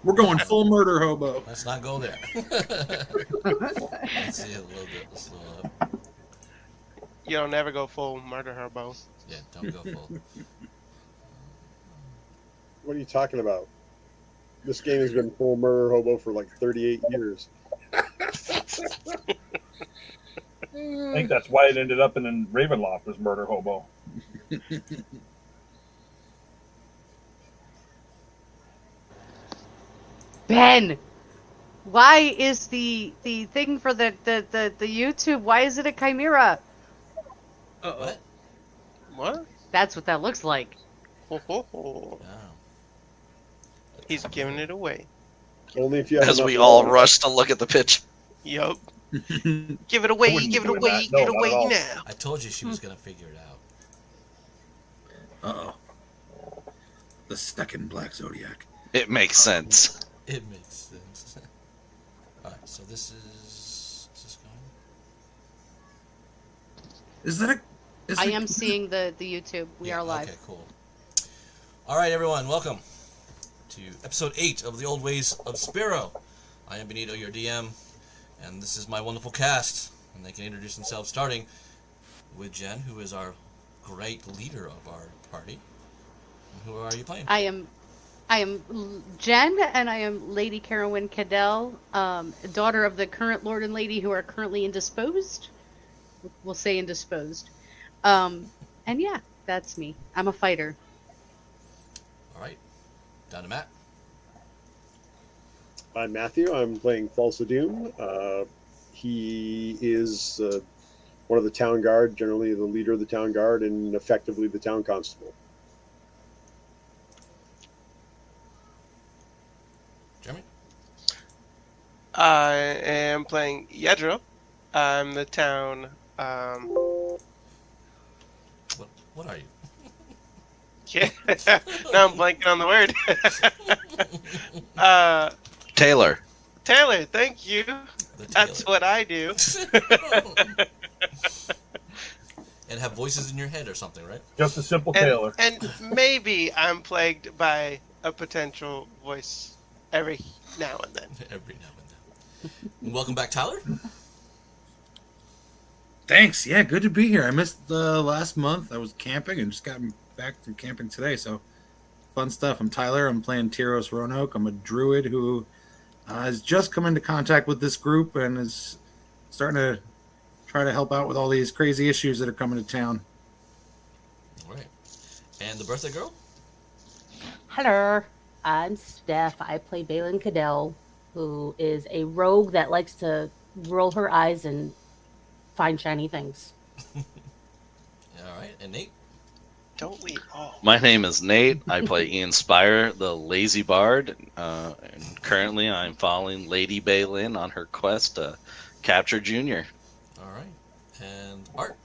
We're going full murder hobo. Let's not go there. Let's see it a little bit. Let's slow up. You don't never go full murder hobo. Yeah, don't go full. What are you talking about? This game has been full murder hobo for like 38 years. I think that's why it ended up in Ravenloft as murder hobo. Ben, why is the thing for the YouTube? Why is it a chimera? What? What? That's what that looks like. Ho, ho, ho. Oh. He's giving it away. Only if you have As enough we all water. rush to look at the pitch. Yup. Give it away, wouldn't give it be doing away, that. give it No, not away at all. now. I told you she was gonna figure it out. Uh-oh. The second Black Zodiac. It makes sense. It makes sense. Alright, so this is this going? Is that a... Is I it- am seeing the YouTube. We are live. Okay, cool. Alright, everyone, welcome to episode 8 of The Old Ways of Spero. I am Benito, your DM, and this is my wonderful cast. And they can introduce themselves, starting with Jen, who is our great leader of our party. And who are you playing? I am Jen, and I am Lady Carowyn Cadell, daughter of the current Lord and Lady who are currently indisposed. We'll say indisposed. And yeah, that's me. I'm a fighter. Alright, down to Matt. I'm Matthew. I'm playing Falsa Doom. He is one of the town guard, generally the leader of the town guard, and effectively the town constable. Jeremy? I am playing Yedro. I'm the town. What are you? Yeah. Now I'm blanking on the word. Taylor. Taylor, thank you. The That's tailor. what I do. And have voices in your head or something, right? Just a simple Taylor. And maybe I'm plagued by a potential voice every now and then. Every now and then. And welcome back, Tyler. Thanks. Yeah, good to be here. I missed the last month. I was camping and just got back from camping today, so fun stuff. I'm Tyler. I'm playing Tyros Roanoke. I'm a druid who has just come into contact with this group and is starting to try to help out with all these crazy issues that are coming to town. All right. And the birthday girl? Hello, I'm Steph. I play Bailen Cadell, who is a rogue that likes to roll her eyes and find shiny things. All right. And Nate? Don't we all? My name is Nate. I play Ian Spire, the lazy bard. And currently I'm following Lady Bailen on her quest to capture Junior. All right. And Art?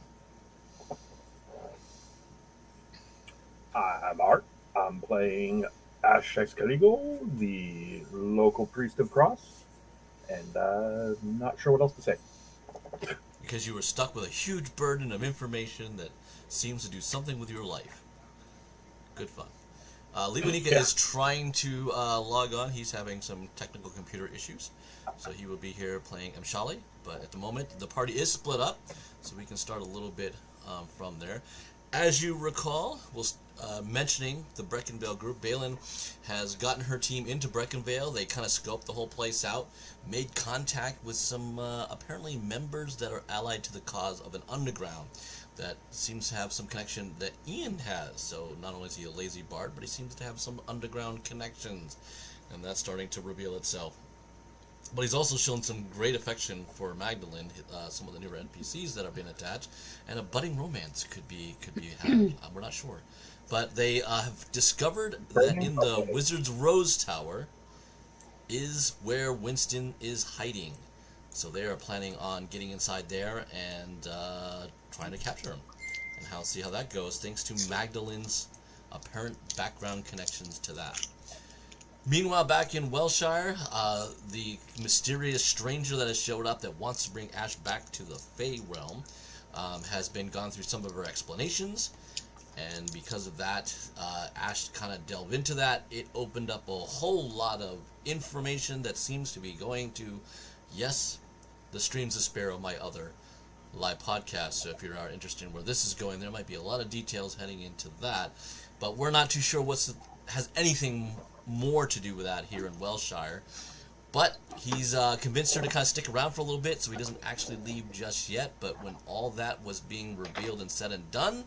I'm Art. I'm playing Ash Excaligo, the local priest of Cross. And I'm not sure what else to say. Because you were stuck with a huge burden of information that seems to do something with your life. Good fun. Libanika is trying to log on. He's having some technical computer issues. So he will be here playing Mshali. But at the moment, the party is split up. So we can start a little bit from there. As you recall, mentioning the Breckinvale group, Bailen has gotten her team into Breckinvale. They kind of scoped the whole place out, made contact with some apparently members that are allied to the cause of an underground that seems to have some connection that Ian has. So not only is he a lazy bard, but he seems to have some underground connections, and that's starting to reveal itself. But he's also shown some great affection for Magdalene, some of the newer NPCs that have been attached, and a budding romance could be happening. We're not sure. But they have discovered that in the Wizard's Rose Tower is where Winston is hiding. So they are planning on getting inside there and trying to capture him. And see how that goes, thanks to Magdalene's apparent background connections to that. Meanwhile, back in Wellshire, the mysterious stranger that has showed up that wants to bring Ash back to the Fey realm has been gone through some of her explanations, and because of that, Ash kind of delved into that. It opened up a whole lot of information that seems to be going to, yes, the Streams of Spero, my other live podcast. So if you're not interested in where this is going, there might be a lot of details heading into that. But we're not too sure has anything more to do with that here in Wellshire. But he's convinced her to kind of stick around for a little bit, so he doesn't actually leave just yet. But when all that was being revealed and said and done,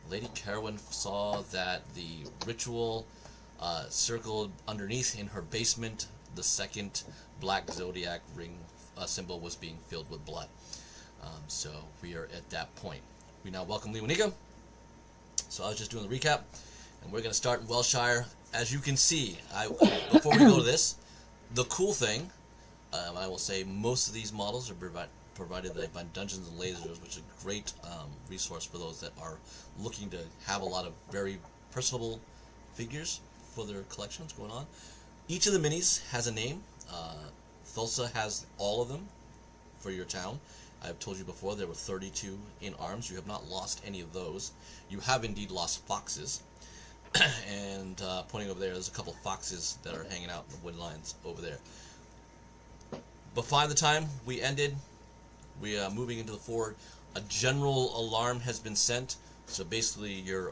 Lady Carowin saw that the ritual circled underneath in her basement, the second Black Zodiac ring symbol was being filled with blood. So we are at that point. We now welcome Lewanika. So I was just doing the recap, and we're going to start in Wellshire. As you can see, before we go to this, the cool thing, I will say, most of these models are provided by Dungeons and Lasers, which is a great resource for those that are looking to have a lot of very personable figures for their collections going on. Each of the minis has a name. Thulsa has all of them for your town. I've told you before there were 32 in arms. You have not lost any of those. You have indeed lost foxes. And pointing over there, there's a couple of foxes that are hanging out in the wood lines over there. But by the time we ended, we are moving into the forward. A general alarm has been sent. So basically, your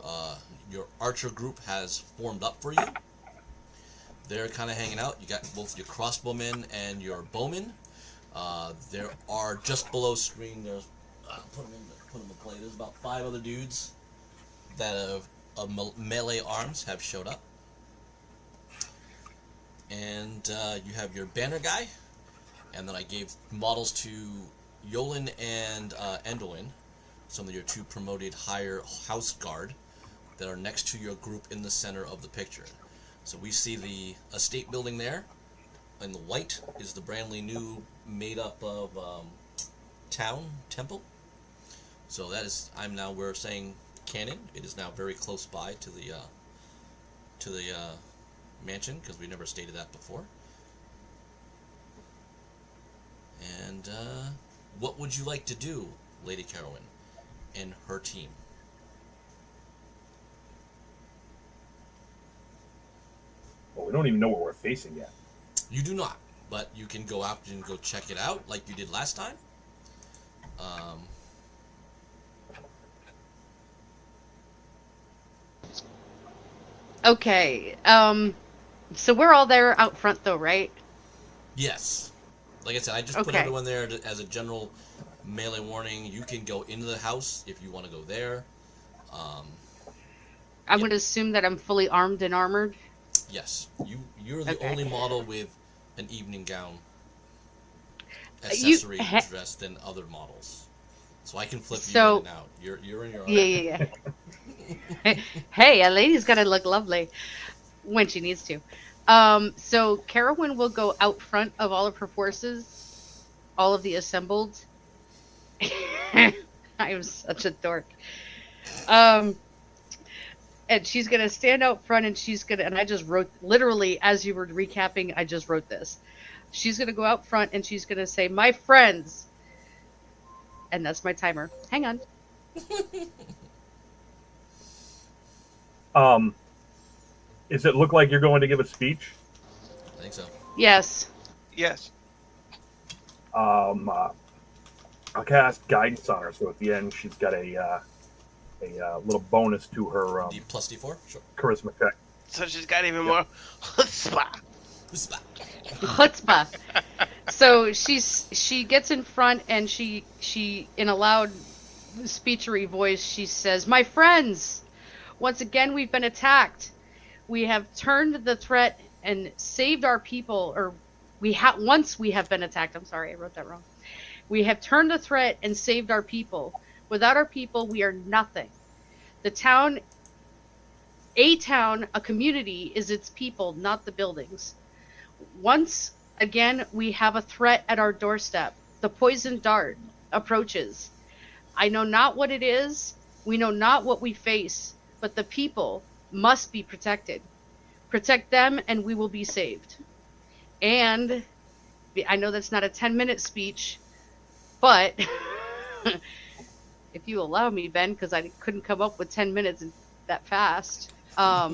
archer group has formed up for you. They're kind of hanging out. You got both your crossbowmen and your bowmen. There are just below screen. There's put them in play. There's about 5 other dudes that have melee arms have showed up, and you have your banner guy, and then I gave models to Yolan and Endolin, some of your 2 promoted higher house guard that are next to your group in the center of the picture. So we see the estate building there, and the white is the brandly new made up of town temple. So that is, we're saying canon. It is now very close by to the mansion, because we never stated that before. And what would you like to do, Lady Carowin and her team? Well, we don't even know what we're facing yet. You do not, but you can go out and go check it out like you did last time. Okay. So we're all there out front, though, right? Yes. Like I said, I just put Okay. everyone there as a general melee warning. You can go into the house if you want to go there. I'm going to assume that I'm fully armed and armored. Yes. You're the Okay. only model with an evening gown accessory dress than other models. So I can flip you in and out. You're in your armor. Yeah. Hey, a lady's got to look lovely when she needs to. So Carowin will go out front of all of her forces, all of the assembled. I am such a dork. And she's going to stand out front, and I just wrote, literally, as you were recapping, I just wrote this. She's going to go out front, and she's going to say, "My friends." And that's my timer. Hang on. Does it look like you're going to give a speech? I think so. Yes. Yes. I'll cast guidance on her, so at the end she's got a little bonus to her D plus D4? Sure. charisma check. So she's got even more chutzpah. Chutzpah. So she gets in front, and she in a loud speechery voice, she says, "My friends, once again we've been attacked. We have turned the threat and saved our people, or once we have been attacked." I'm sorry, I wrote that wrong. "We have turned the threat and saved our people. Without our people, we are nothing. A town, a community is its people, not the buildings. Once again, we have a threat at our doorstep. The poisoned dart approaches. I know not what it is. We know not what we face, but the people must be protected. Protect them, and we will be saved." And I know that's not a 10-minute speech, but if you allow me, Ben, because I couldn't come up with 10 minutes that fast. So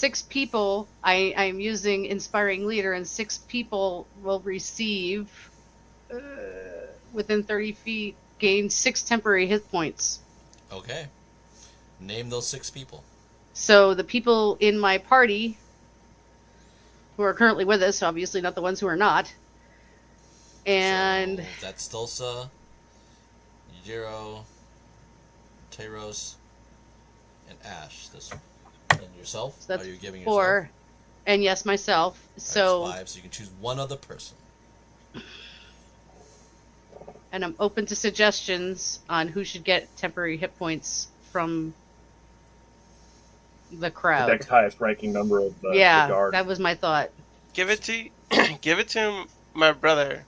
6 people. I'm using Inspiring Leader, and 6 people will receive, within 30 feet, gain 6 temporary hit points. Okay. Name those 6 people. So the people in my party who are currently with us, obviously not the ones who are not. And so that's Thulsa, Yujiro, Tyros, and Ash. And yourself? So that's Are you giving 4. yourself? And yes, myself. So that's 5, so you can choose one other person. And I'm open to suggestions on who should get temporary hit points from the crowd. The next highest ranking member of the yeah, guard. that was my thought. Give it to my brother.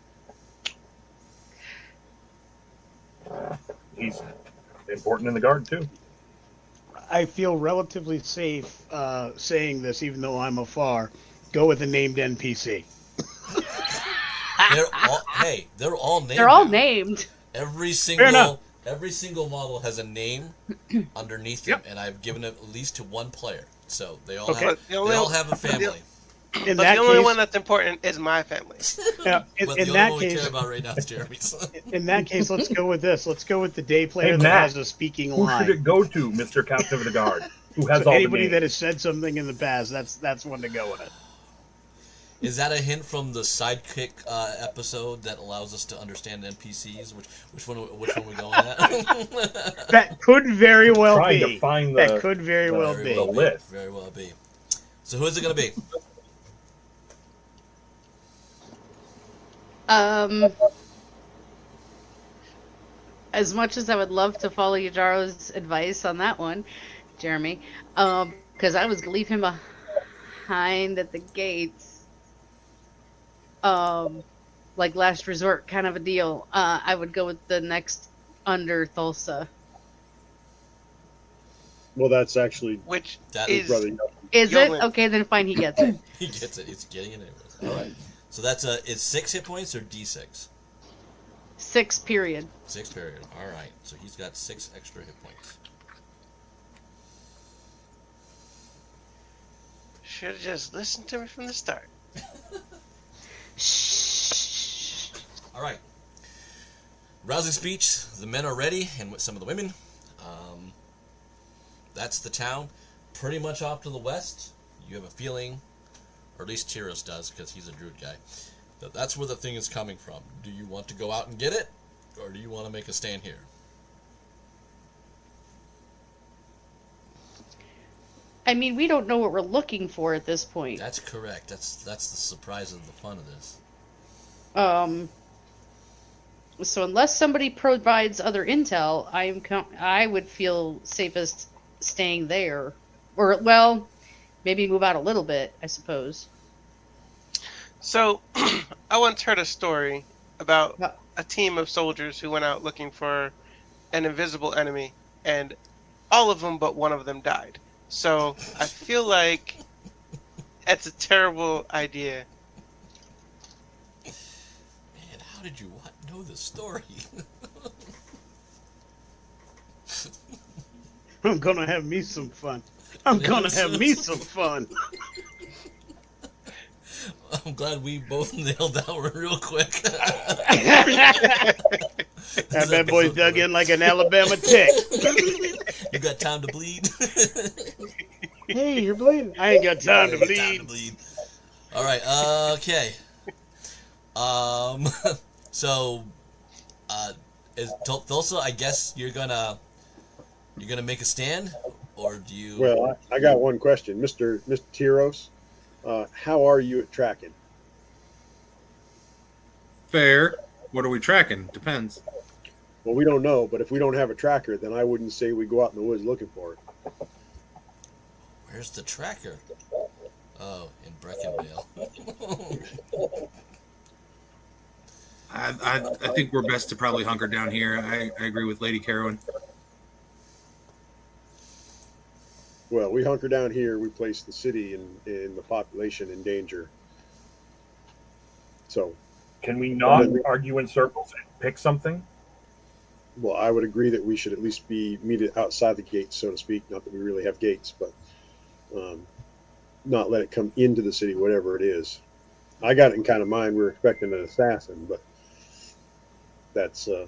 He's important in the guard too. I feel relatively safe saying this, even though I'm afar. Go with a named NPC. They're all named. They're all now. named. Every enough. single model has a name underneath them, and I've given it at least to one player. So they all Okay. they all have a family. In But that the only case, one that's important is my family. yeah, But the in only that one we case, care about right now is Jeremy's. in that case, let's go with this. Let's go with the day player Hey, that Matt, has a speaking Who line. should it go to, Mr. Captain of the Guard? Who has So all anybody the that names? has said something in the past, that's one to go with it. Is that a hint from the sidekick episode that allows us to understand NPCs? Which one we going at? That could very well Trying be. to find That could very well Very be. the list. Very well be. So who is it going to be? As much as I would love to follow Yujaro's advice on that one, Jeremy, because I was gonna leave him behind at the gates, like last resort kind of a deal. I would go with the next under Thulsa. Well, that's actually Which That is brother. Is Yolan. it okay? Then fine, he gets it. He gets it. It's getting it anyways. All right. So that's it's 6 hit points or D6? 6 period. 6 period. All right. So he's got 6 extra hit points. should have just listened to me from the start. All right. Rousing speech. The men are ready, and with some of the women. That's the town. Pretty much off to the west. You have a feeling, or at least Tyros does, because he's a druid guy, that that's where the thing is coming from. Do you want to go out and get it, or do you want to make a stand here? I mean, we don't know what we're looking for at this point. That's correct. That's the surprise of the fun of this. So unless somebody provides other intel, I would feel safest staying there, or well, maybe move out a little bit, I suppose. So, I once heard a story about Yeah. a team of soldiers who went out looking for an invisible enemy, and all of them but one of them died. So, I feel like that's a terrible idea. Man, how did you know this story? I'm gonna have me some fun. I'm gonna have me some fun. I'm glad we both nailed that one real quick. That bad boy's dug in like an Alabama tick. You got time to bleed? Hey, you're bleeding. I ain't got time to Time bleed. to bleed. All right. Okay. So, is Thulsa? I guess you're gonna make a stand, or do you? Well, I got one question, Mr. Tyros. How are you at tracking? Fair. What are we tracking? Depends. Well, we don't know, but if we don't have a tracker, then I wouldn't say we go out in the woods looking for it. Where's the tracker? Oh, in Breckinvale. I think we're best to probably hunker down here. I agree with Lady Carowin. Well, we hunker down here. We place the city and the population in danger. So, Can we not argue in circles and pick something? well, I would agree that we should at least be meted outside the gates, so to speak. Not that we really have gates, but not let it come into the city, whatever it is. I got it in kind of mind. We're expecting an assassin, but that's a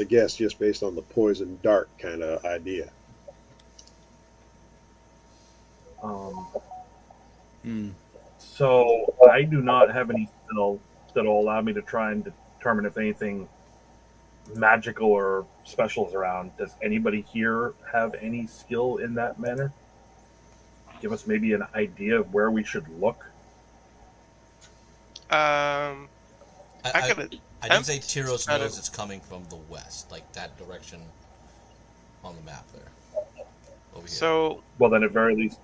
guess just based on the poison dart kind of idea. So I do not have any skill that'll allow me to try and determine if anything magical or special is around. Does anybody here have any skill in that manner? Give us maybe an idea of where we should look. I did say Tyros knows it's coming from the west, like that direction on the map there. Over here. So, well, then at very least,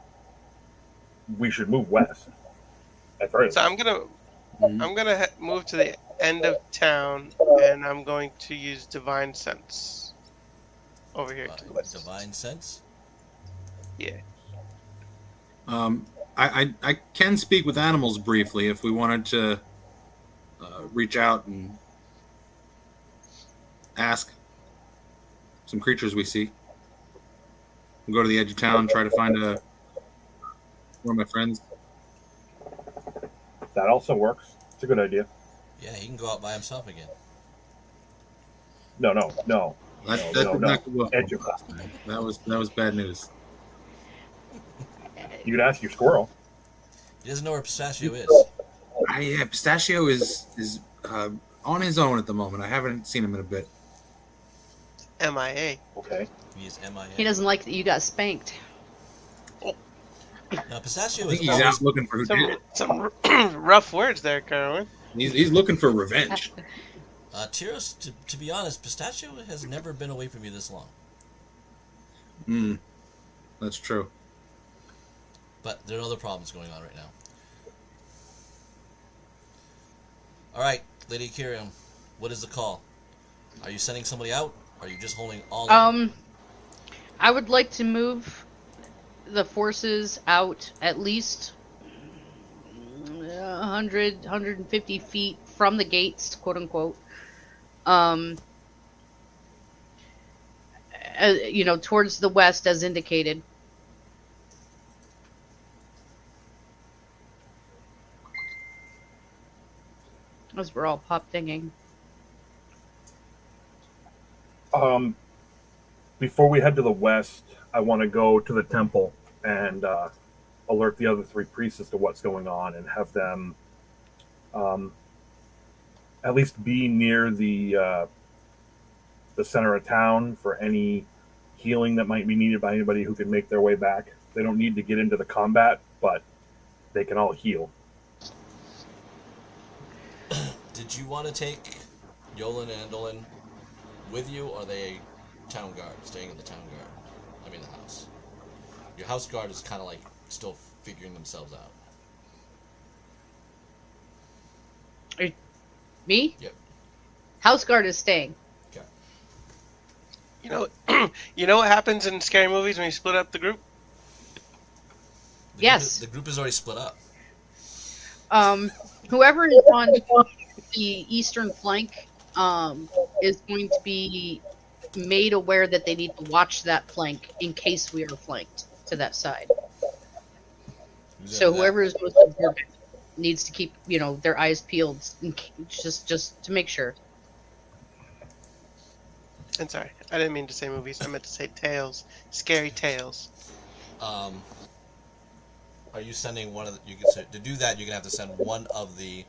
we should move west. At very least. So I'm gonna move to the end of town, and I'm going to use Divine Sense over here to the west. Divine Sense. Yeah. I can speak with animals briefly if we wanted to reach out and ask some creatures we see. We'll go to the edge of town, try to find one of my friends. That also works. It's a good idea. Yeah, he can go out by himself again. No. Edge of that was bad news. You could ask your squirrel. He doesn't know where Pistachio is. Yeah, Pistachio is on his own at the moment. I haven't seen him in a bit. MIA. Okay. He is MIA. He doesn't like that you got spanked. Now, Pistachio I think is he's out looking for some rough words there, Carwin. He's looking for revenge. Tyros, to be honest, Pistachio has never been away from you this long. That's true. But there are other problems going on right now. All right, Lady Kyrium, what is the call? Are you sending somebody out? Or are you just holding all of them? I would like to move the forces out at least 150 feet from the gates, quote unquote. Towards the west as indicated. As we're all pop dinging. Before we head to the west, I want to go to the temple and alert the other three priests as to what's going on and have them at least be near the center of town for any healing that might be needed by anybody who can make their way back. They don't need to get into the combat, but they can all heal. Did you want to take Yolan and Andolin with you, or are they town guard, staying in the town guard? I mean the house. Your house guard is kind of like still figuring themselves out. Me? Yep. House guard is staying. Okay. You know what happens in scary movies when you split up the group? The group is already split up. Whoever is on the eastern flank is going to be made aware that they need to watch that flank in case we are flanked to that side. So whoever is most important needs to keep, their eyes peeled, just to make sure. I'm sorry, I didn't mean to say movies. I meant to say tales, scary tales. Are you sending one of the, to do that? You're gonna have to send one of the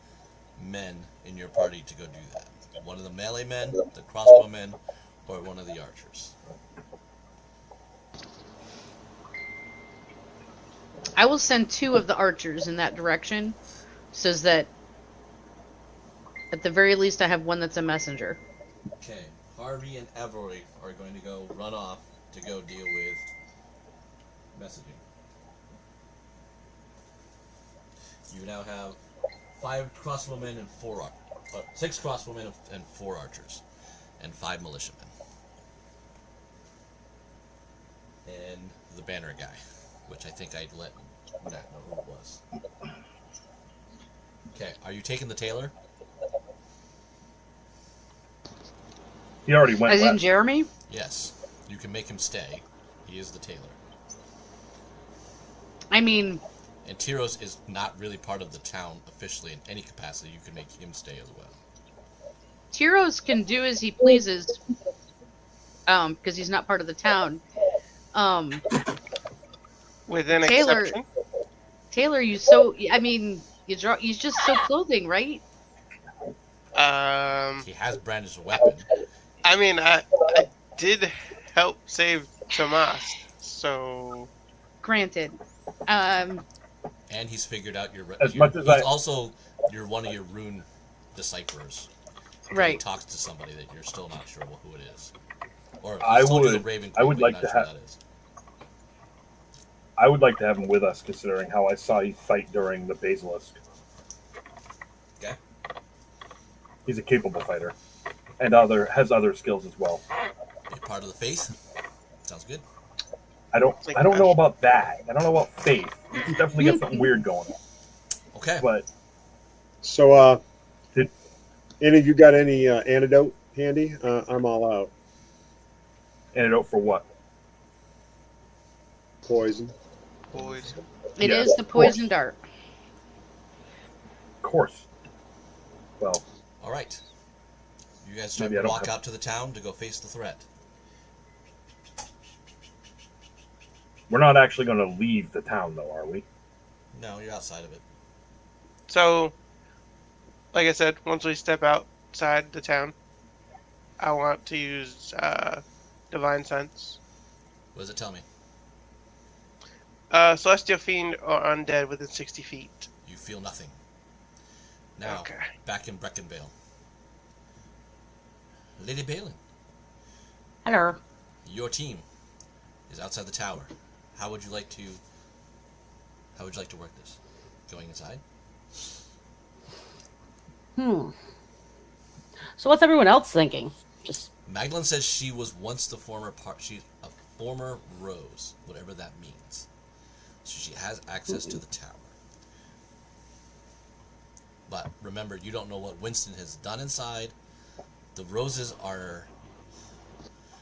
men in your party to go do that. One of the melee men, the crossbow men, or one of the archers. I will send 2 of the archers in that direction, so that at the very least I have one that's a messenger. Okay, Harvey and Everly are going to go run off to go deal with messaging. You now have 5 crossbowmen and 6 crossbowmen and 4 archers, and 5 militiamen, and the banner guy, which I think I'd let Matt know who it was. Okay, are you taking the tailor? He already went. As in Jeremy? Yes, you can make him stay. He is the tailor. I mean, And Tyros is not really part of the town officially in any capacity. You can make him stay as well. Tyros can do as he pleases, because he's not part of the town. With an Taylor, exception. Taylor, you just sew clothing, right? He has brandished a weapon. I mean, I did help save Tomas, so Granted. And he's figured out your... As much as you're one of your rune decipherers. He Right. talks to somebody that you're still not sure who it is. Or if I he's told you the would- Raven I Queen, would but you're like not to sure have- who that is. I would like to have him with us, considering how I saw you fight during the Basilisk. Okay. He's a capable fighter, and has other skills as well. Be part of the faith. Sounds good. I don't know about that. I don't know about faith. He's definitely got something weird going on. Okay. But So, Did- any of you got any antidote handy? I'm all out. antidote for what? Poison. boys. It Yeah, is the of course. poison dart. Of course. Well, All right. You guys Maybe I don't walk have- out to the town to go face the threat. we're not actually going to leave the town, though, are we? No, you're outside of it. So, like I said, once we step outside the town, I want to use Divine Sense. What does it tell me? Celestial Fiend or Undead within 60 feet. You feel nothing. Now, Okay. back in Breckinvale. Lady Bailen, Hello. your team is outside the tower. How would you like to work this? Going inside? So what's everyone else thinking? Just Magdalene says she was once she's a former Rose, whatever that means. So she has access to the tower. But remember, you don't know what Winston has done inside. The Roses are...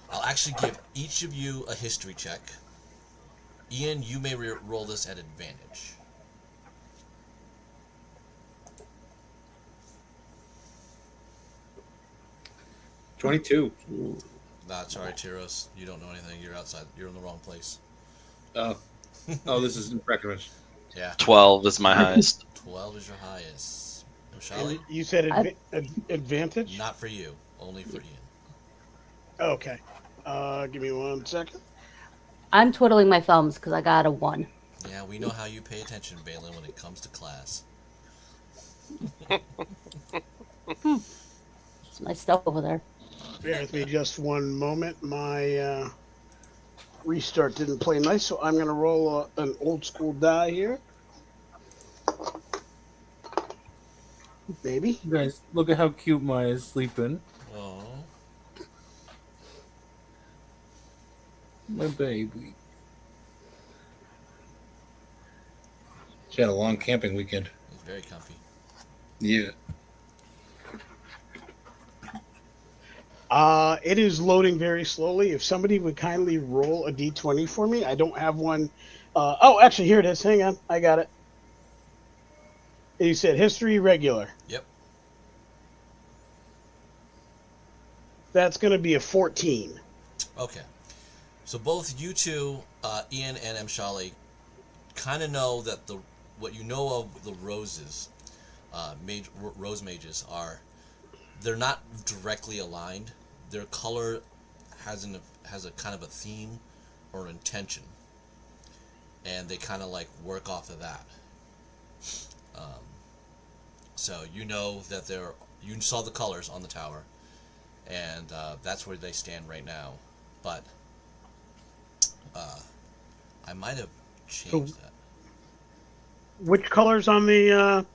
I'll actually give each of you a history check. Ian, you may roll this at advantage. $22. Nah, sorry, Tyros. You don't know anything. You're outside. You're in the wrong place. Oh, this is in Breckenridge. Yeah. 12 is my highest. 12 is your highest. Shally? You said advantage? Not for you. Only for Ian. Okay. Give me 1 second. I'm twiddling my thumbs because I got a 1. Yeah, we know how you pay attention, Bailen, when it comes to class. It's my stuff over there. Bear with me just one moment. My restart didn't play nice, so I'm going to roll an old school die here. Maybe. Guys, look at how cute Maya is sleeping. Oh. My baby. She had a long camping weekend. It's very comfy. Yeah. It is loading very slowly. If somebody would kindly roll a d20 for me, I don't have one. Actually, here it is. Hang on, I got it. You said history regular. Yep. That's going to be a 14. Okay. So both you two, Ian and Mshali, kind of know that what you know of the Roses, Rose Mages, they're not directly aligned. Their color has a kind of a theme or intention, and they kind of like work off of that. So you know that you saw the colors on the tower, and that's where they stand right now. But I might have changed that. Which colors on the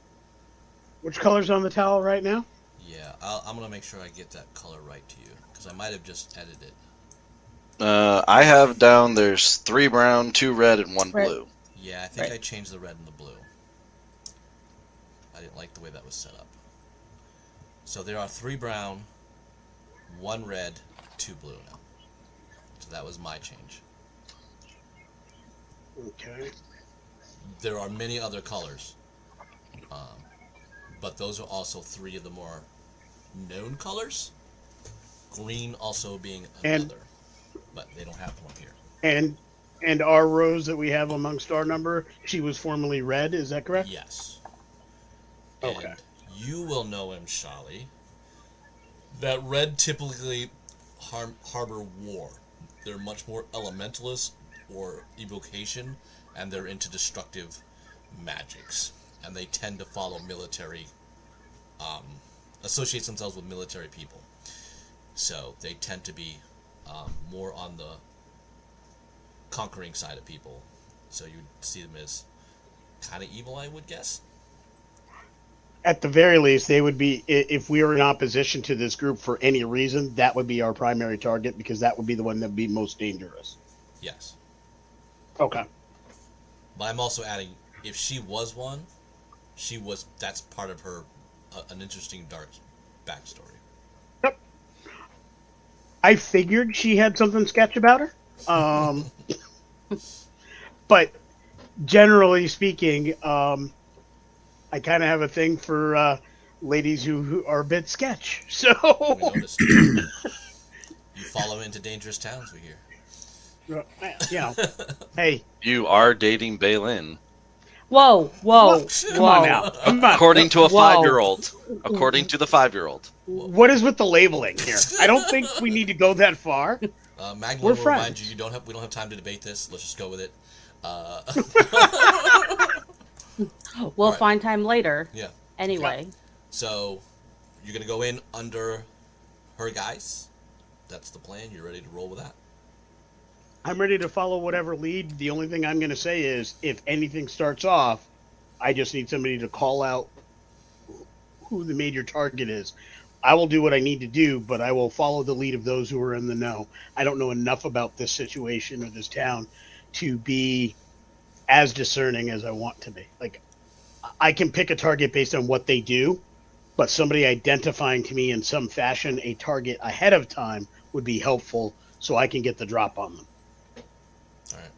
towel right now? Yeah, I'm gonna make sure I get that color right to you, because I might have just edited it. I have down there's 3 brown, 2 red, and 1 Red. blue. Yeah, I think Right. I changed the red and the blue. I didn't like the way that was set up. So there are 3 brown, 1 red, 2 blue now. So that was my change. Okay. there are many other colors, but those are also 3 of the more known colors. Green also being another, but they don't have one here. And our Rose that we have amongst our number, she was formerly red. Is that correct? Yes. Okay. And you will know him, Shali, that red typically harbor war. They're much more elementalist or evocation, and they're into destructive magics. And they tend to follow military, associate themselves with military people. So they tend to be more on the conquering side of people. So you see them as kind of evil, I would guess. At the very least, they would be, if we were in opposition to this group for any reason, that would be our primary target, because that would be the one that would be most dangerous. Yes. Okay. But I'm also adding, if she was one, that's part of her, an interesting dark backstory. Yep. I figured she had something sketch about her. But generally speaking, I kind of have a thing for ladies who are a bit sketch. So We noticed. You follow into dangerous towns, we hear. you know, hey, You are dating Bailen. Whoa, whoa, come on now, come on. According to a Whoa. 5-year-old. According to the 5-year-old. What is with the labeling here? I don't think we need to go that far. Magdalene We're will remind friends. you, we don't have time to debate this. Let's just go with it. We'll Alright. find time later. Yeah. Anyway, So you're gonna go in under her guise. That's the plan. You're ready to roll with that. I'm ready to follow whatever lead. The only thing I'm going to say is, if anything starts off, I just need somebody to call out who the major target is. I will do what I need to do, but I will follow the lead of those who are in the know. I don't know enough about this situation or this town to be as discerning as I want to be. Like, I can pick a target based on what they do, but somebody identifying to me in some fashion a target ahead of time would be helpful, so I can get the drop on them. All right.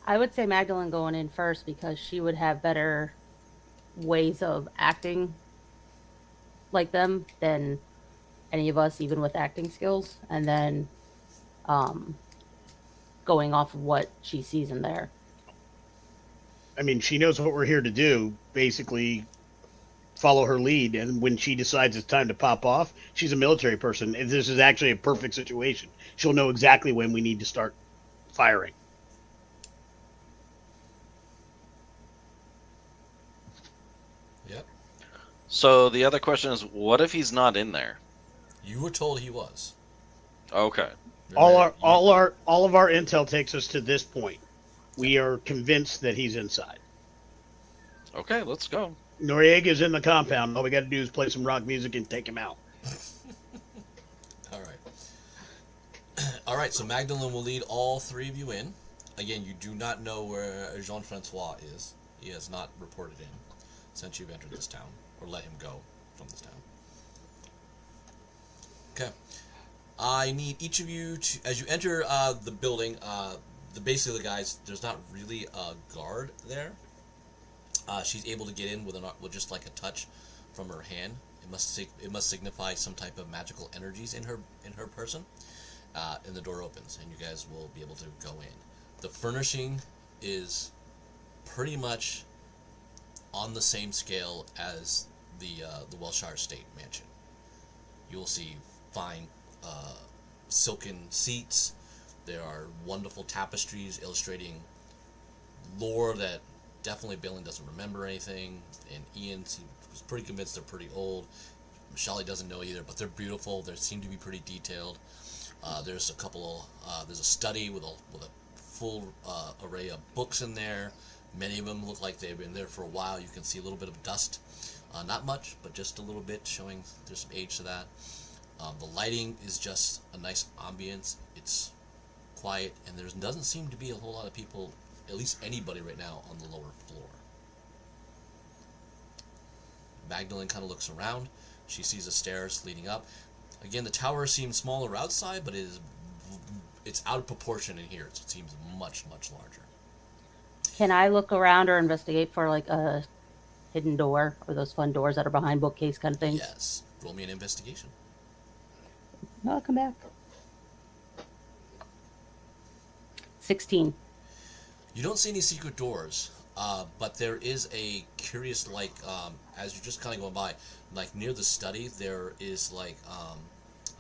I would say Magdalene going in first because she would have better ways of acting like them than any of us, even with acting skills, and then going off of what she sees in there. I mean, she knows what we're here to do. Basically, follow her lead, and when she decides it's time to pop off, she's a military person. And this is actually a perfect situation. She'll know exactly when we need to start firing. Yep. So the other question is, what if he's not in there? You were told he was. Okay. All of our intel takes us to this point. We are convinced that he's inside. Okay, let's go. Noriega's in the compound. All we got to do is play some rock music and take him out. All right. All right. So Magdalene will lead all 3 of you in. Again, you do not know where Jean-Francois is. He has not reported in since you've entered this town, or let him go from this town. Okay. I need each of you to, as you enter the building, basically the guys, there's not really a guard there. She's able to get in with just like a touch from her hand. It must signify some type of magical energies in her person. And the door opens, and you guys will be able to go in. The furnishing is pretty much on the same scale as the Wellshire State Mansion. You will see fine silken seats. There are wonderful tapestries illustrating lore that definitely Bailen doesn't remember anything, and Ian was pretty convinced they're pretty old. Shelley doesn't know either, but they're beautiful. They seem to be pretty detailed. There's a couple. There's a study with a full array of books in there. Many of them look like they've been there for a while. You can see a little bit of dust, not much, but just a little bit, showing there's some age to that. The lighting is just a nice ambience. It's quiet, and there doesn't seem to be a whole lot of people, at least anybody right now, on the lower floor. Magdalene kind of looks around. She sees the stairs leading up. Again, the tower seems smaller outside, but it's out of proportion in here. It seems much, much larger. Can I look around or investigate for like a hidden door or those fun doors that are behind bookcase kind of things? Yes. Roll me an investigation. No, I'll come back. 16. You don't see any secret doors, but there is a curious, like, as you're just kind of going by, like near the study, there is like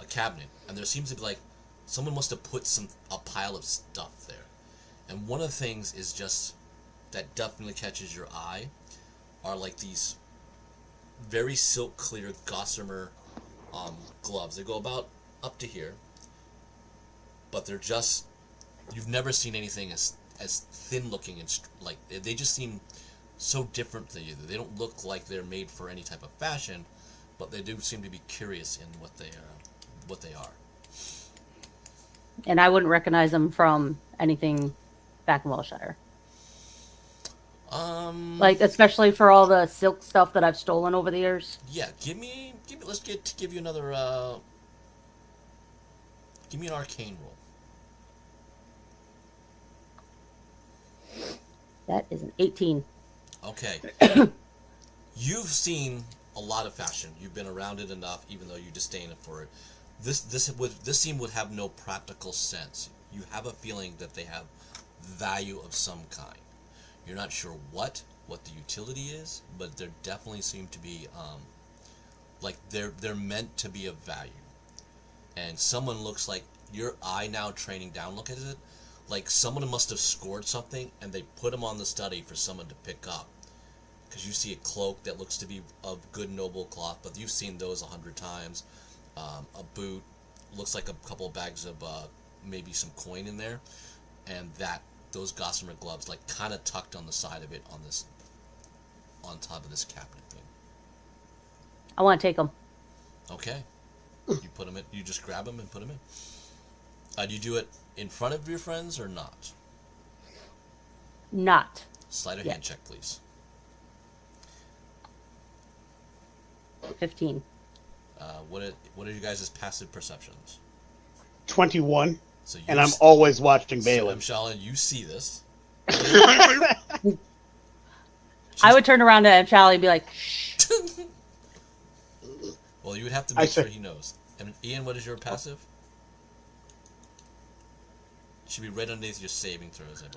a cabinet, and there seems to be like someone must have put a pile of stuff there. And one of the things is just that definitely catches your eye are like these very silk clear gossamer gloves. They go about up to here, but they're just, you've never seen anything as thin looking and like they just seem so different to you. They don't look like they're made for any type of fashion, but they do seem to be curious in what they are. And I wouldn't recognize them from anything back in Wellshire. Like especially for all the silk stuff that I've stolen over the years. Yeah, give me. Let's give you another. Give me an arcane roll. That is an 18. Okay. You've seen a lot of fashion. You've been around it enough, even though you disdain it for it. This scene would have no practical sense. You have a feeling that they have value of some kind. You're not sure what the utility is, but there definitely seem to be like they're meant to be of value. And someone looks like your eye now training down. Look at it. Like someone must have scored something and they put them on the study for someone to pick up. Because you see a cloak that looks to be of good noble cloth, but you've seen those 100 times. A boot, looks like a couple of bags of maybe some coin in there, and those gossamer gloves like kind of tucked on the side of it on top of this cabinet thing. I want to take them. Okay, you put them in. You just grab them and put them in. Do you do it in front of your friends or not? Not. Sleight of hand check, please. 15. What are you guys' passive perceptions? 21. So and I'm always watching Bailen. Shala, you see this. I would turn around to Charlie and be like, shh. Well, you would have to make sure he knows. And Ian, what is your passive? It should be right underneath your saving throws, I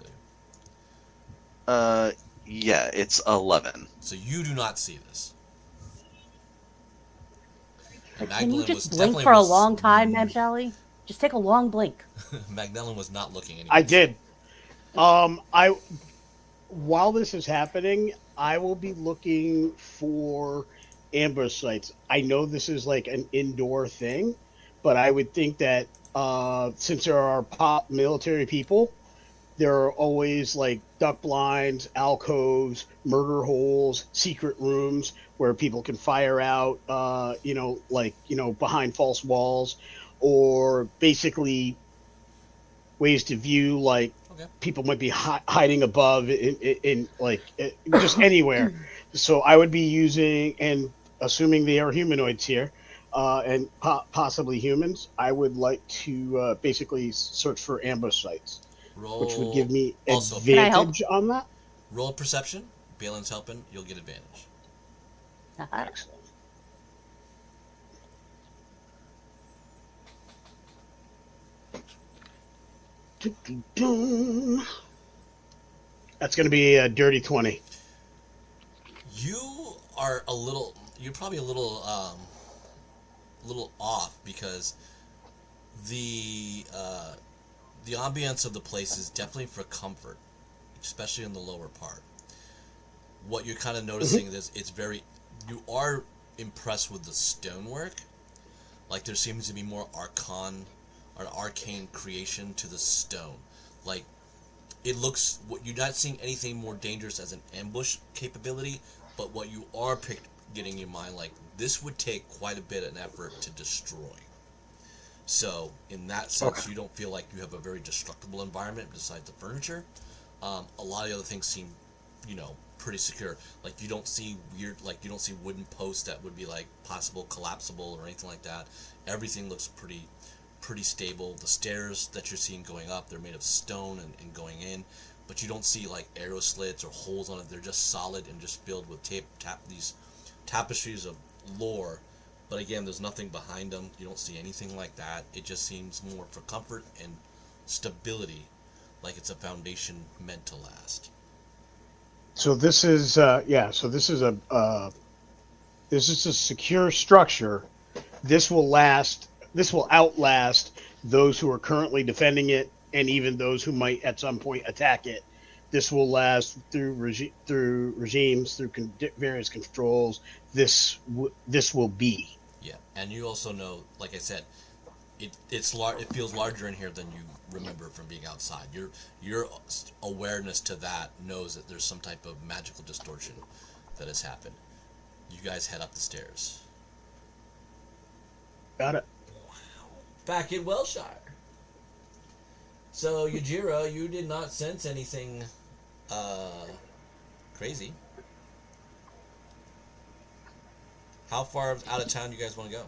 believe. Yeah, it's 11. So you do not see this. Can you just blink for a long time, Ma'am Shally? Just take a long blink. Magdalene was not looking anymore. I did. While this is happening, I will be looking for ambush sites. I know this is like an indoor thing, but I would think that since there are military people, there are always like duck blinds, alcoves, murder holes, secret rooms where people can fire out, behind false walls, or basically ways to view, like people might be hiding above in just anywhere. So I would be using, and assuming they are humanoids here, and possibly humans, I would like to basically search for ambush sites. Which would give me advantage on that. Roll perception. Balen's helping. You'll get advantage. Excellent. That's going to be a dirty 20. You're probably a little off because the ambience of the place is definitely for comfort, especially in the lower part. What you're kind of noticing is you are impressed with the stonework. Like there seems to be more arcane creation to the stone. Like it looks, you're not seeing anything more dangerous as an ambush capability, but what you are getting in your mind, like this would take quite a bit of an effort to destroy. So, in that sense, you don't feel like you have a very destructible environment besides the furniture. A lot of the other things seem, pretty secure. Like, you don't see you don't see wooden posts that would be, like, possible collapsible or anything like that. Everything looks pretty stable. The stairs that you're seeing going up, they're made of stone and going in. but you don't see like arrow slits or holes on it. They're just solid and just filled with these tapestries of lore. But again, there's nothing behind them. You don't see anything like that. It just seems more for comfort and stability, like it's a foundation meant to last. So this is So this is a secure structure. This will last. This will outlast those who are currently defending it, and even those who might at some point attack it. This will last through regimes, through various controls. This will be. Yeah, and you also know, like I said, it feels larger in here than you remember from being outside. Your awareness to that knows that there's some type of magical distortion that has happened. You guys head up the stairs. Got it. Back in Wellshire. So, Yujiro, you did not sense anything crazy. How far out of town do you guys want to go?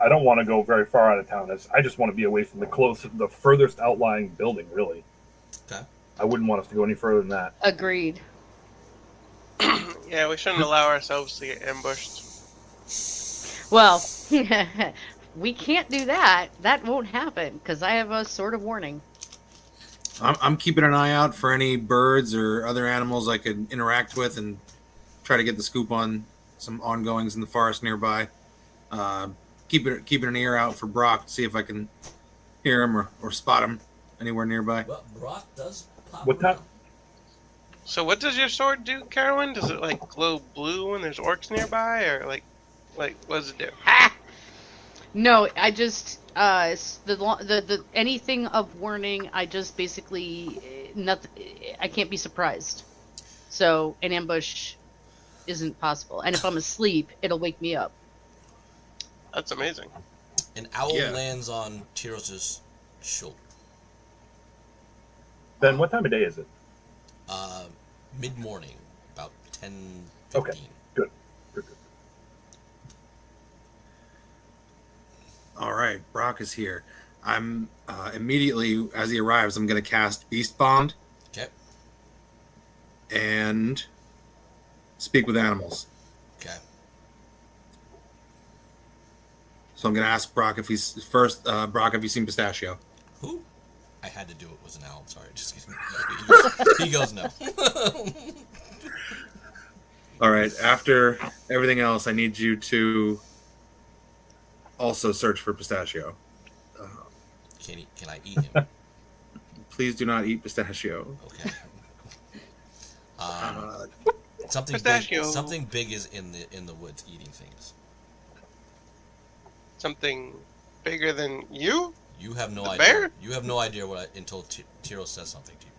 I don't want to go very far out of town. I just want to be away from the furthest outlying building, really. Okay. I wouldn't want us to go any further than that. Agreed. Yeah, we shouldn't allow ourselves to get ambushed. Well, we can't do that. That won't happen because I have a sword of warning. I'm keeping an eye out for any birds or other animals I could interact with and try to get the scoop on some ongoings in the forest nearby. Keeping an ear out for Brock to see if I can hear him or spot him anywhere nearby. Well, Brock does pop What time? around. So what does your sword do, Carolyn? Does it like glow blue when there's orcs nearby, or like what does it do? Ha! No, I just the anything of warning. I just basically nothing. I can't be surprised. So an ambush isn't possible, and if I'm asleep, it'll wake me up. That's amazing. An owl Yeah. lands on Tyros's shoulder. Then what time of day is it? Mid-morning, about 10:15. Okay. Good. All right, Brock is here. I'm immediately as he arrives, I'm going to cast Beast Bond Okay. and speak with animals. Okay. So I'm going to ask Brock if he's first. Brock, have you seen Pistachio? Who? I had to do it was an owl. Sorry, just kidding. He goes no. All right. After everything else, I need you to also search for Pistachio. Can I eat him? Please do not eat Pistachio. Okay. Something Pistachio. big. Something big is in the woods eating things. Something bigger than you? You have no The idea. bear? You have no idea until Tiro says something to you.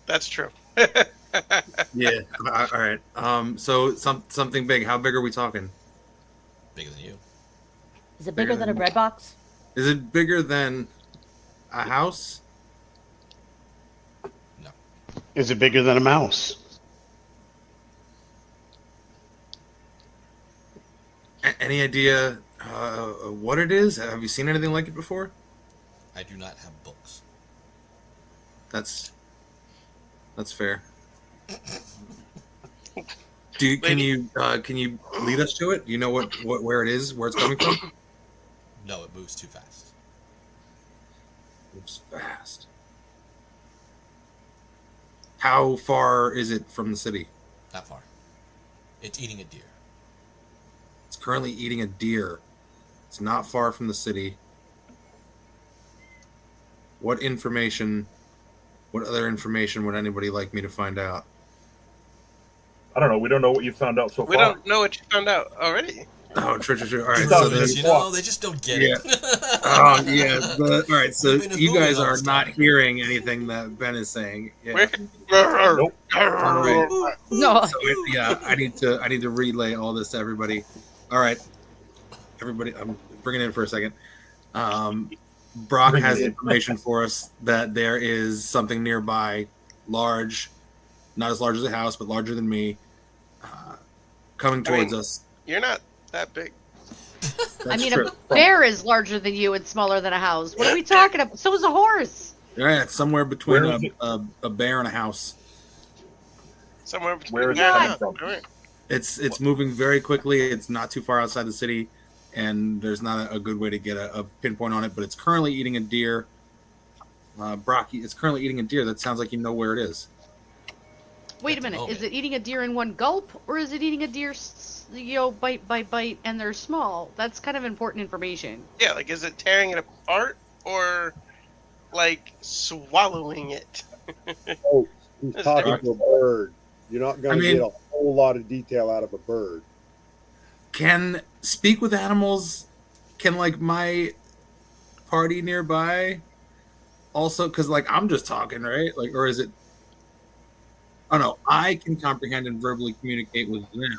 That's true. Yeah. All right. So something big. How big are we talking? Bigger than you. Is it bigger Bigger than a than- bread box? Is it bigger than a house? No. Is it bigger than a mouse? Any idea what it is? Have you seen anything like it before? I do not have books. That's fair. Can you lead us to it? Do you know where it is, where it's coming from? No, it moves too fast. Moves fast. How far is it from the city? Not far. It's eating a deer. It's currently eating a deer. It's not far from the city. What other information would anybody like me to find out? I don't know. We don't know what you found out so We far. don't know what you found out already. Oh, true. All right, thought so it then, was- You know, they just don't get Yeah. it. oh yeah, all right. So You've been in you guys movies all are this not time. hearing anything that Ben is saying. Yeah. Nope. Alright. No. So yeah, I need to relay all this to everybody. All right, everybody, I'm bringing it in for a second. Brock Bring it has in. information for us that there is something nearby, large, not as large as a house, but larger than me, coming towards us. You're not that big. I mean, true. a bear is larger than you and smaller than a house. What are we talking about? So is a horse. Yeah, it's somewhere between Where is it? a bear and a house. Somewhere between. Where is it Yeah, coming yeah. from? All right. It's moving very quickly. It's not too far outside the city, and there's not a good way to get a pinpoint on it. But it's currently eating a deer. Brock, it's currently eating a deer. That sounds like you know where it is. Wait a minute. Is it eating a deer in one gulp, or is it eating a deer, bite by bite, and they're small? That's kind of important information. Yeah, like is it tearing it apart or like swallowing it? Oh, he's That's talking different. to a bird. You're not going to get a whole lot of detail out of a bird. Can speak with animals? Can like my party nearby also? Because like I'm just talking, right? Like, or is it? Oh no, I can comprehend and verbally communicate with them.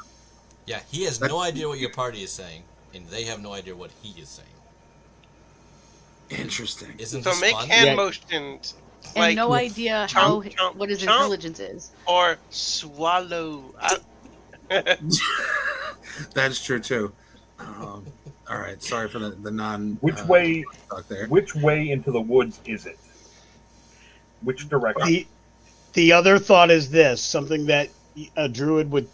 Yeah, he has no idea what your party is saying, and they have no idea what he is saying. Interesting. Isn't So this make fun? hand motions. And Like no idea what his chomp. intelligence is. or swallow. That's true too. All right, sorry for the non. Which way? Talk there. Which way into the woods is it? Which direction? The other thought is this, something that a druid would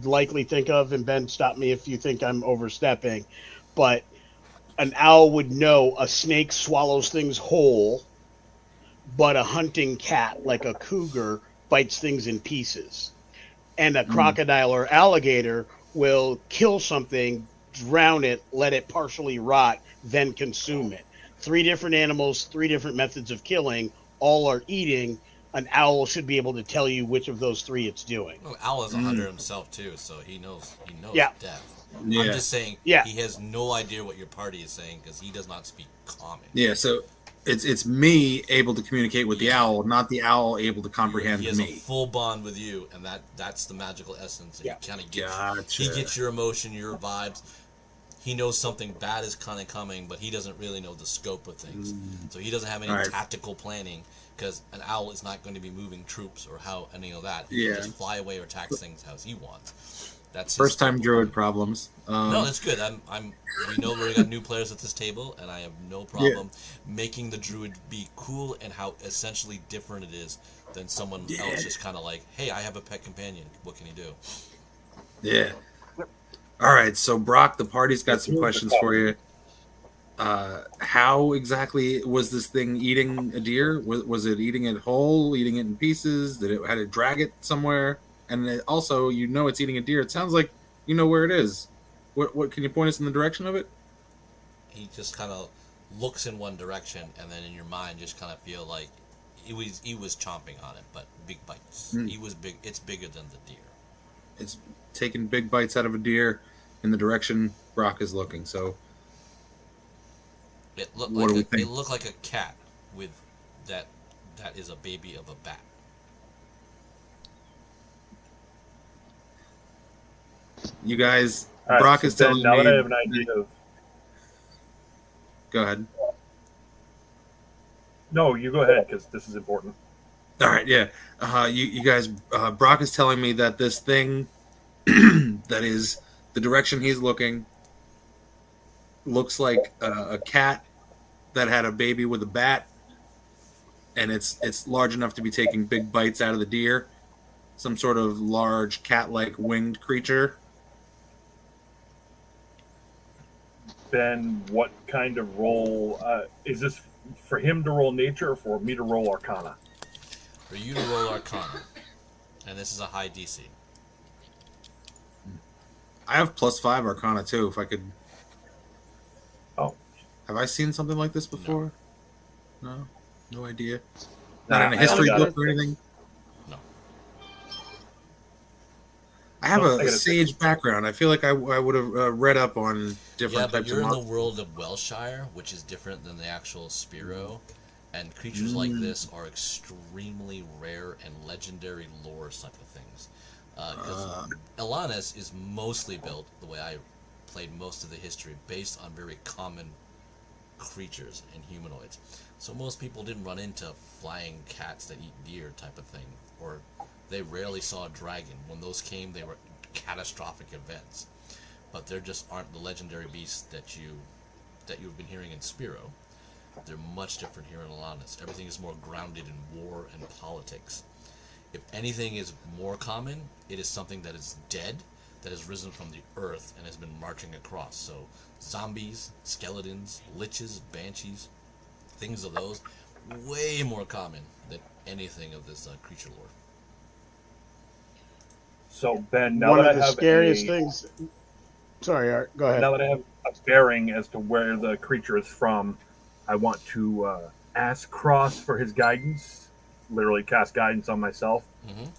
likely think of, and Ben, stop me if you think I'm overstepping, but an owl would know a snake swallows things whole, but a hunting cat, like a cougar, bites things in pieces. And a crocodile or alligator will kill something, drown it, let it partially rot, then consume it. 3 different animals, 3 different methods of killing, all are eating. An owl should be able to tell you which of those 3 it's doing. Well, Owl is a hunter himself too, so he knows Yeah. death. Yeah. I'm just saying Yeah. he has no idea what your party is saying because he does not speak common. Yeah, so it's me able to communicate with the owl, not the owl able to comprehend He has me. a full bond with you, and that's the magical essence. And Yeah. he kind of gets Gotcha. he gets your emotion, your vibes. He knows something bad is kind of coming, but he doesn't really know the scope of things. So he doesn't have any Alright. tactical planning because an owl is not going to be moving troops or how any of that. Yeah. He'll just fly away or attack things as he wants. That's his First time scope of druid planning. problems. No, that's good. We know we got new players at this table, and I have no problem making the druid be cool and how essentially different it is than someone else just kind of like, hey, I have a pet companion. What can you do? Yeah. All right, so Brock, the party's got some questions for you. How exactly was this thing eating a deer? Was it eating it whole, eating it in pieces? Did it had to drag it somewhere? And it also, you know, it's eating a deer. It sounds like you know where it is. What can you point us in the direction of it? He just kind of looks in one direction, and then in your mind, just kind of feel like he was chomping on it, but big bites. He was big. It's bigger than the deer. It's taking big bites out of a deer in the direction Brock is looking. So It looked What do we like think? it looked like a cat with that is a baby of a bat. you guys, All right, Brock so is then, telling now me. that I have an idea of. Go ahead. No, you go ahead because this is important. All right, yeah. You guys, Brock is telling me that this thing that is the direction he's looking looks like a cat that had a baby with a bat, and it's large enough to be taking big bites out of the deer. Some sort of large cat-like winged creature. Ben, what kind of roll is this for him to roll nature or for me to roll arcana? For you to roll Arcana, and this is a high DC. I have +5 Arcana too. If I could. Oh. Have I seen something like this before? No, no idea. Nah, Not in a I history only got book or anything. No. I have No, I a got a sage background. I feel like I would have read up on Yeah, different but types you're of in the monsters. world of Wellshire, which is different than the actual Spero, and creatures like this are extremely rare and legendary lore type of things. Because Elanis is mostly built, the way I played most of the history, based on very common creatures and humanoids. So most people didn't run into flying cats that eat deer type of thing, or they rarely saw a dragon. When those came, they were catastrophic events. but there just aren't the legendary beasts that you've been hearing in Spero. They're much different here in Alanis. Everything is more grounded in war and politics. If anything is more common, it is something that is dead, that has risen from the earth and has been marching across. So zombies, skeletons, liches, banshees, things of those, way more common than anything of this creature lore. So Ben, now One that of I the have scariest things. Sorry, Art. Go ahead. now that I have a bearing as to where the creature is from, I want to ask Cross for his guidance, literally cast guidance on myself,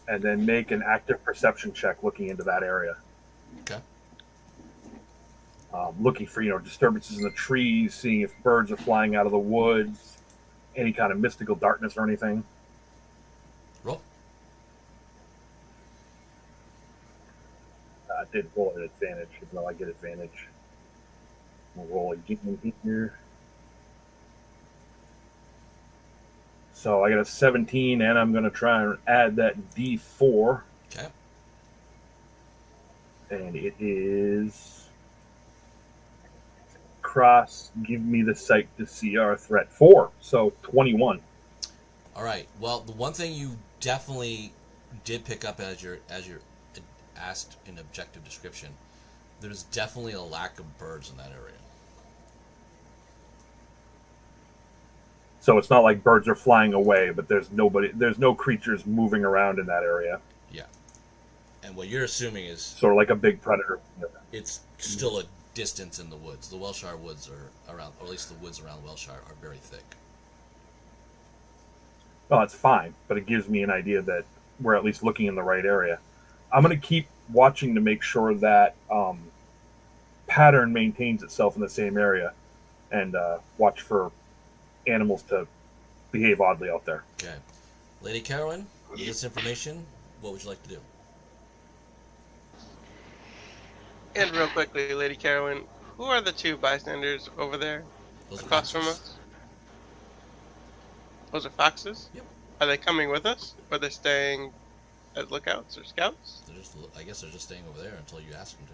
and then make an active perception check looking into that area. Okay. Looking for disturbances in the trees, seeing if birds are flying out of the woods, any kind of mystical darkness or anything. Roll. I did roll at advantage, even though I get advantage. We'll roll again here. So I got a 17, and I'm going to try and add that D4. Okay. And it is Cross, give me the sight to see our threat. 4, so 21. All right. Well, the one thing you definitely did pick up as you're asked in objective description, there's definitely a lack of birds in that area. So it's not like birds are flying away, but there's no creatures moving around in that area. Yeah. And what you're assuming is Sort of like a big predator. it's still a distance in the woods. The Wellshire woods are around, or at least the woods around Wellshire are very thick. Well, it's fine, but it gives me an idea that we're at least looking in the right area. I'm going to keep watching to make sure that pattern maintains itself in the same area, and watch for animals to behave oddly out there. Okay. Lady Carolyn, with this information, what would you like to do? And real quickly, Lady Carolyn, who are the two bystanders over there Those are across from foxes. us? Those are foxes? Yep. Are they coming with us? Or are they staying as lookouts or scouts? I guess they're just staying over there until you ask them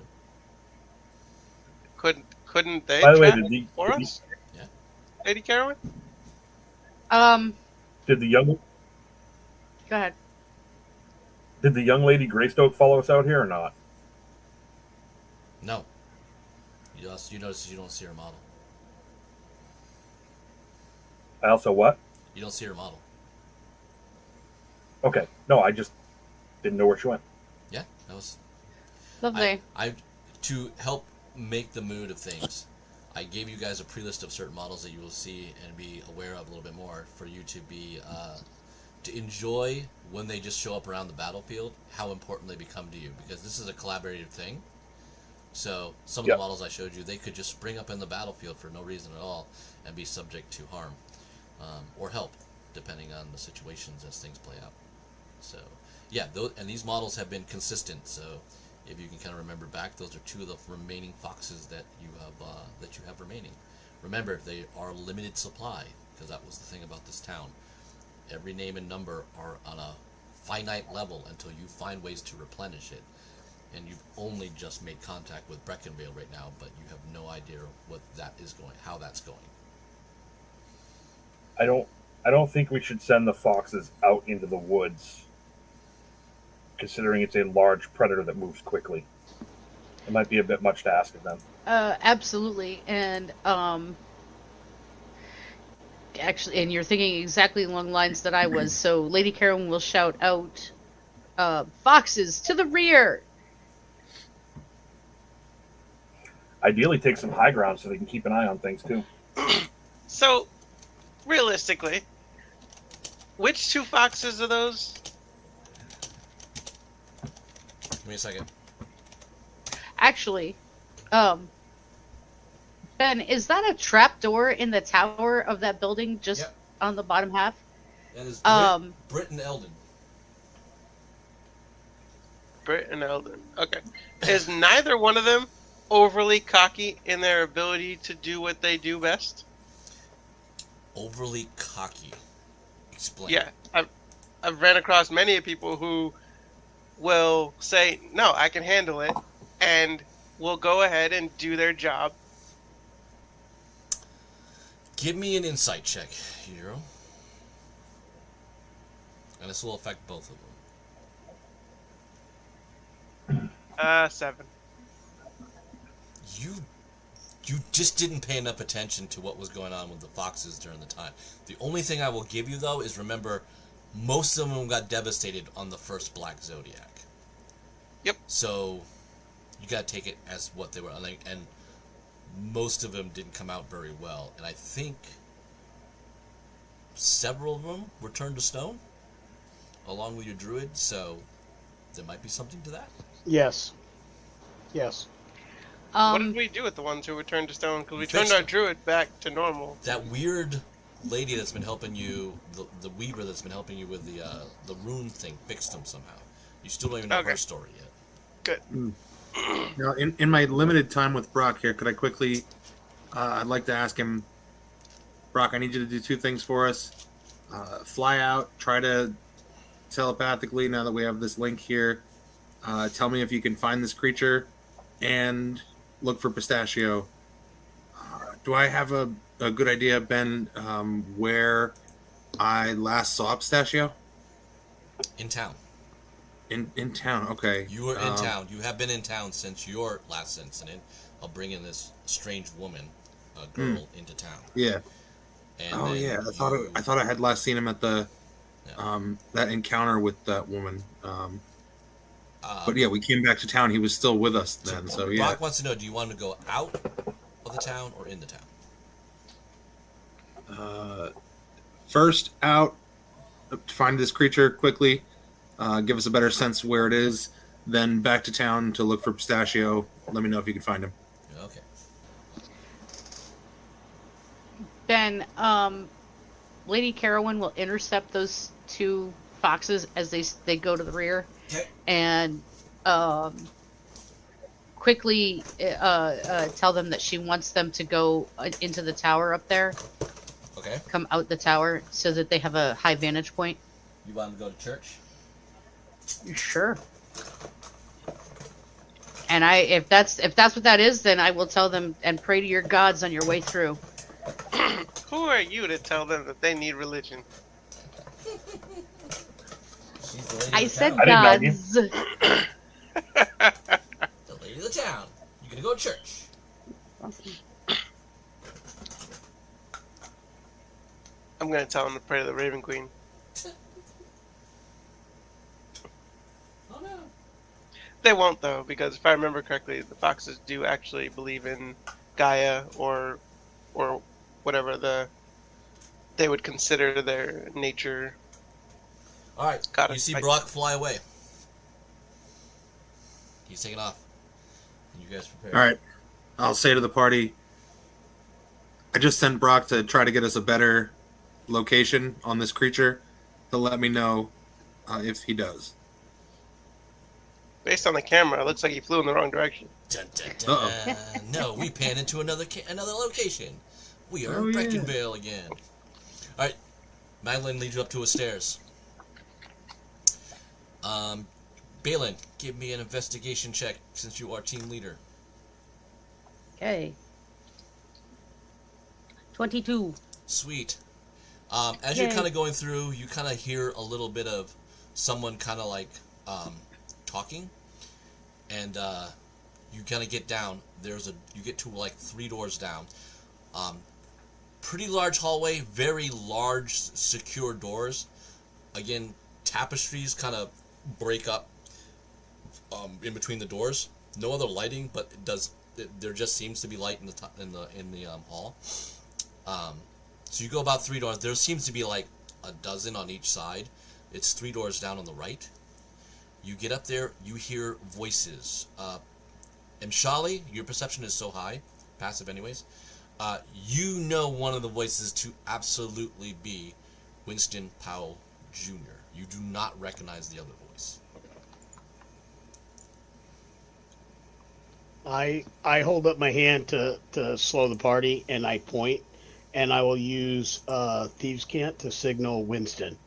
to. Couldn't they By the way, track for us? Yeah. Lady Carolyn? Did the young Go ahead. lady Greystoke follow us out here or not? No. You notice you don't see her model. I also what? You don't see her model. Okay, no, I just didn't know where she went. Yeah, that was Lovely. I to help make the mood of things. I gave you guys a pre-list of certain models that you will see and be aware of a little bit more for you to be to enjoy when they just show up around the battlefield, how important they become to you, because this is a collaborative thing. So some of the models I showed you, they could just spring up in the battlefield for no reason at all and be subject to harm or help, depending on the situations as things play out. So yeah, and these models have been consistent. So if you can kind of remember back, those are two of the remaining foxes that you have remaining. Remember, they are limited supply, because that was the thing about this town. Every name and number are on a finite level until you find ways to replenish it. And you've only just made contact with Breckinvale right now, but you have no idea what that is going, how that's going. I don't think we should send the foxes out into the woods, considering it's a large predator that moves quickly. It might be a bit much to ask of them. Absolutely, and actually, and you're thinking exactly along the lines that I was. So Lady Carolyn will shout out, "Foxes to the rear!" Ideally, take some high ground so they can keep an eye on things too. So, realistically, which two foxes are those? Give me a second. Actually, Ben, is that a trap door in the tower of that building just Yep. on the bottom half? That is Britt and Eldon. Britt and Eldon. Okay. Is neither one of them overly cocky in their ability to do what they do best? Overly cocky. Explain. Yeah. I've ran across many people who will say, "No, I can handle it," and will go ahead and do their job. Give me an insight check, Hero. And this will affect both of them. 7. You just didn't pay enough attention to what was going on with the foxes during the time. The only thing I will give you, though, is remember, most of them got devastated on the first Black Zodiac. Yep. So, you gotta take it as what they were, and most of them didn't come out very well. And I think several of them were turned to stone, along with your druid, so there might be something to that. Yes. Yes. What did we do with the ones who returned to stone? Because we turned our druid back to normal. That weird lady that's been helping you, the weaver that's been helping you with the rune thing, fixed them somehow. You still don't even know her story yet. Good. Now, in my limited time with Brock here, could I quickly, I'd like to ask him, Brock, I need you to do 2 things for us. Fly out, try to telepathically, now that we have this link here, tell me if you can find this creature, and look for Pistachio. Do I have a good idea, Ben, where I last saw Pistachio? In town. In town, okay. You were in town. You have been in town since your last incident of bringing this strange woman, girl, into town. Yeah. And yeah. I thought I had last seen him at the that encounter with that woman. But yeah, we came back to town. He was still with us then. So yeah. Brock wants to know: do you want to go out of the town or in the town? First out, find this creature quickly. Give us a better sense where it is. Then back to town to look for Pistachio. Let me know if you can find him. Okay. Ben, Lady Carowin will intercept those 2 foxes as they go to the rear, and quickly tell them that she wants them to go into the tower up there. Okay. Come out the tower so that they have a high vantage point. You want to go to church? Sure. And if that's what that is, then I will tell them and pray to your gods on your way through. Who are you to tell them that they need religion? I said I didn't gods. The lady of the town. You're gonna go to church. I'm gonna tell them to pray to the Raven Queen. Oh no. They won't though, because if I remember correctly, the foxes do actually believe in Gaia or whatever they would consider their nature. All right. Got it. You see Brock fly away. He's taking off. And you guys prepare. All right. I'll say to the party, I just sent Brock to try to get us a better location on this creature. He'll let me know if he does. Based on the camera, it looks like he flew in the wrong direction. Dun, dun, dun. No, we pan into another location. We are in Breckinvale again. All right. Madeline leads you up to a stairs. Bailen, give me an investigation check since you are team leader. Okay. 22. Sweet. As you're kind of going through, you kind of hear a little bit of someone kind of like talking, and you kind of get down. You get to like 3 doors down. Pretty large hallway, very large secure doors. Again, tapestries kind of break up in between the doors. No other lighting, but there just seems to be light in the hall. So you go about 3 doors. There seems to be like a dozen on each side. It's 3 doors down on the right. You get up there, you hear voices. And Shali, your perception is so high, passive anyways, you know one of the voices to absolutely be Winston Powell Jr. You do not recognize the other voice. I hold up my hand to slow the party, and I point, and I will use Thieves' Cant to signal Winston.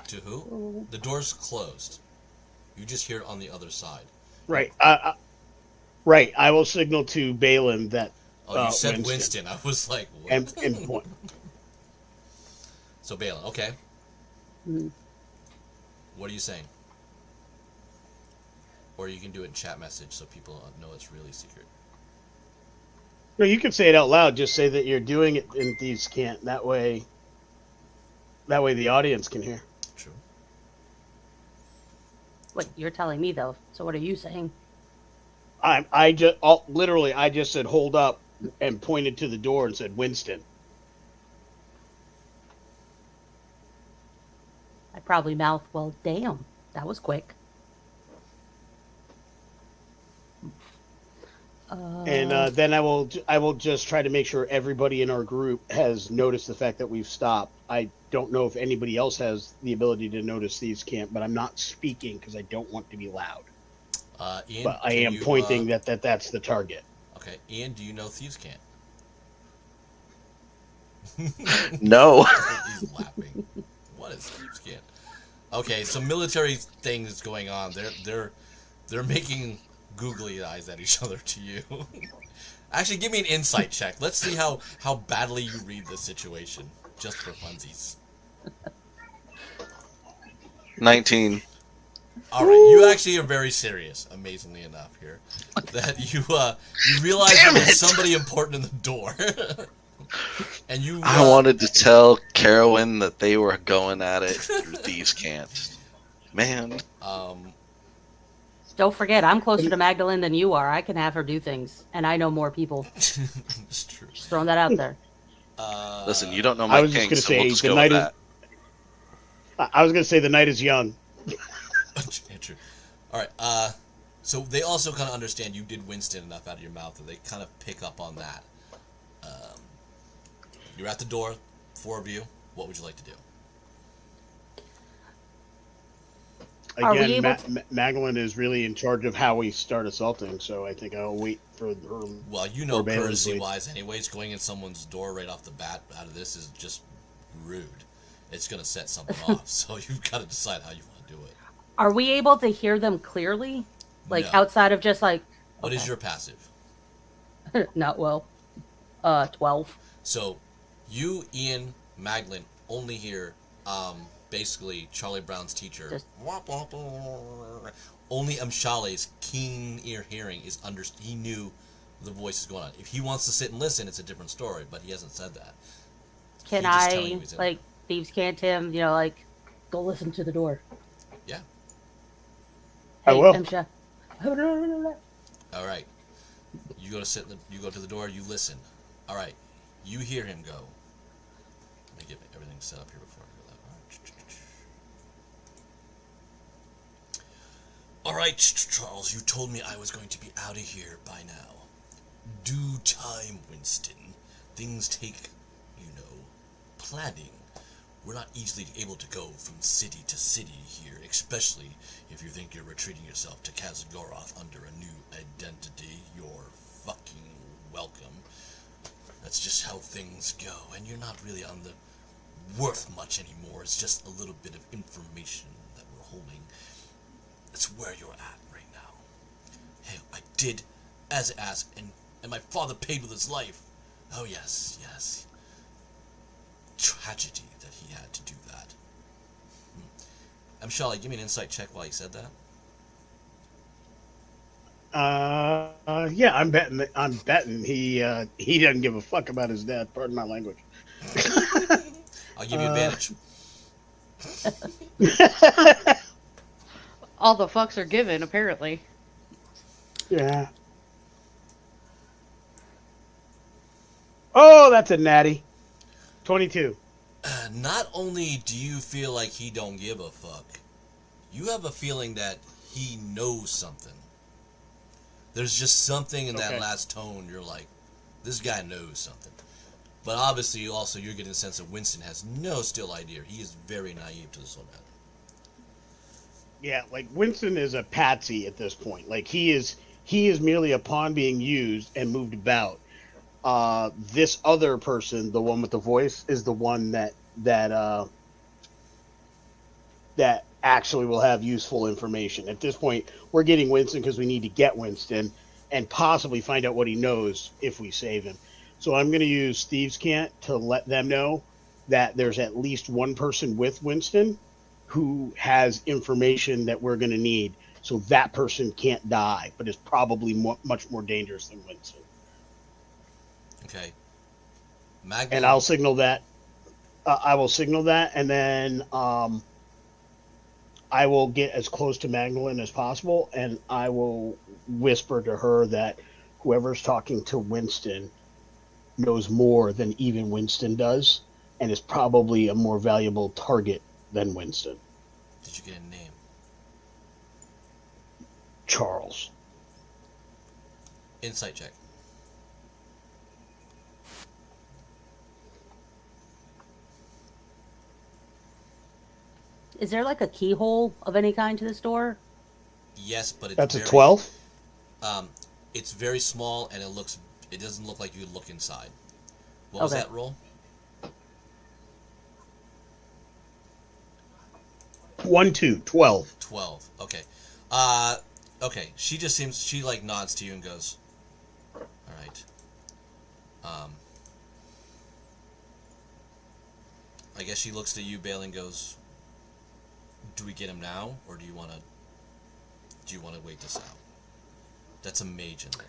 To who? The door's closed. You just hear it on the other side. Right. Right. I will signal to Bailen that. Oh, you said Winston. I was like, what? And point. So Bailen, okay. Mhm. What are you saying? Or you can do it in chat message so people know it's really secret. No, you can say it out loud. Just say that you're doing it in Thieves Can't. That way the audience can hear. True. Wait, you're telling me though. So what are you saying? I just said hold up and pointed to the door and said Winston. I probably mouthed, well, damn, that was quick. And then I will just try to make sure everybody in our group has noticed the fact that we've stopped. I don't know if anybody else has the ability to notice Thieves Can't, but I'm not speaking because I don't want to be loud. Ian, but I am pointing that's the target. Okay, Ian, do you know Thieves Can't? No. He's laughing. What is Thieves Can't? Okay, some military things going on. They're making googly eyes at each other to you. Actually, give me an insight check. Let's see how badly you read the situation, just for funsies. 19. All right, you actually are very serious, amazingly enough here. That you realize Damn there's it! somebody important in the door. And you I wanted to tell Carowin that they were going at it through Thieves Can't. Man. Don't forget, I'm closer to Magdalene than you are. I can have her do things, and I know more people. It's true. Just throwing that out there. Listen, you don't know my king, so we'll just go with that. I was going to say the night is young. True. All right. So they also kind of understand you did Winston enough out of your mouth that they kind of pick up on that. You're at the door, 4 of you. What would you like to do? Again, Magdalene is really in charge of how we start assaulting, so I think I'll wait for her. Well, you know, courtesy-wise, anyways, going in someone's door right off the bat out of this is just rude. It's going to set something off, so you've got to decide how you want to do it. Are we able to hear them clearly? Like, No. outside of just like... What is your passive? Not well. 12. So, you, Ian, Magdalene, only hear, basically, Charlie Brown's teacher. Just- Only Amshale's keen ear hearing is he knew the voice is going on. If he wants to sit and listen, it's a different story, but he hasn't said that. Can He just telling you I, he's in like, Thieves Can't him, you know, like, go listen to the door? Yeah. I Hey, will. Amsha. All right. You go to you go to the door, you listen. All right. You hear him go. Let me get everything set up here before I go that. All right, Charles, you told me I was going to be out of here by now. Due time, Winston. Things take, planning. We're not easily able to go from city to city here, especially if you think you're retreating yourself to Kazagoroth under a new identity. You're fucking welcome. That's just how things go, and you're not really on the worth much anymore. It's just a little bit of information that we're holding. It's where you're at right now. Hey, I did as asked, and my father paid with his life. Oh yes, yes. Tragedy that he had to do that. Shally, give me an insight check while you said that. Yeah, I'm betting he doesn't give a fuck about his dad. Pardon my language. I'll give you advantage. All the fucks are given, apparently. Yeah. Oh, that's a natty. 22. Not only do you feel like he don't give a fuck, you have a feeling that he knows something. There's just something in that last tone. You're like, this guy knows something. But obviously, also, you're getting the sense that Winston has no still idea. He is very naive to this whole matter. Yeah, like Winston is a patsy at this point. Like he is merely a pawn being used and moved about. This other person, the one with the voice, is the one that actually will have useful information. At this point, we're getting Winston because we need to get Winston and possibly find out what he knows if we save him. So I'm going to use Thieves' Cant to let them know that there's at least one person with Winston who has information that we're going to need. So that person can't die, but is probably much more dangerous than Winston. Okay. And I'll signal that. I will signal that, and then I will get as close to Magdalene as possible, and I will whisper to her that whoever's talking to Winston knows more than even Winston does, and is probably a more valuable target than Winston. Did you get a name? Charles. Insight check. Is there like a keyhole of any kind to this door? Yes, but it's That's a 12? It's very small, and it doesn't look like you look inside. What was that roll? 1, 2, 12. 12. Okay. Okay. She like nods to you and goes, all right. I guess she looks to you, Bailen, and goes, do we get him now, or do you want to wait this out? That's a mage in there.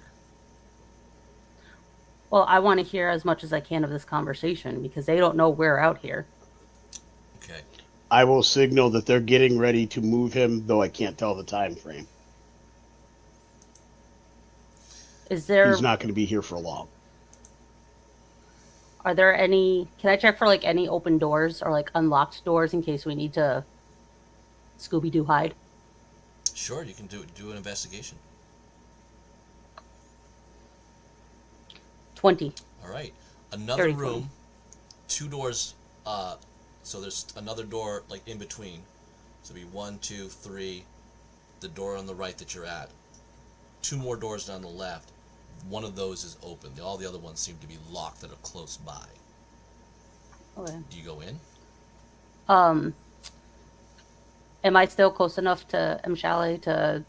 Well, I want to hear as much as I can of this conversation because they don't know we're out here. Okay. I will signal that they're getting ready to move him, though I can't tell the time frame. Is there? He's not going to be here for long. Are there any? Can I check for like any open doors or like unlocked doors in case we need to Scooby-Doo hide? Sure, you can do an investigation. 20. All right. Another 30, room, 20. 2 doors. So there's another door like in between. So it'd be 1, 2, 3. The door on the right that you're at. 2 more doors down the left. One of those is open. All the other ones seem to be locked that are close by. Okay. Do you go in? Am I still close enough to M. Chalet to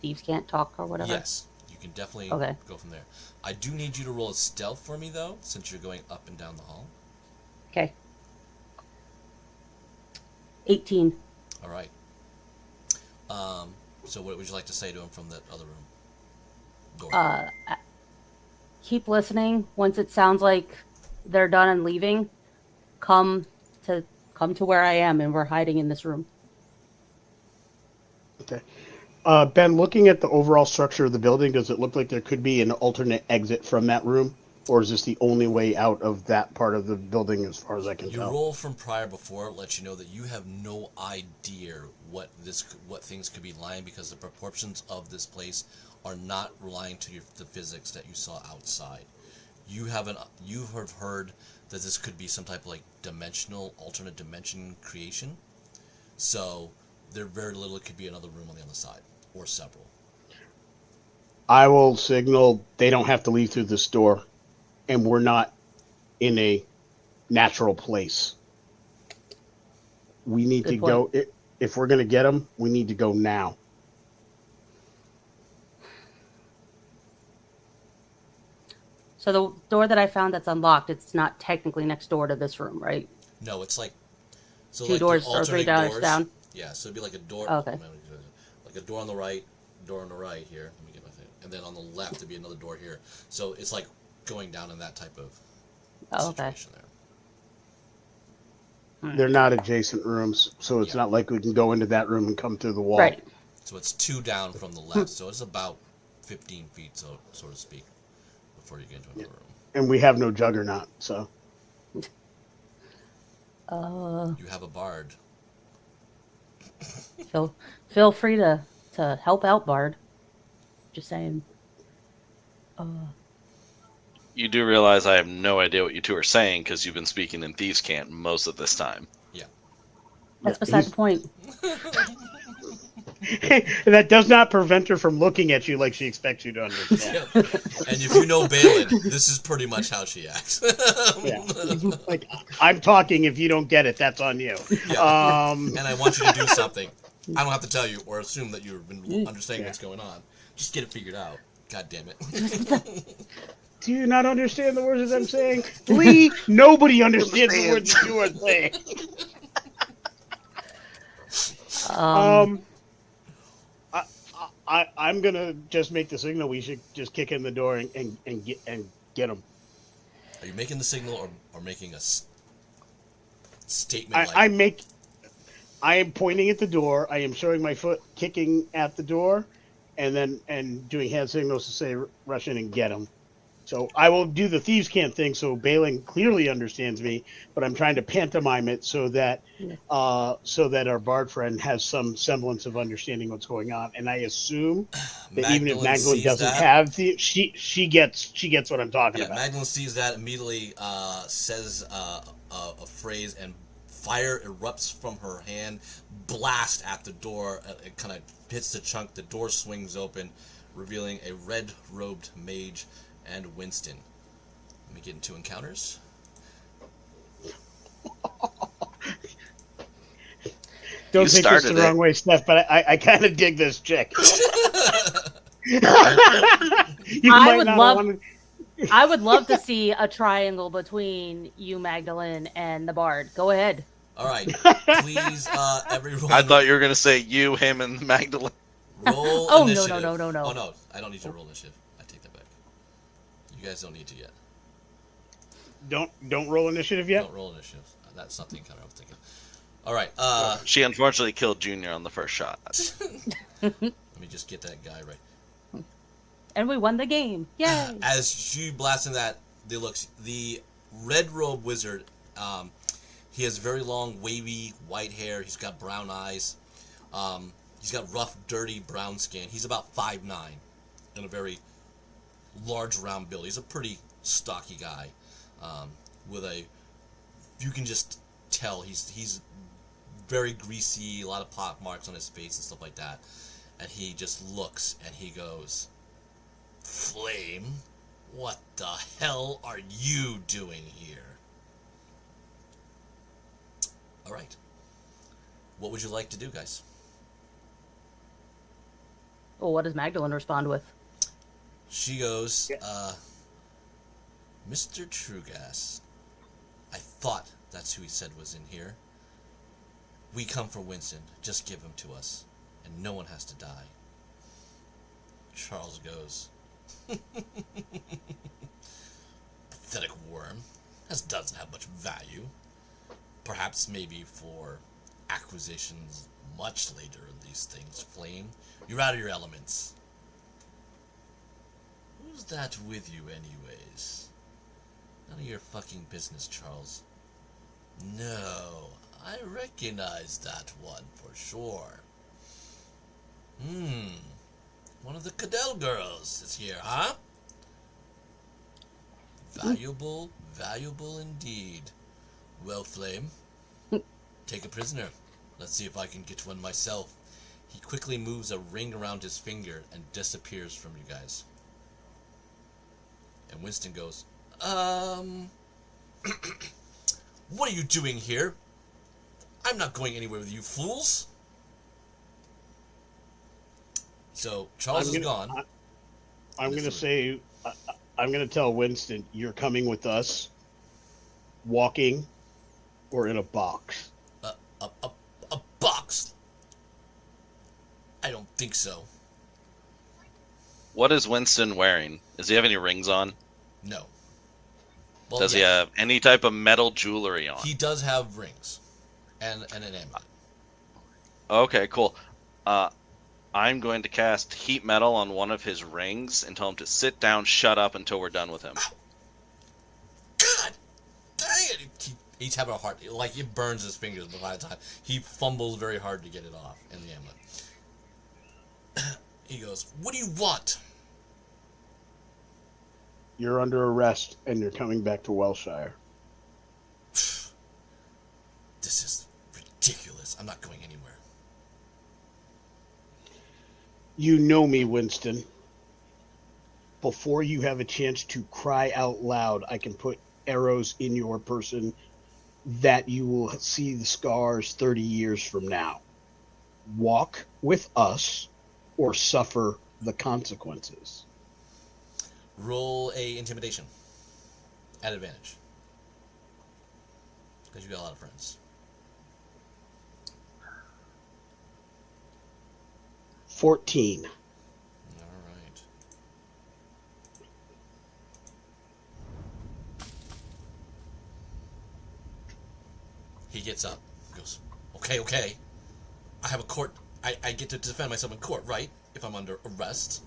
Thieves Can't Talk or whatever? Yes. You can definitely go from there. I do need you to roll a stealth for me, though, since you're going up and down the hall. Okay. 18. All right. So what would you like to say to him from that other room? Door. Keep listening. Once it sounds like they're done and leaving, come to where I am, and we're hiding in this room. Okay. Ben, looking at the overall structure of the building, does it look like there could be an alternate exit from that room? Or is this the only way out of that part of the building as far as I can tell? Your roll from prior before lets you know that you have no idea what things could be lying because the proportions of this place are not relying to the physics that you saw outside. You have heard that this could be some type of like dimensional, alternate dimension creation. So there very little could be another room on the other side, or several. I will signal they don't have to leave through this door, and we're not in a natural place. We need to go. If we're going to get them, we need to go now. So the door that I found that's unlocked, it's not technically next door to this room, right? No, it's like... So 2 like doors or 3 doors down? Yeah, so it'd be like a door... Okay. Like a door on the right, door on the right here. Let me get my thing. And then on the left, there'd be another door here. So it's like going down in that type of situation there. They're not adjacent rooms, so it's not like we can go into that room and come through the wall. Right. So it's 2 down from the left. So it's about 15 feet, so to speak, before you get into another room. And we have no juggernaut, so... You have a bard. Feel free to help out, Bard. Just saying. You do realize I have no idea what you two are saying because you've been speaking in Thieves' Cant most of this time. Yeah. That's beside the point. That does not prevent her from looking at you like she expects you to understand. And if you know Bailen, this is pretty much how she acts. Yeah. Like, I'm talking. If you don't get it, that's on you. Yeah. And I want you to do something. I don't have to tell you or assume that you've been understanding what's going on. Just get it figured out. God damn it. Do you not understand the words that I'm saying? Lee, nobody understands the words that you are saying. I'm gonna just make the signal. We should just kick in the door and get him. Are you making the signal or making a statement? I am pointing at the door. I am showing my foot kicking at the door, and doing hand signals to say rush in and get him. So I will do the thieves' can't thing, so Bailen clearly understands me, but I'm trying to pantomime it so that our bard friend has some semblance of understanding what's going on. And I assume that even if Magdalene doesn't have she gets what I'm talking about. Magdalene sees that, immediately says a phrase, and fire erupts from her hand, blast at the door. It kind of hits the chunk. The door swings open, revealing a red-robed mage and Winston. Let me get into encounters. Don't take this the wrong way, Steph, but I kind of dig this chick. I would love to see a triangle between you, Magdalene, and the bard. Go ahead. All right, please, everyone. I thought you were gonna say you, him, and Magdalene. Roll initiative. No. Oh no, I don't need to roll initiative. I take that back. You guys don't need to yet. Don't roll initiative yet. Don't roll initiative. That's not the encounter I was thinking. All right. She unfortunately killed Junior on the first shot. Let me just get that guy right. And we won the game. Yay! As she blasts in that, the red robe wizard. He has very long, wavy white hair. He's got brown eyes. He's got rough, dirty brown skin. He's about 5'9", and a very large, round build. He's a pretty stocky guy, you can just tell he's very greasy, a lot of pock marks on his face and stuff like that. And he just looks and he goes, "Flame, what the hell are you doing here?" All right. What would you like to do, guys? Well, what does Magdalene respond with? She goes, "Mr. Truegas, I thought that's who he said was in here. We come for Winston. Just give him to us, and no one has to die." Charles goes, "Pathetic worm. This doesn't have much value. Perhaps maybe for acquisitions much later in these things. Flame, you're out of your elements." "Who's that with you anyways?" "None of your fucking business, Charles." "No, I recognize that one for sure." One of the Cadell girls is here, huh?" Valuable indeed. Well, Flame, take a prisoner. Let's see if I can get one myself." He quickly moves a ring around his finger and disappears from you guys. And Winston goes, "What are you doing here? I'm not going anywhere with you fools." So Charles is gone. I'm going to tell Winston, you're coming with us, walking, or in a box. A box? I don't think so. What is Winston wearing? Does he have any rings on? No. Well, does he have any type of metal jewelry on? He does have rings and an amulet. Okay, cool. I'm going to cast heat metal on one of his rings and tell him to sit down, shut up until we're done with him. God dang it! He's having a hard, like it burns his fingers by the time he fumbles very hard to get it off in the amulet. He goes, "What do you want?" You're under arrest and you're coming back to Wellshire. This is ridiculous. I'm not going anywhere. You know me, Winston. Before you have a chance to cry out loud, I can put arrows in your person that you will see the scars 30 years from now. Walk with us or suffer the consequences. Roll a intimidation. At advantage. Because you got a lot of friends. 14. All right. He gets up. Goes, okay. I have a court. I get to defend myself in court, right? If I'm under arrest.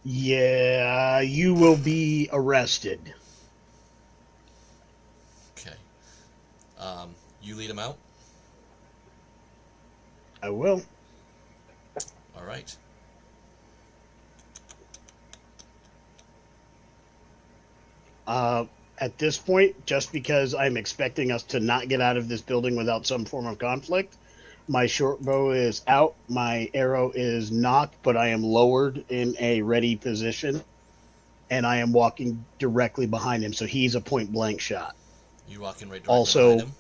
Yeah, you will be arrested. Okay. You lead him out? I will. All right. At this point, just because I'm expecting us to not get out of this building without some form of conflict, my short bow is out, my arrow is knocked, but I am lowered in a ready position, and I am walking directly behind him, so he's a point-blank shot. You walking right directly behind him?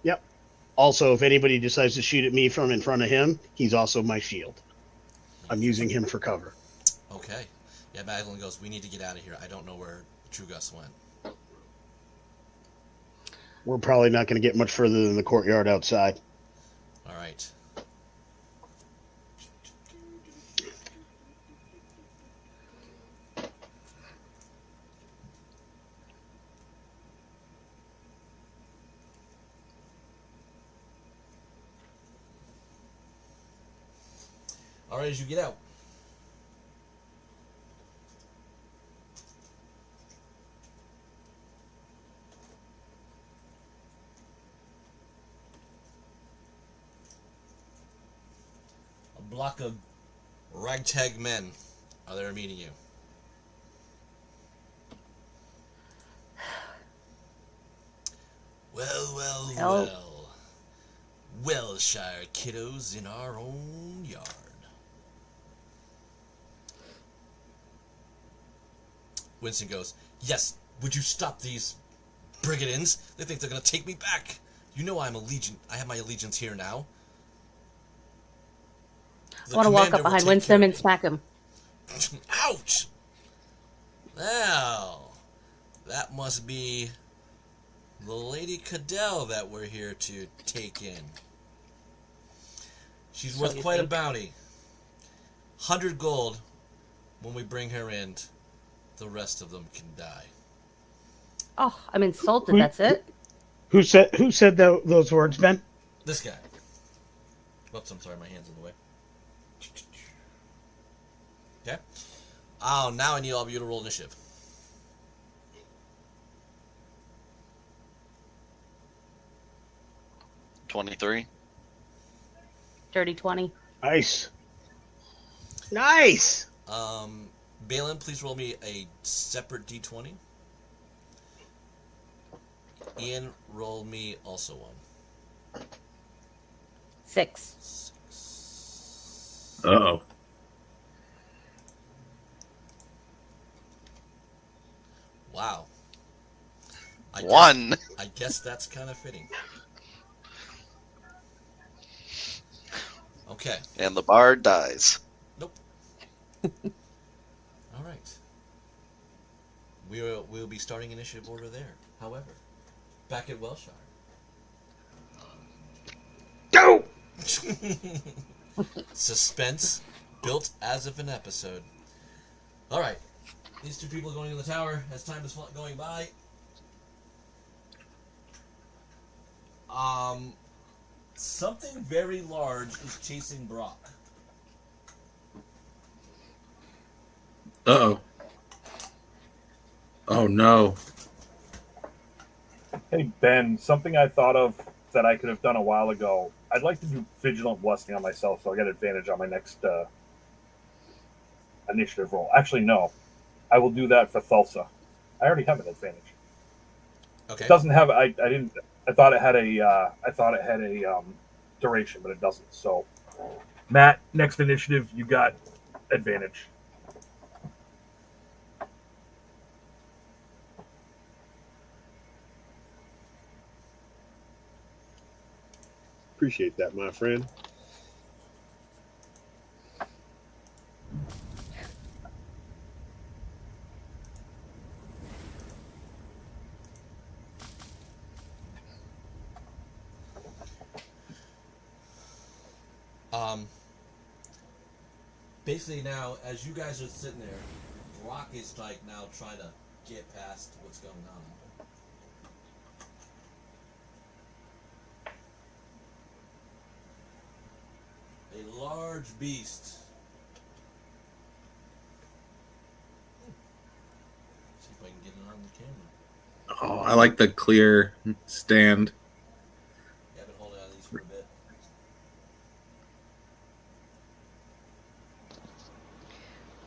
Yep. Also, if anybody decides to shoot at me from in front of him, he's also my shield. I'm using him for cover. Okay. Yeah, Magdalene goes, we need to get out of here. I don't know where True Gus went. We're probably not going to get much further than the courtyard outside. All right. All right, as you get out. A block of ragtag men are there meeting you. Well. Wellshire kiddos in our own yard. Winston goes, yes, would you stop these brigands? They think they're going to take me back. You know I'm allegiant. I have my allegiance here now. I want to walk up behind Winston and smack him. Ouch! Now, that must be the Lady Cadell that we're here to take in. She's worth quite a bounty. 100 gold when we bring her in. The rest of them can die. Oh, I'm insulted. That's it. Who said those words, Ben? This guy. Whoops, I'm sorry, my hand's in the way. Okay. Oh, now I need all of you to roll initiative. $23. Dirty 20. Nice. Bailen, please roll me a separate d20. Ian, roll me also one. 6. Uh-oh. Wow. One. I guess that's kind of fitting. Okay. And the bard dies. Nope. All right. We'll be starting initiative order there. However, back at Wellshire. Go! Suspense built as of an episode. All right. These two people are going in the tower as time is going by. Something very large is chasing Brock. Uh-oh. Oh, no. Hey, Ben, something I thought of that I could have done a while ago. I'd like to do Vigilant Blessing on myself so I get advantage on my next initiative roll. Actually, no. I will do that for Thulsa. I already have an advantage. Okay. It doesn't have. I didn't. I thought it had a. Duration, but it doesn't. So, Matt, next initiative, you got advantage. Appreciate that, my friend. Basically now, as you guys are sitting there, Brock is like now trying to get past what's going on. A large beast. See if I can get it on the camera. Oh, I like the clear stand. Yeah, I've been holding on to these for a bit.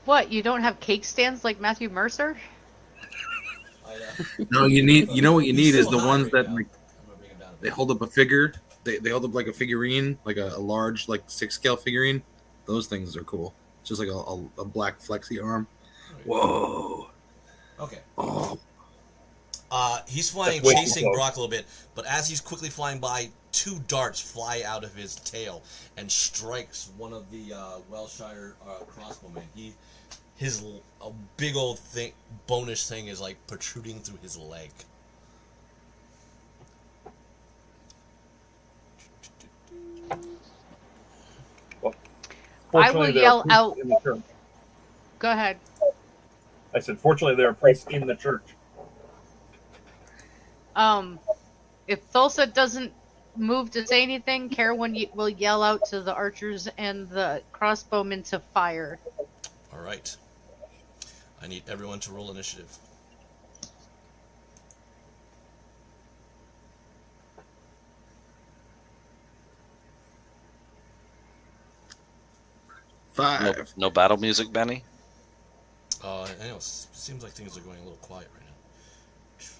What? You don't have cake stands like Matthew Mercer? No, you need. You know what you need is so the hot ones right that now. like, I'm gonna bring him down a they bit. hold up a figure. They hold up like a figurine, like a large like 6-scale figurine. Those things are cool. It's just like a black flexi arm. Whoa. Okay. Oh. He's flying, That's way too chasing close. Brock a little bit, but as he's quickly flying by, 2 darts fly out of his tail and strikes one of the Wellshire crossbowmen. A big old thing, bonish thing, is like protruding through his leg. I will Fortunately, there are yell priests out. in the church. Go ahead. I said, fortunately, there are priests in the church. If Thulsa doesn't move to say anything, Carowin will yell out to the archers and the crossbowmen to fire. All right. I need everyone to roll initiative. No, 5. no battle music, Benny? I know, seems like things are going a little quiet right now.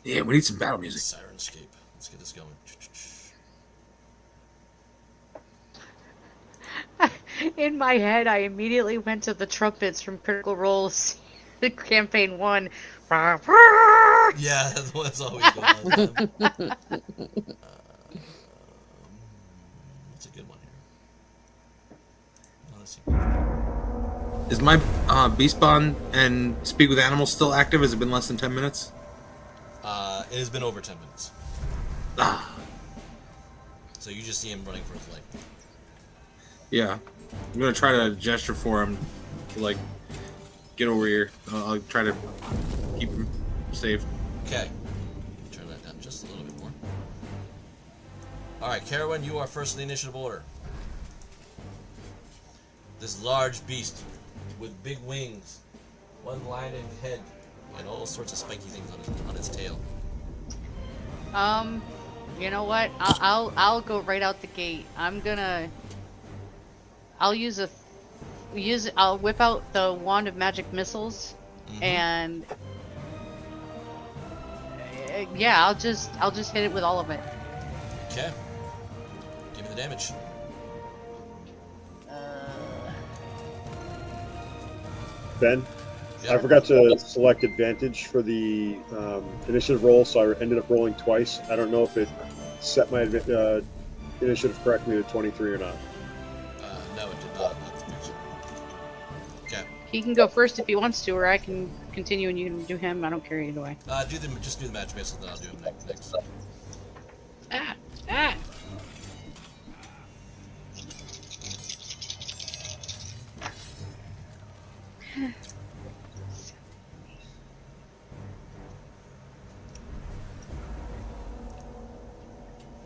Yeah, we need some battle music. Sirenscape. Let's get this going. In my head, I immediately went to the trumpets from Critical Role's Campaign 1. Yeah, that's what's always going on. What's a good one here? Oh, let's see. Is my Beast Bond and Speak with Animals still active? Has it been less than 10 minutes? It has been over 10 minutes. Ah, So you just see him running for his life. yeah. I'm gonna try to gesture for him to like get over here. I'll try to keep him safe. Okay. Turn that down just a little bit more. Alright, Carowin, you are first in the initiative order. This large beast with big wings, one-lined head, and all sorts of spiky things on its tail. You know what? I'll go right out the gate. I'll whip out the wand of magic missiles, and yeah, I'll just hit it with all of it. Okay. Give me the damage. Ben, Yep. I forgot to select advantage for the initiative roll, so I ended up rolling twice. I don't know if it set my initiative correctly to 23 or not. No, it did not. Okay. He can go first if he wants to, or I can continue and you can do him. I don't care either way. Just do the magic missile, then I'll do him next. Ah!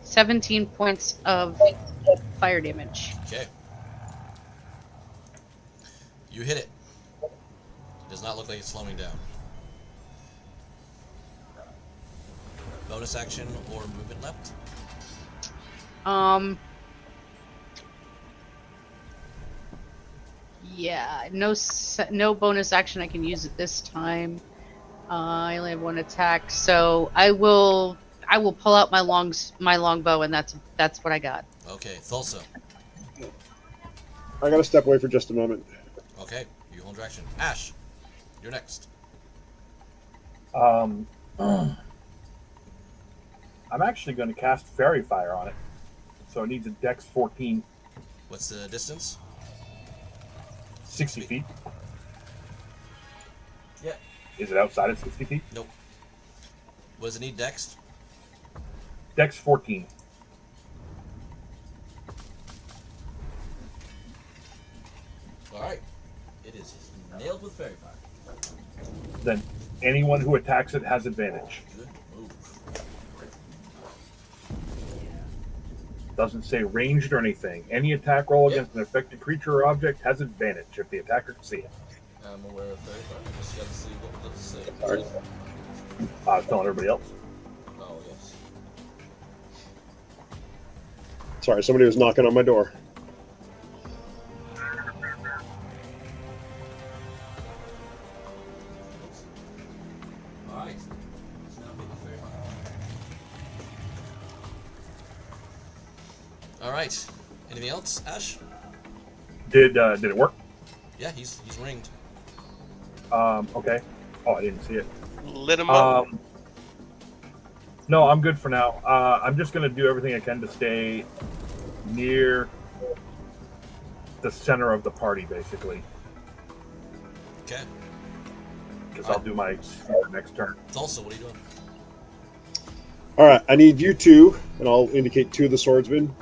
17 points of fire damage. Okay. You hit it. Does not look like it's slowing down. Bonus action or movement left? Yeah, no bonus action I can use at this time. I only have one attack, so I will pull out my longbow, and that's what I got. Okay, Thulsa. I gotta step away for just a moment. Okay, you hold your action. Ash, you're next. I'm actually going to cast Fairy Fire on it. So it needs a Dex 14, What's the distance? 60 feet. Yeah. Is it outside of 60 feet? Nope. What does it need, Dex? Dex 14. Alright. It is nailed with fairy fire. Then anyone who attacks it has advantage. Good move. Doesn't say ranged or anything. Any attack roll against an affected creature or object has advantage if the attacker can see it. I'm aware of fairy fire. Just gotta see what does it say. Sorry. I was telling everybody else. Oh, yes. Sorry, somebody was knocking on my door. Alright. It's now making fairy fire. Alright. Anything else, Ash? Did it work? Yeah, he's ringed. Okay. Oh, I didn't see it. Lit him up. No, I'm good for now. I'm just going to do everything I can to stay near the center of the party, basically. Okay. Because I'll do my sphere next turn. Thulsa, what are you doing? All right, I need you two, and I'll indicate two of the swordsmen.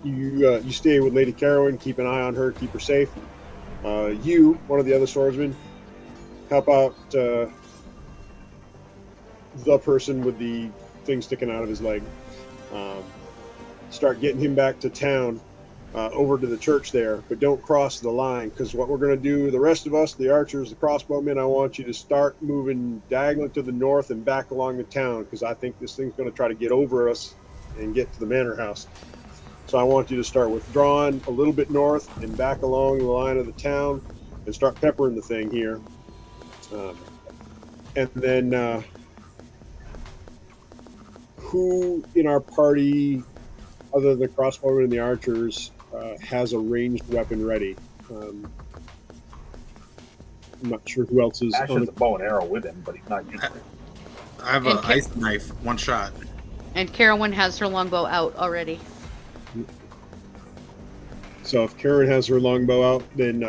You stay with Lady Carowin, keep an eye on her, keep her safe. You, one of the other swordsmen, help out the person with the thing sticking out of his leg. Start getting him back to town, over to the church there, but don't cross the line, because what we're going to do, the rest of us, the archers, the crossbowmen, I want you to start moving diagonally to the north and back along the town, because I think this thing's going to try to get over us and get to the manor house. So I want you to start withdrawing a little bit north and back along the line of the town and start peppering the thing here. And then who in our party, other than the crossbowmen and the archers, has a ranged weapon ready? I'm not sure who else is. Ash has a bow and arrow with him, but he's not using it. I have an ice knife, one shot. And Carowin has her longbow out already. So if Karen has her longbow out, then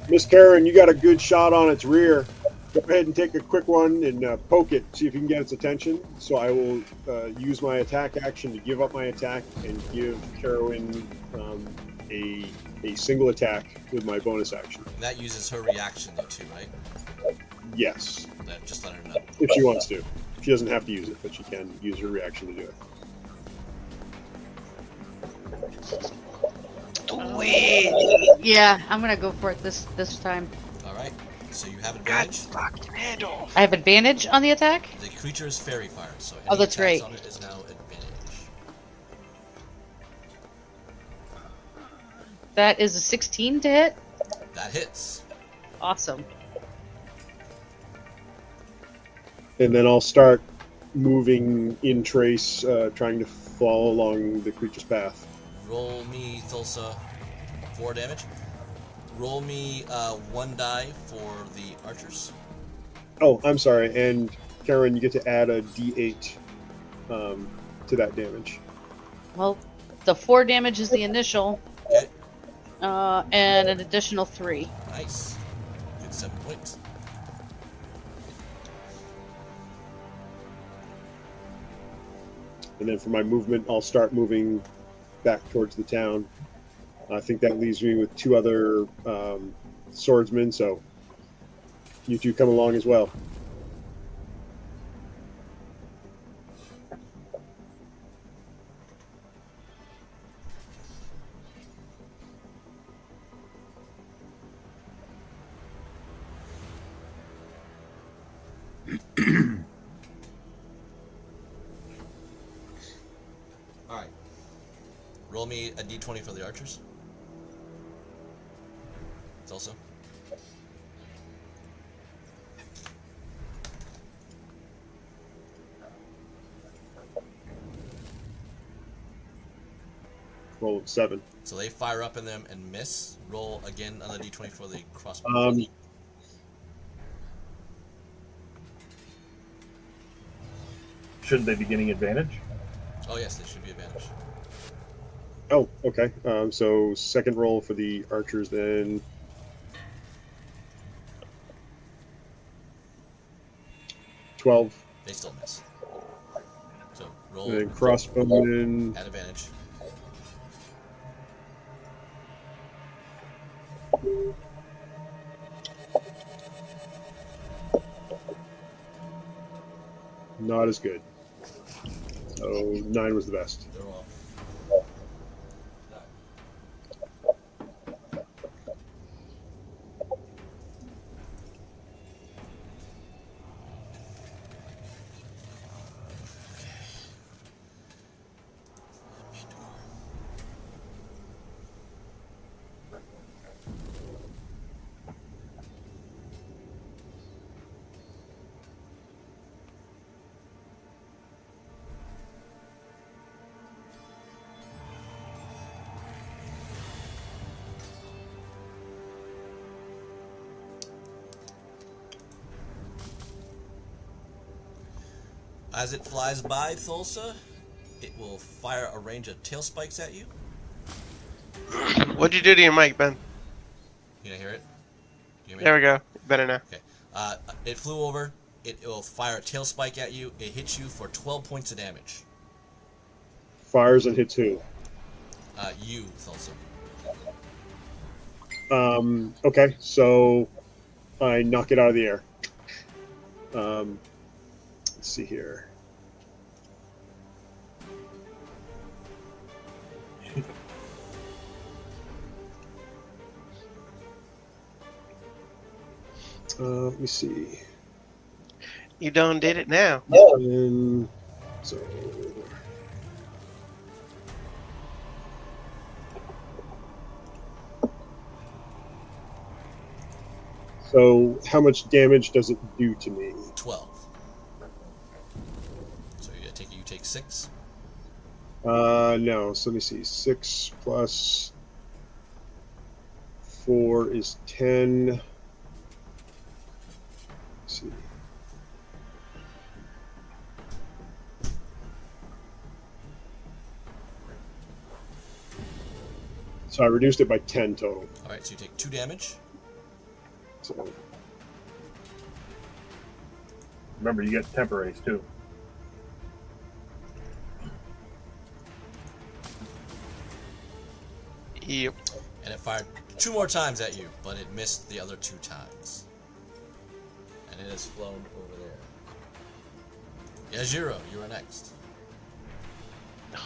Miss Karen, you got a good shot on its rear. Go ahead and take a quick one and poke it, see if you can get its attention. So I will use my attack action to give up my attack and give Carowin a single attack with my bonus action. And that uses her reaction, though, too, right? Yes, Just let her know. if she wants to. She doesn't have to use it, but she can use her reaction to do it. Yeah, I'm gonna go for it this time. Alright. So you have God, advantage. fuck your hand off. I have advantage on the attack. The creature is fairy fire, so any Oh, that's attacks right. on it is now advantage. That is a 16 to hit. That hits. Awesome. And then I'll start moving in trace, trying to follow along the creature's path. Roll me, Thulsa, 4 damage. Roll me 1 die for the archers. Oh, I'm sorry. And Karen, you get to add a D8 to that damage. Well, the 4 damage is the initial, Okay. and an additional 3. Nice. Good 7 points. And then for my movement, I'll start moving back towards the town. I think that leaves me with 2 other swordsmen, so you two come along as well. Alright. Roll me a d20 for the archers. It's also. roll of 7. So they fire up in them and miss. Roll again on the d20 for the crossbow. Shouldn't they be getting advantage? Oh yes, they should be advantage. Oh, okay. So second roll for the archers then. They still miss. So roll. And then crossbowmen. At advantage. Not as good. So 9 was the best. They're all. As it flies by Thulsa, it will fire a range of tail spikes at you. What'd you do to your mic, Ben? You gonna hear it? There we go. Better now. Okay. It flew over. It will fire a tail spike at you. It hits you for 12 points of damage. Fires and hits who? You, Thulsa. Okay, so I knock it out of the air. Let's see here. Let me see. You done did it now. And so how much damage does it do to me? 12. So you take 6. No. So let me see. 6 plus 4 is 10. Let's see. So I reduced it by 10 total. All right, so you take 2 damage. So Remember, you get temporaries too. Yep. And it fired 2 more times at you, but it missed the other 2 times. And it has flown over there. Yajiro, you are next.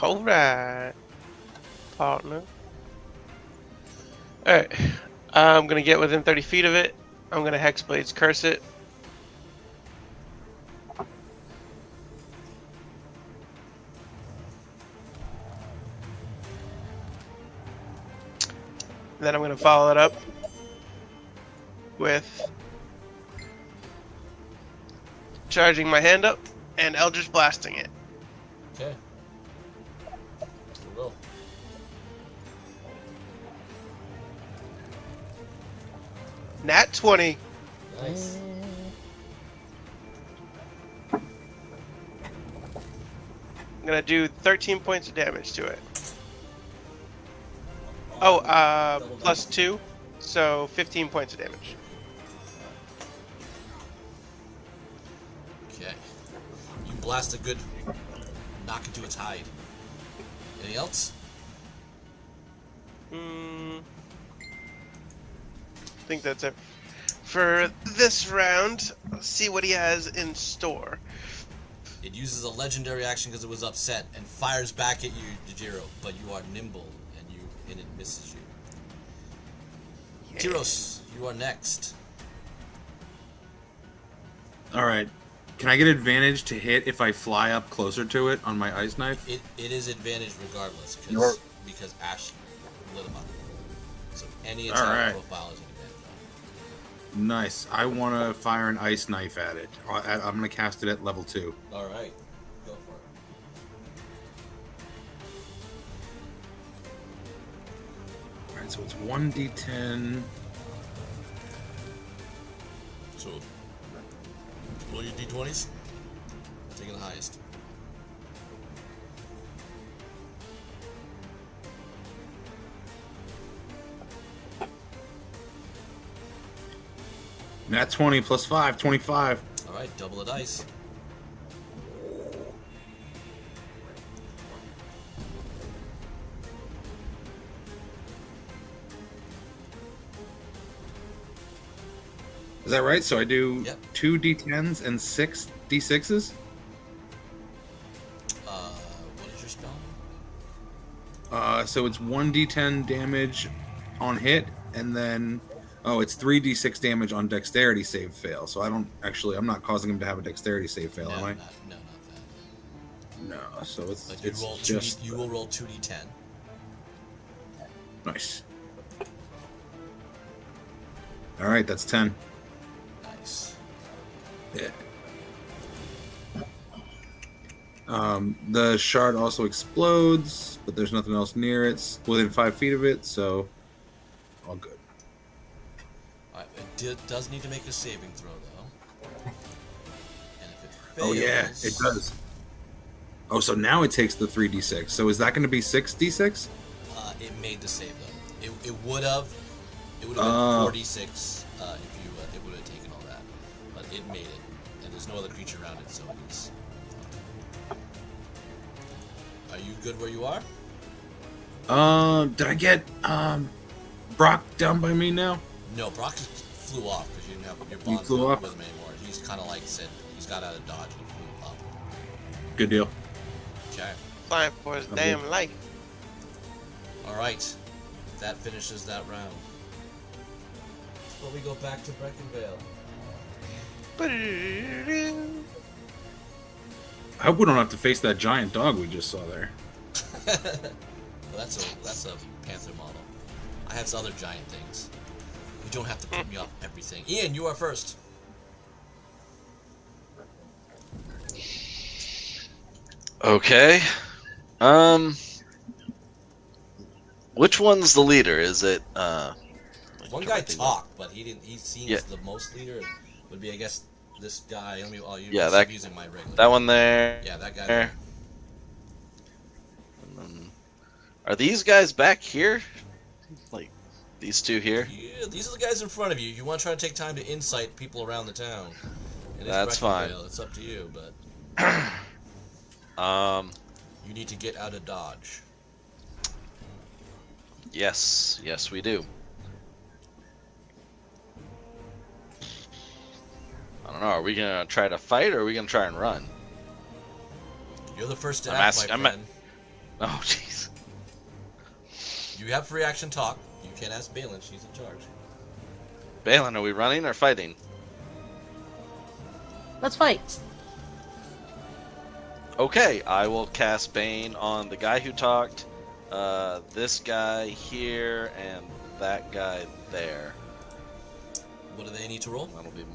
Alright, partner. Alright. I'm gonna get within 30 feet of it. I'm gonna Hexblades curse it. Then I'm gonna follow it up with charging my hand up and Eldritch blasting it. Okay. Roll. Nat 20. Nice. I'm gonna do 13 points of damage to it. Oh, plus 2, so 15 points of damage. Okay. You blast a good knock into its hide. Anything else? I think that's it for this round. Let's see what he has in store. It uses a legendary action because it was upset and fires back at you, Jiro, but you are nimble and it misses you. Yeah. Tyros, you are next. All right. Can I get advantage to hit if I fly up closer to it on my ice knife? It is advantage regardless because Ash lit him up. So any attack profile is an advantage on. Nice. I want to fire an ice knife at it. I'm going to cast it at level 2. All right, go for Alright, so it's 1d10. So, roll your d20s. Taking the highest. Nat 20 plus 5, 25. Alright, double the dice. Is that right? So I do Yep. 2 d10s and 6 d6s? What is your spell? So it's 1d10 damage on hit, and then it's 3d6 damage on dexterity save fail. So I'm not causing him to have a dexterity save fail, am I? Not that. No. So But it's you will roll 2d10. nice. All right, that's 10. Nice. Yeah. The shard also explodes, but there's nothing else near it, within 5 feet of it, so all good. Alright, it does need to make a saving throw, though. And if it fails... Oh yeah, it does. Oh, so now it takes the 3d6. So is that going to be 6d6? It made the save, though. It would have been 46 if it would have taken all that. But it made it. And there's no other creature around it, so it is. Are you good where you are? Did I get Brock down by me now? No, Brock flew off because you didn't have your He bonds flew with off? him anymore. He's kind of like said he's got out of dodge and flew up. Good deal. Okay. Flying for his damn life. All right. That finishes that round. Well, we go back to Breckinvale. I hope we don't have to face that giant dog we just saw there. Well, that's a panther model. I have some other giant things. You don't have to put me off everything. Ian, you are first. Okay. Which one's the leader? Is it One guy talked, but he didn't. He seems Yeah. the most leader. It would be, I guess, this guy. That- using my regular. that one there? Yeah, that guy. There. And then, are these guys back here? Like these two here? Yeah, these are the guys in front of you. You want to try to take time to insight people around the town. It is That's fine. Breckinvale. It's up to you, but you need to get out of Dodge. Yes, we do. I don't know. Are we gonna try to fight, or are we gonna try and run? You're the first to I'm act, asking- my I'm friend. Oh, jeez. You have free action talk. You can ask Bailen. She's in charge. Bailen, are we running or fighting? Let's fight. Okay, I will cast Bane on the guy who talked, this guy here, and that guy there. What do they need to roll? That'll be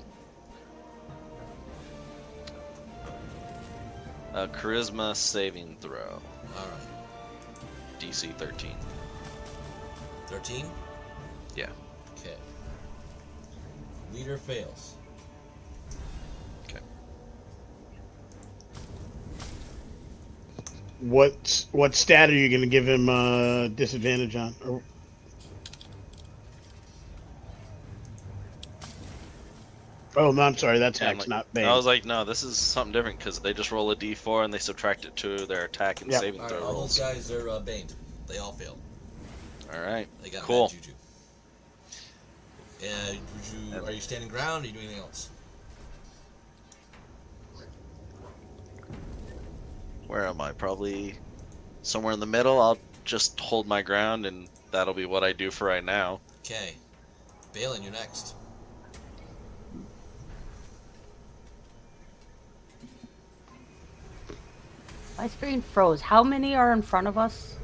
a charisma saving throw. All right. DC 13. 13? Yeah. Okay. Leader fails. Okay. What stat are you going to give him disadvantage on? Oh, no, I'm sorry. That's Yeah, Hex, like- not Bane. I was like, no, this is something different because they just roll a D4 and they subtract it to their attack and Yep. saving All throw right, all rolls. those guys are baned. They all failed. All right. They got Cool. bad juju. Are you standing ground? Or are you doing anything else? Where am I? Probably somewhere in the middle. I'll just hold my ground, and that'll be what I do for right now. Okay. Bailen, you're next. My screen froze. How many are in front of us?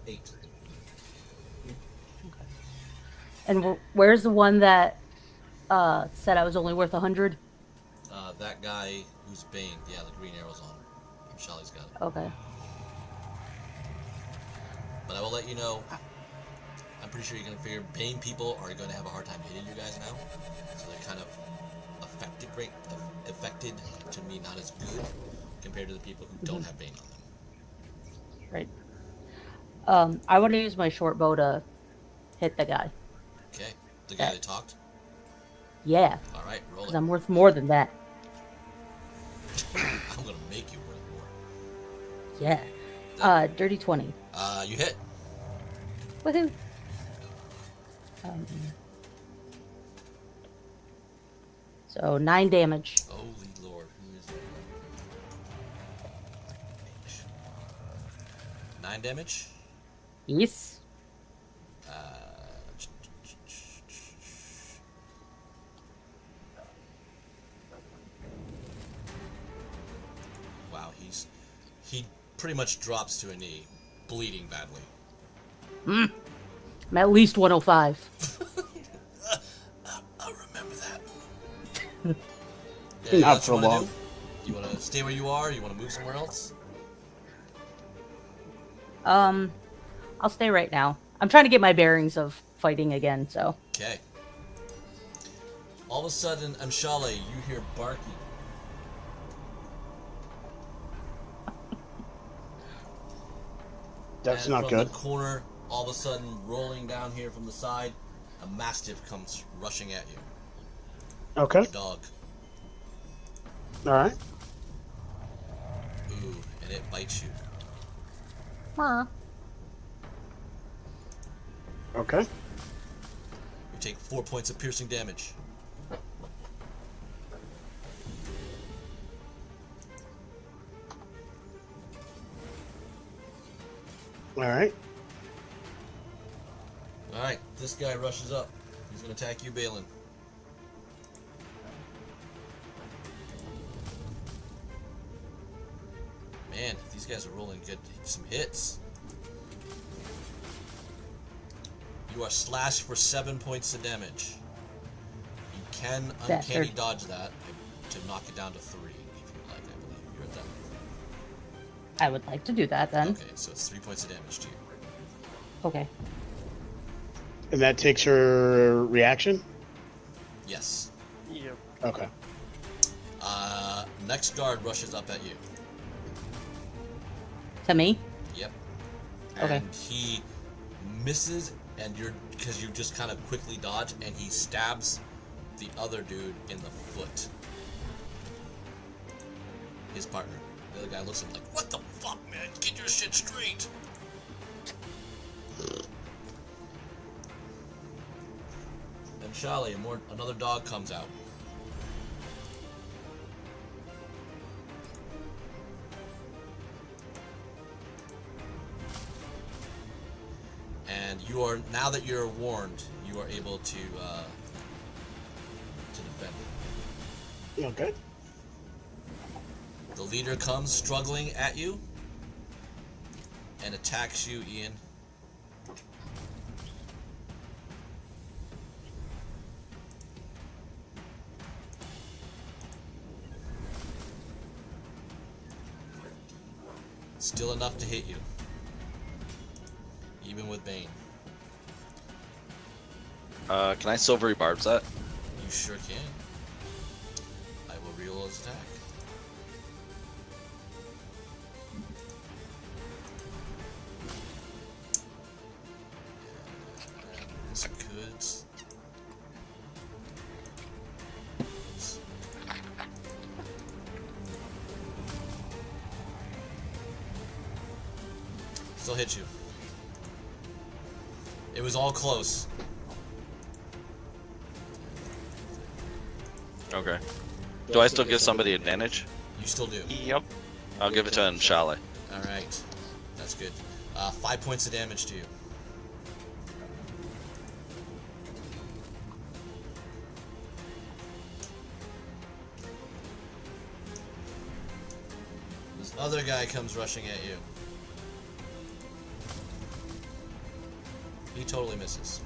8. And where's the one that said I was only worth 100? That guy who's Bane. Yeah, the green arrow's on him. Shelly's got it. Okay. But I will let you know. I'm pretty sure you're gonna figure Bane people are going to have a hard time hitting you guys now, so they're kind of affected to me not as good compared to the people who don't have Bane on them. Right. I want to use my short bow to hit the guy. Okay, the guy that talked. Yeah. All right, roll Because it. I'm worth more than that. I'm gonna make you worth more. Yeah. Dirty 20. You hit. Woohoo. So 9 damage. Holy Lord, who is that? 9 damage. Yes. Wow, he pretty much drops to a knee, bleeding badly. I'm at least 105. I'll remember that. Not that's for what you wanna long. do? You want to stay where you are? You want to move somewhere else? I'll stay right now. I'm trying to get my bearings of fighting again, so. Okay. All of a sudden, Amshale, you hear barking. That's And not from good. the corner, all of a sudden, rolling down here from the side, a mastiff comes rushing at you. Okay. A dog. All right. Ooh, and it bites you. Okay. You take 4 points of piercing damage. All right. Alright, this guy rushes up. He's going to attack you, Bailen. Man, these guys are rolling some hits. You are slashed for 7 points of damage. You can uncanny Bastard. dodge that to knock it down to 3, if you like, I believe. You're at that. I would like to do that then. Okay, so it's 3 points of damage to you. Okay. And that takes her reaction? Yes. Yep. Okay. Next guard rushes up at you. To me? Yep. Okay. And he misses, and because you just kind of quickly dodge, and he stabs the other dude in the foot. His partner. The other guy looks at him like, "What the fuck, man? Get your shit straight." And Shali, another dog comes out. And now that you're warned, you are able to defend. Okay. The leader comes struggling at you and attacks you, Ian. Still enough to hit you, even with Bane. Can I silvery barbs that? You sure can. I will reroll his attack. This could. Still hit you. It was all close. Okay. Do I still give somebody advantage? You still do. Yep. I'll give it to Nshale. Alright. That's good. 5 points of damage to you. This other guy comes rushing at you. He totally misses.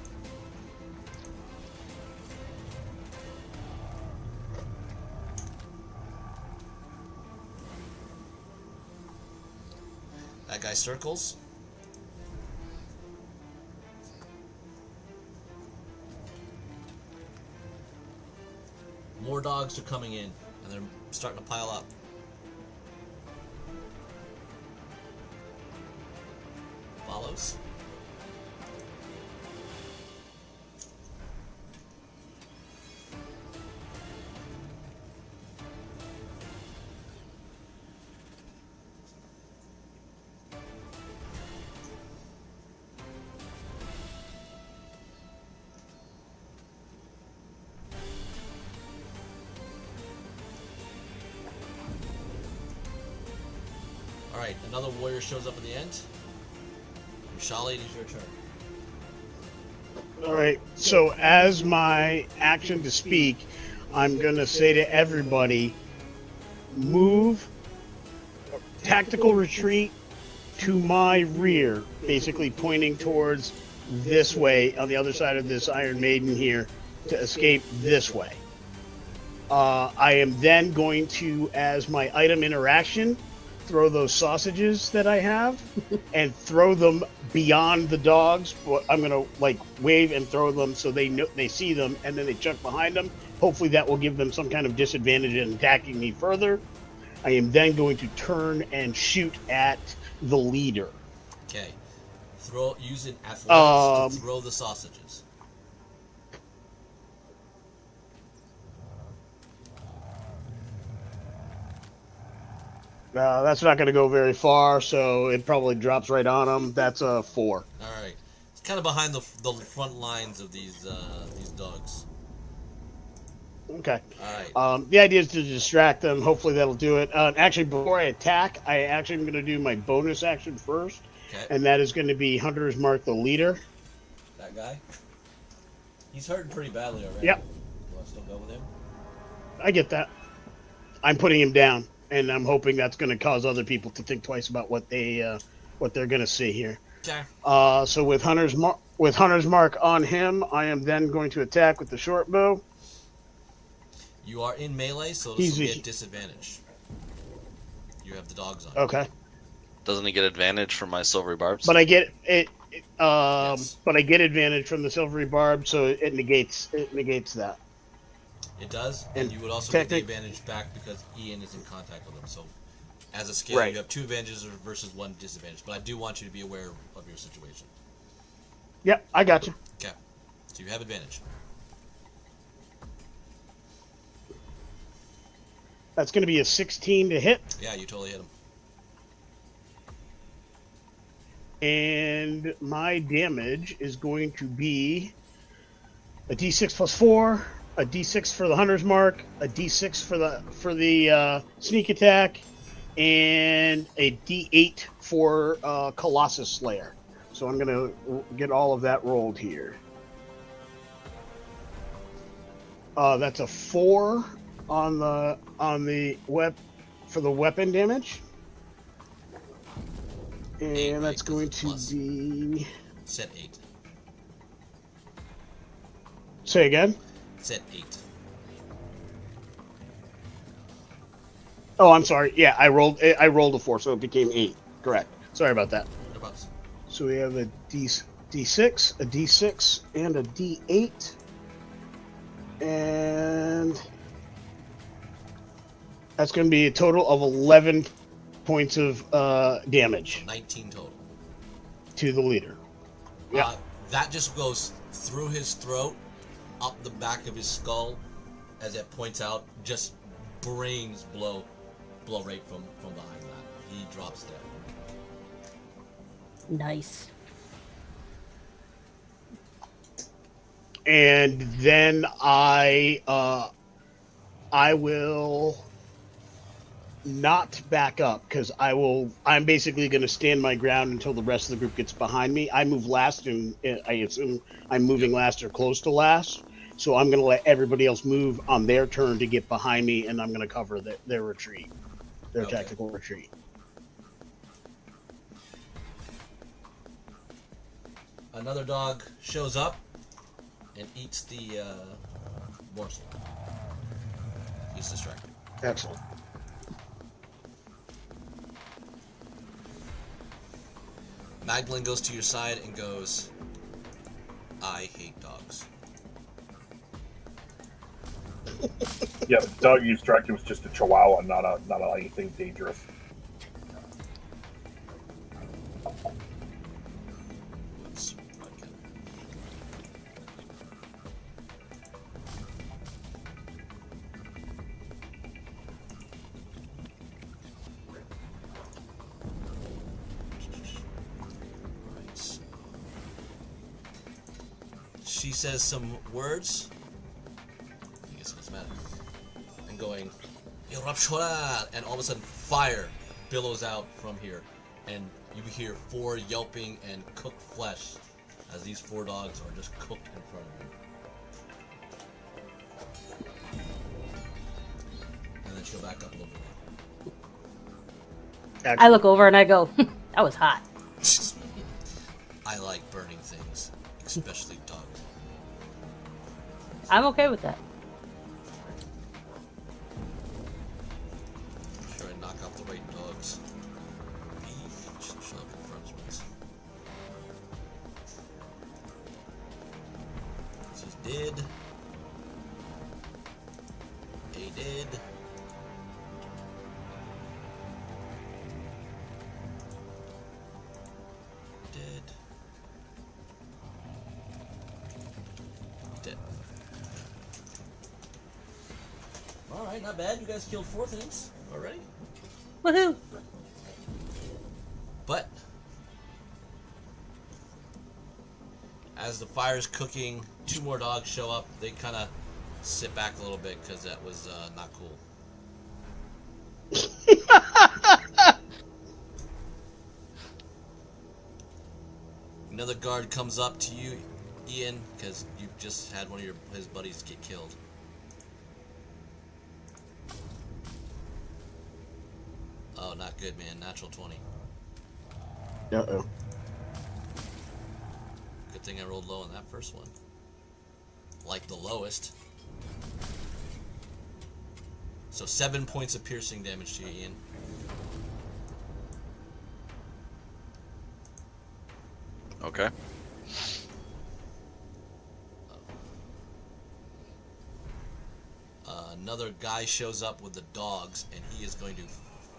That guy circles. dogs are coming in, and they're starting to pile up. Follows. Alright, another warrior shows up at the end. Shali, it is your turn. All right. So as my action to speak, I'm going to say to everybody, move, tactical retreat to my rear, basically pointing towards this way on the other side of this Iron Maiden here to escape this way. I am then going to, as my item interaction, throw those sausages that I have and throw them beyond the dogs. I'm gonna like wave and throw them so they know, they see them, and then they chuck behind them. Hopefully that will give them some kind of disadvantage in attacking me further. I am then going to turn and shoot at the leader. Okay. Use an athletics to throw the sausages. That's not going to go very far, so it probably drops right on them. That's a 4. All right. It's kind of behind the front lines of these dogs. Okay. All right. The idea is to distract them. Hopefully that'll do it. Actually, before I attack, I actually am going to do my bonus action first, Okay. and that is going to be Hunter's Mark the leader. That guy. He's hurting pretty badly already. Yep. You want to still go with him? I get that. I'm putting him down, and I'm hoping that's going to cause other people to think twice about what they're going to see here. Okay. So with Hunter's Mark on him, I am then going to attack with the short bow. You are in melee, so this will be a disadvantage. You have the dogs on. Okay. Doesn't he get advantage from my silvery barbs? But I get it. Yes. But I get advantage from the silvery barb, so it negates that. It does, and you would also get the advantage back because Ian is in contact with him. So, as a scale, you have 2 advantages versus 1 disadvantage. But I do want you to be aware of your situation. Yep, I got you. Okay, so you have advantage. That's going to be a 16 to hit. Yeah, you totally hit him. And my damage is going to be a d6 plus 4, a d6 for the Hunter's Mark, a d6 for the sneak attack, and a d8 for Colossus Slayer. So I'm going to get all of that rolled here. That's a 4 on the for the weapon damage. And that's going to be... Set 8. Say again? Set 8. Oh, I'm sorry. Yeah, I rolled a 4, so it became 8. Correct. Sorry about that. No problems. So we have a D6, a D6, and a D8. And that's going to be a total of 11 points of damage 19 total. to the leader. Yeah. That just goes through his throat, up the back of his skull, as it points out, just brains blow right from behind that. He drops dead. Nice. And then I will not back up because I'm basically going to stand my ground until the rest of the group gets behind me. I move last, and I assume I'm moving last or close to last. So I'm going to let everybody else move on their turn to get behind me, and I'm going to cover their retreat, their tactical retreat. Another dog shows up and eats the morsel. He's distracted. Excellent. Magdalene goes to your side and goes, I hate dogs. Yeah, the dog you struck, it was just a Chihuahua, not anything dangerous. Oops, okay. Alright, so she says some words. I guess it doesn't matter. And going, "Eruption!" And all of a sudden, fire billows out from here, and you hear 4 yelping and cooked flesh as these 4 dogs are just cooked in front of you. And then she'll back up a little bit. I look over and I go, that was hot. I like burning things, especially dogs. I'm okay with that. I'm sure I knock out the right dogs. Just show up infringements. This is dead. A dead. Dead. Dead. Alright, not bad. You guys killed 4 things already. Woohoo! But as the fire's cooking, 2 more dogs show up. They kind of sit back a little bit because that was not cool. Another guard comes up to you, Ian, because you just had one of his buddies get killed. Oh, not good, man. Natural 20. Uh-oh. Good thing I rolled low on that first one. Like the lowest. So 7 points of piercing damage to you, Ian. Okay. Another guy shows up with the dogs, and he is going to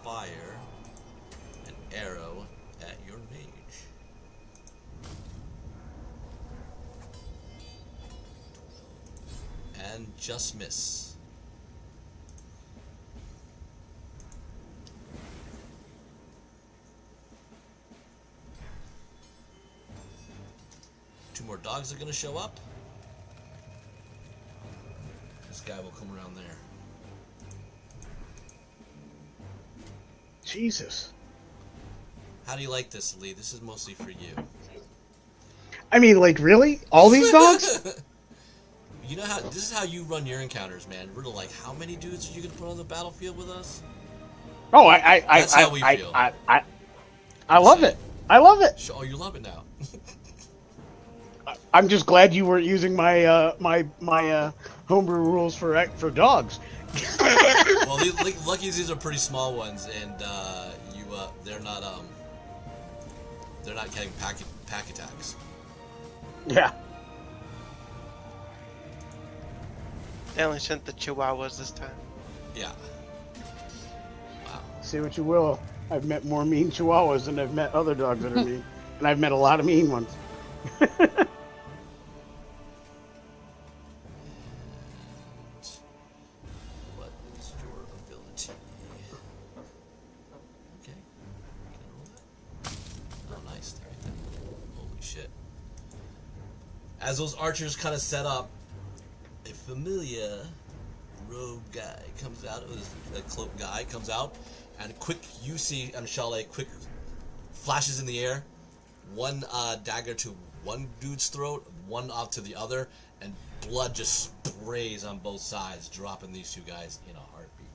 fire an arrow at your mage. And just miss. Two more dogs are going to show up. This guy will come around there. Jesus. How do you like this, Lee? This is mostly for you. I mean, like, really? All these dogs? You know how this is how you run your encounters, man. We're like, how many dudes are you gonna put on the battlefield with us? Oh, That's how we feel. I love it. I love it. Oh, you love it now. I'm just glad you weren't using my my homebrew rules for dogs. Well, lucky these are pretty small ones, and they're not getting pack attacks. Yeah. They only sent the Chihuahuas this time. Yeah. Wow. Say what you will. I've met more mean Chihuahuas than I've met other dogs that are mean, and I've met a lot of mean ones. What is your ability? Okay. Can I roll that? Oh, nice. There you go. Holy shit. As those archers kind of set up, a familiar rogue guy comes out. A cloaked guy comes out, and quick, you see Chalet quick flashes in the air. One dagger to one dude's throat, one off to the other, and blood just sprays on both sides, dropping these 2 guys in a heartbeat.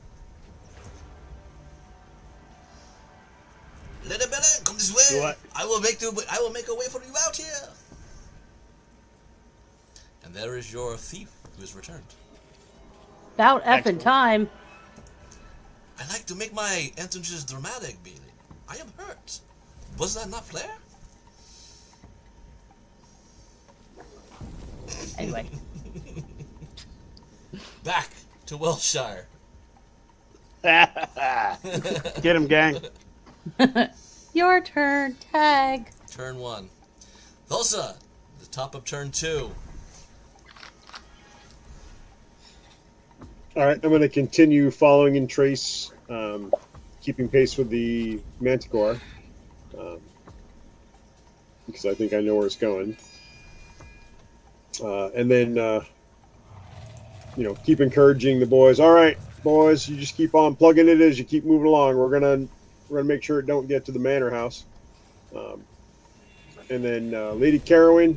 Little better, come this way. What? I will make a way for you out here. And there is your thief who has returned. About effing Excellent. time. I like to make my entrances dramatic, Bailey. I am hurt. Was that not fair? Anyway. Back to Wellshire. Get him, gang. Your turn. Tag. Turn 1. Thulsa, the top of turn 2. All right, I'm going to continue following in trace, keeping pace with the Manticore, because I think I know where it's going. And then, keep encouraging the boys. All right, boys, you just keep on plugging it as you keep moving along. We're gonna make sure it don't get to the manor house. And then, Lady Carowin,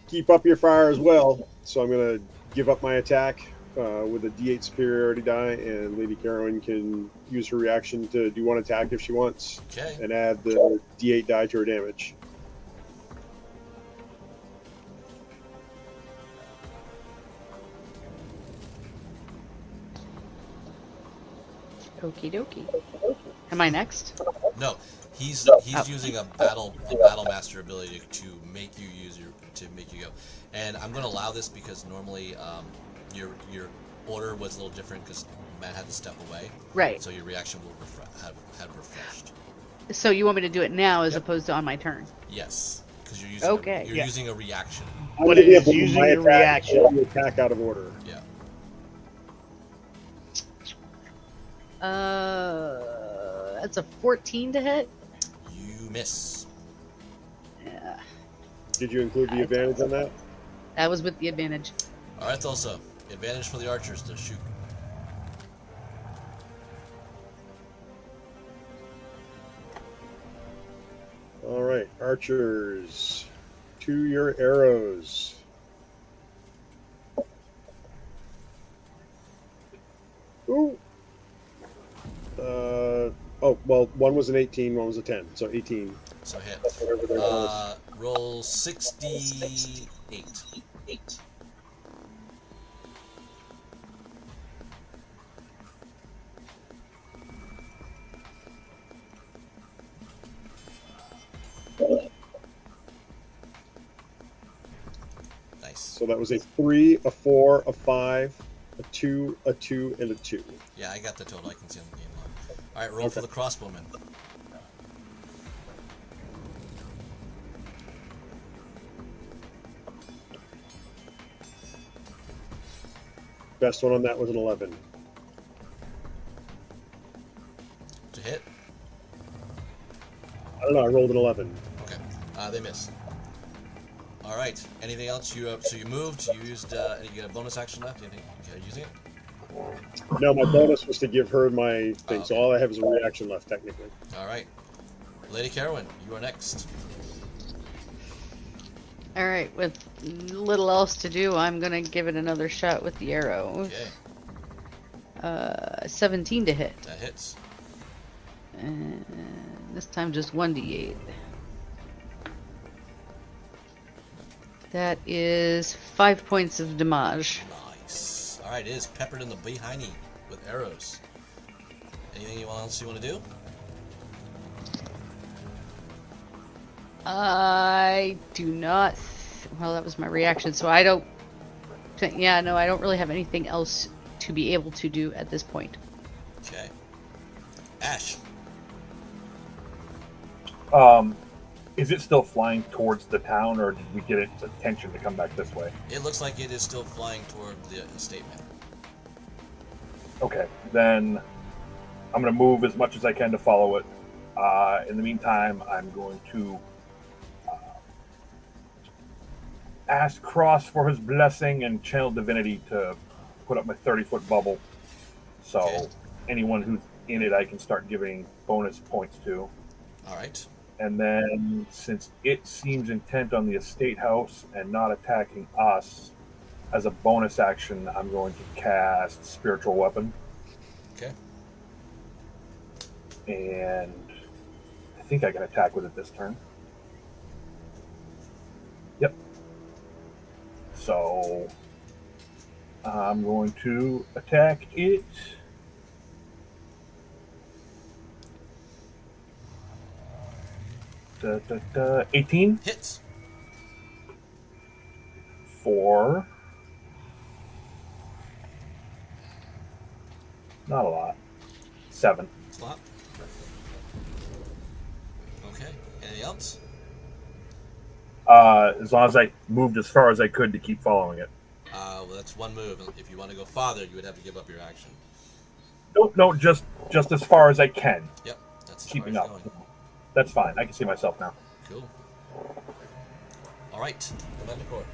keep up your fire as well. So I'm gonna give up my attack. With a D8 superiority die, and Lady Carowin can use her reaction to do one attack if she wants, and add the D8 die to her damage. Okie dokie. Am I next? No, he's using a battle master ability to make you go. And I'm going to allow this because normally your order was a little different because Matt had to step away. Right. So your reaction will have refreshed. So you want me to do it now as opposed to on my turn? Yes, because you're using Okay. using a reaction. But it is using a reaction. Attack out of order. Yeah. That's a 14 to hit. You miss. Yeah. Did you include the advantage on that? That was with the advantage. All right, also advantage for the archers to shoot. All right, archers, to your arrows. Ooh. One was an 18, one was a 10, so 18. So hit. Whatever that was. Roll 68. Nice. So that was a 3, a 4, a 5, a 2, a 2, and a 2. Yeah, I got the total. I can see on the game log. All right, roll for the crossbowman. Best one on that was an 11. To hit? I don't know, I rolled an 11. Okay. They miss. All right. Anything else? So you moved. You used. You got a bonus action left. Do you think you're using it? No, my bonus was to give her my thing, so okay. all I have is a reaction left, technically. All right. Lady Carowin, you are next. All right, with little else to do, I'm gonna give it another shot with the arrow. Okay. 17 to hit. That hits. And this time just 1d8. That is 5 points of damage. Nice. All right, it is peppered in the behind with arrows. Anything else you want to do? I do not. Well, that was my reaction, so I don't. Yeah, no, I don't really have anything else to be able to do at this point. Okay. Ash. Is it still flying towards the town, or did we get its attention to come back this way? It looks like it is still flying toward the estate manor. Okay, then I'm going to move as much as I can to follow it. In the meantime, I'm going to ask Cross for his blessing and channel divinity to put up my 30-foot bubble. So anyone who's in it, I can start giving bonus points to. All right. And then, since it seems intent on the estate house and not attacking us, as a bonus action, I'm going to cast Spiritual Weapon. Okay. And I think I can attack with it this turn. Yep. So I'm going to attack it. Da, da, da. 18 Hits. for 7. Slot. Okay. Anything else? As long as I moved as far as I could to keep following it. Well, that's one move. If you want to go farther, you would have to give up your action. No, just as far as I can. Yep, that's as Keeping far as up. going. That's fine. I can see myself now. Cool. All right, Commander Core.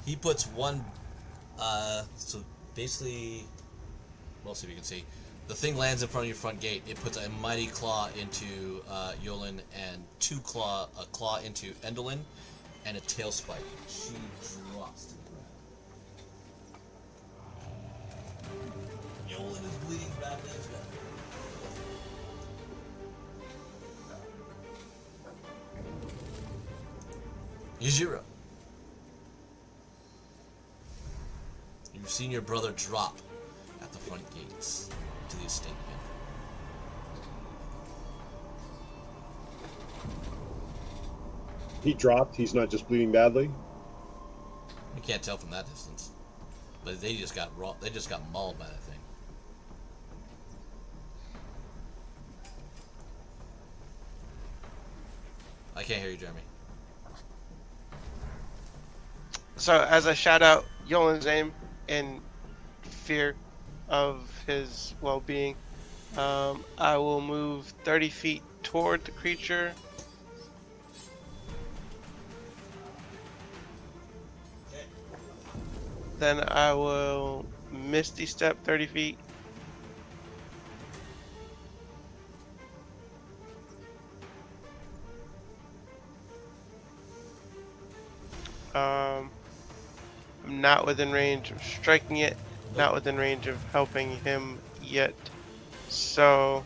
He puts one, so basically, we'll see if you can see. The thing lands in front of your front gate. It puts a mighty claw into Yolen and a claw into Endolin, and a tail spike. She drops to the ground. Yolen is bleeding badly as well. Yujiro. You've seen your brother drop at the front gates to the estate again. He dropped. He's not just bleeding badly. You can't tell from that distance, but they just got They just got mauled by that thing. I can't hear you, Jeremy. So as I shout out Yolen's name in fear of his well-being, I will move 30 feet toward the creature. Okay. Then I will Misty Step 30 feet. I'm not within range of striking it, not within range of helping him yet. So,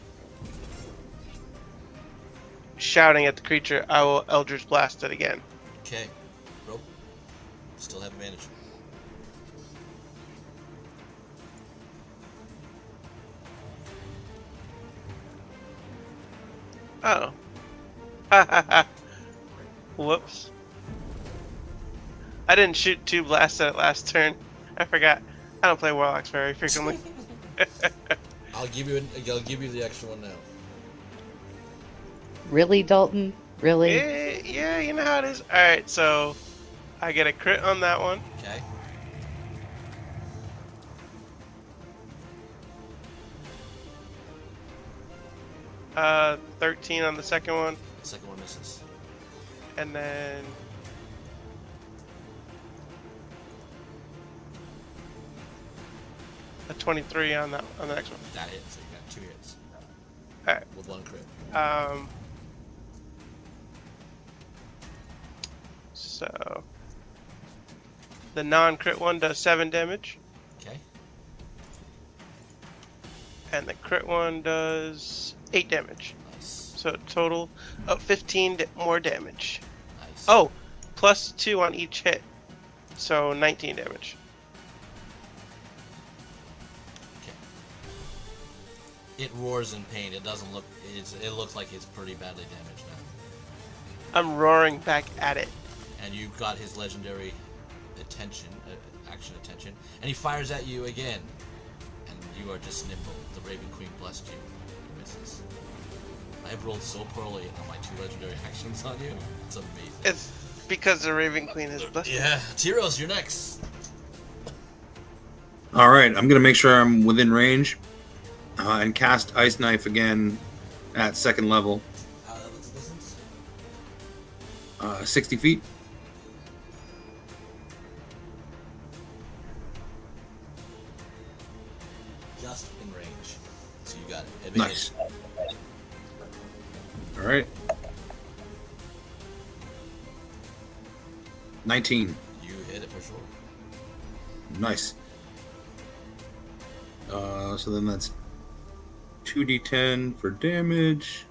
shouting at the creature, I will Eldritch Blast it again. Okay. Rope. Still have advantage. Oh. Ha ha ha. Whoops. I didn't shoot 2 blasts at it last turn. I forgot. I don't play Warlocks very frequently. I'll give you the extra one now. Really, Dalton? Really? Yeah, you know how it is. Alright, so I get a crit on that one. Okay. Uh, 13 on the second one. The second one misses. And then a 23 on the next one. That hit, so you got 2 hits. Alright. With 1 crit. So the non-crit one does 7 damage, Okay. and the crit one does 8 damage. Nice. So a total of 15 more damage. Nice. Oh, plus 2 on each hit, so 19 damage. Okay. It roars in pain. It doesn't look. It looks like it's pretty badly damaged now. I'm roaring back at it. And you've got his legendary action attention, and he fires at you again. And you are just nimble. The Raven Queen blessed you. He misses. I have rolled so poorly on my 2 legendary actions on you. It's amazing. It's because the Raven Queen has blessed me. Yeah, Tyros, you're next. All right, I'm gonna make sure I'm within range, and cast Ice Knife again at 2nd level, What's the distance? 60 feet. Just in range. So you got it. Nice. right. 19. You hit it for sure. Nice. So then that's 2d10 for damage.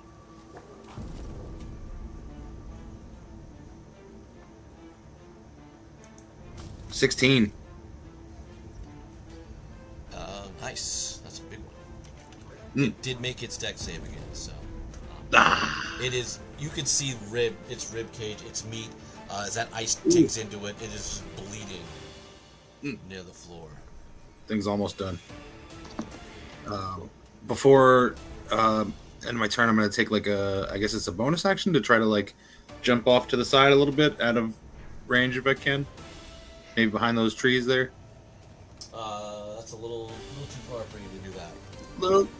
$16. Nice. That's a big one. Mm. It did make its deck save again, so Ah! it is. You can see its rib cage, its meat. As that ice digs into it, it is just bleeding near the floor. Thing's almost done. Before end of my turn, I'm going to take like I guess it's a bonus action to try to like jump off to the side a little bit out of range if I can. Maybe behind those trees there. That's a little too far for you to do that.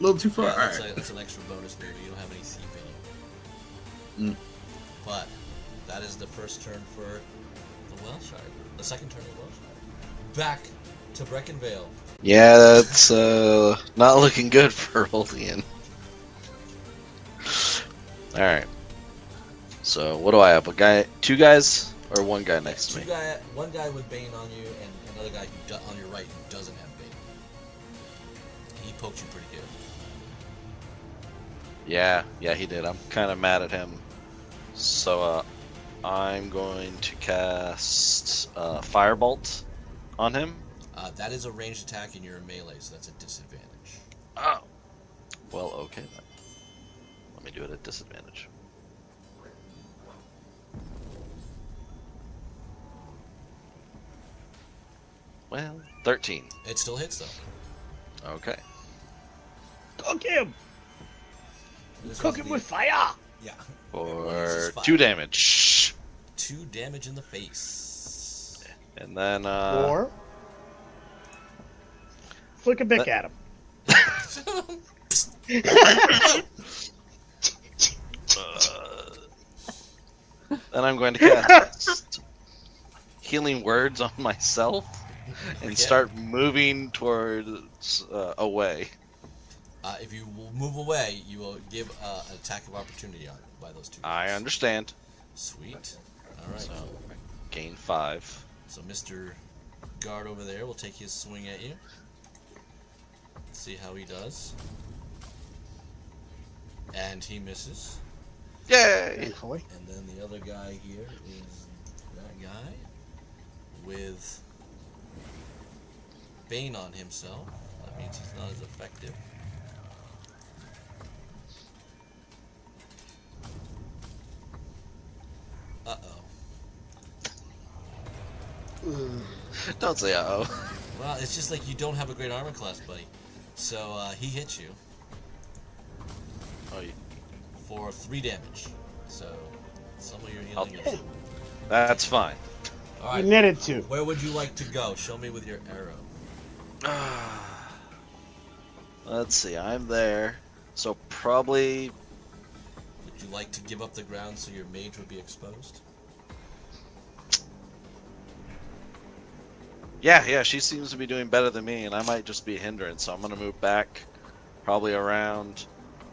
Little too far. Yeah, All right. that's an extra bonus maybe. You don't have any CP. But that is the first turn for the Wellshire. The second turn of the Wellshire. Back to Breckinvale. Yeah, that's not looking good for Roldian. Alright. So, what do I have? Two guys, or one guy next to me? One guy with Bane on you, and another guy on your right who doesn't have Bane. He poked you pretty good. Yeah, he did. I'm kind of mad at him. So, I'm going to cast Firebolt on him. That is a ranged attack, and you're a melee, so that's a disadvantage. Oh. Well, okay then. Let me do it at disadvantage. Well, 13. It still hits, though. Okay. Cook him! This Cook was him the- with fire! Yeah. For This is 2 fire. damage. 2 damage in the face. And then, Or flick a bick at him. then I'm going to cast Healing Words on myself and Okay. start moving towards away. If you move away, you will give an attack of opportunity on by those two I guys. understand. Sweet. All right. So, gain 5. So Mr. Guard over there will take his swing at you. Let's see how he does. And he misses. Yay! Thankfully. And then the other guy here is that guy with Bane on himself. That means he's not as effective. Uh-oh. Don't say uh-oh. Well, it's just like you don't have a great armor class, buddy. So he hits you Oh, for 3 damage. So some of your I'll- healing is... that's fine. All You right. needed to. Where would you like to go? Show me with your arrow. Let's see, I'm there. So probably... Would you like to give up the ground so your mage would be exposed? Yeah, she seems to be doing better than me, and I might just be a hindrance, so I'm going to move back, probably around...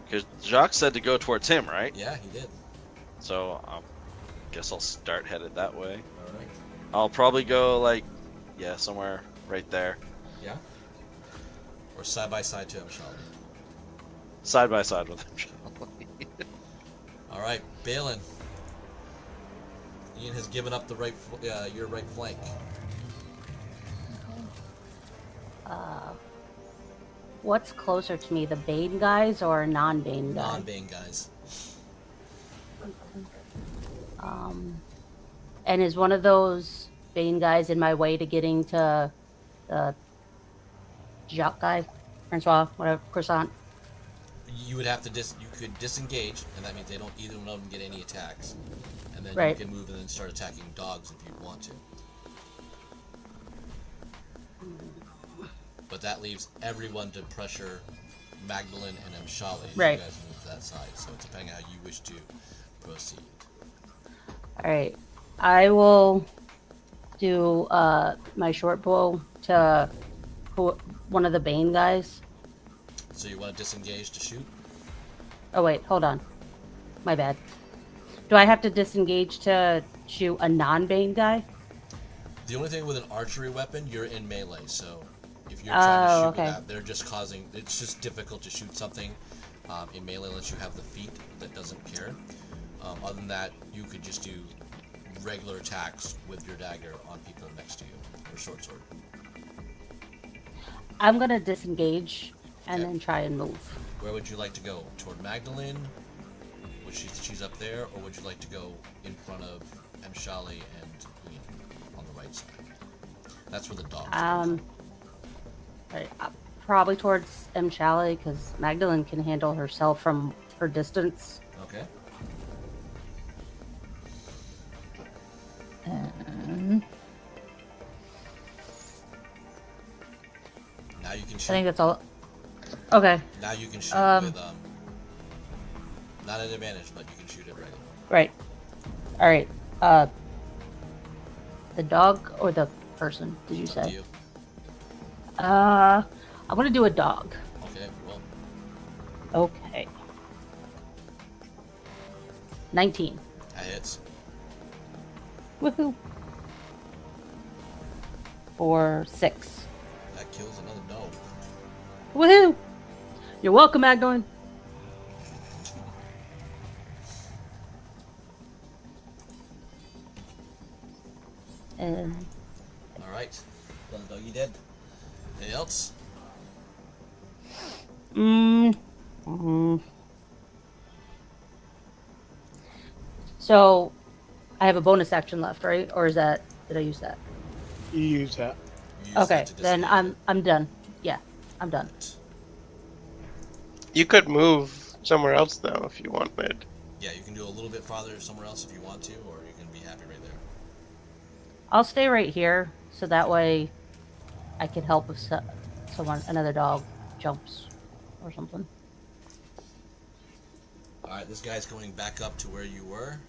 Because Jacques said to go towards him, right? Yeah, he did. So, guess I'll start headed that way. All right. I'll probably go, like, yeah, somewhere right there. Yeah? Or side by side to him, shall we? Side by side with him, shall we? All right, Bailen. Ian has given up the right, your right flank. What's closer to me, the Bane guys or non-Bane guys? Non-Bane guys. And is one of those Bane guys in my way to getting to the Jacques guy, Francois, whatever, Croissant? You would have to you could disengage, and that means they don't either one of them get any attacks, and then Right. you can move and then start attacking dogs if you want to. But that leaves everyone to pressure Magdalene and Mshale as Right. you guys move to that side. So it's depending how you wish to proceed. All right, I will do my short bow to one of the Bane guys. So you want to disengage to shoot? Oh wait, hold on. My bad. Do I have to disengage to shoot a non-Bane guy? The only thing with an archery weapon, you're in melee, so if you're trying to shoot okay. with that, they're just causing... It's just difficult to shoot something in melee unless you have the feat that doesn't care. Other than that, you could just do regular attacks with your dagger on people next to you, or short sword. I'm gonna disengage and Okay. then try and move. Where would you like to go? Toward Magdalene? She's up there, or would you like to go in front of Mshali and Ian on the right side? That's where the dogs are. Right, probably towards Mshali, because Magdalene can handle herself from her distance. Okay. Now you can shoot. I think that's all. Okay. Now you can shoot with not an advantage, but you can shoot it regular. Right. All right. The dog or the person? Did you It's up to say? you. I'm gonna do a dog. Okay, well, Okay. 19. that hits. Woohoo. For 6. That kills another dog. Woohoo! You're welcome, Magdalene. And All right, another doggy dead. Anything else? So, I have a bonus action left, right? Or is that? Did I use that? You use that. You use Okay, that to then disengage I'm done. Yeah, I'm done. it. You could move somewhere else though if you wanted. Yeah, you can do a little bit farther somewhere else if you want to, or you can be happy right there. I'll stay right here, so that way I can help if another dog jumps or something. All right, this guy's going back up to where you were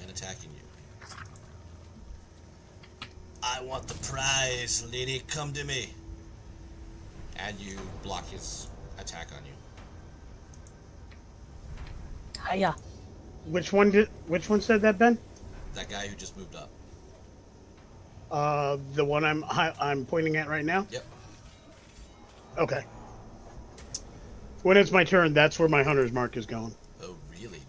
and attacking you. I want the prize, lady. Come to me. And you block his attack on you. Hiya. Which one said that, Ben? That guy who just moved up. The one I'm pointing at right now? Yep. Okay. When it's my turn, that's where my hunter's mark is going. Oh, really?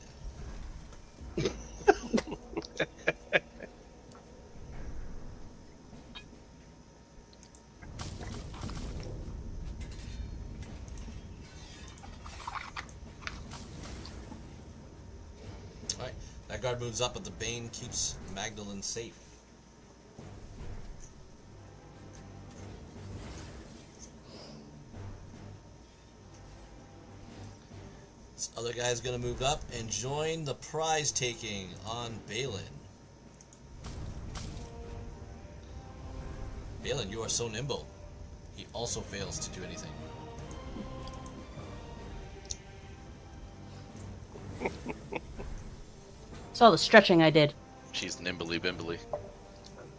Alright, that guard moves up, but the Bane keeps Magdalene safe. This other guy's gonna move up and join the prize taking on Bailen. Bailen, you are so nimble. He also fails to do anything. It's all the stretching I did. She's nimbly bimbly.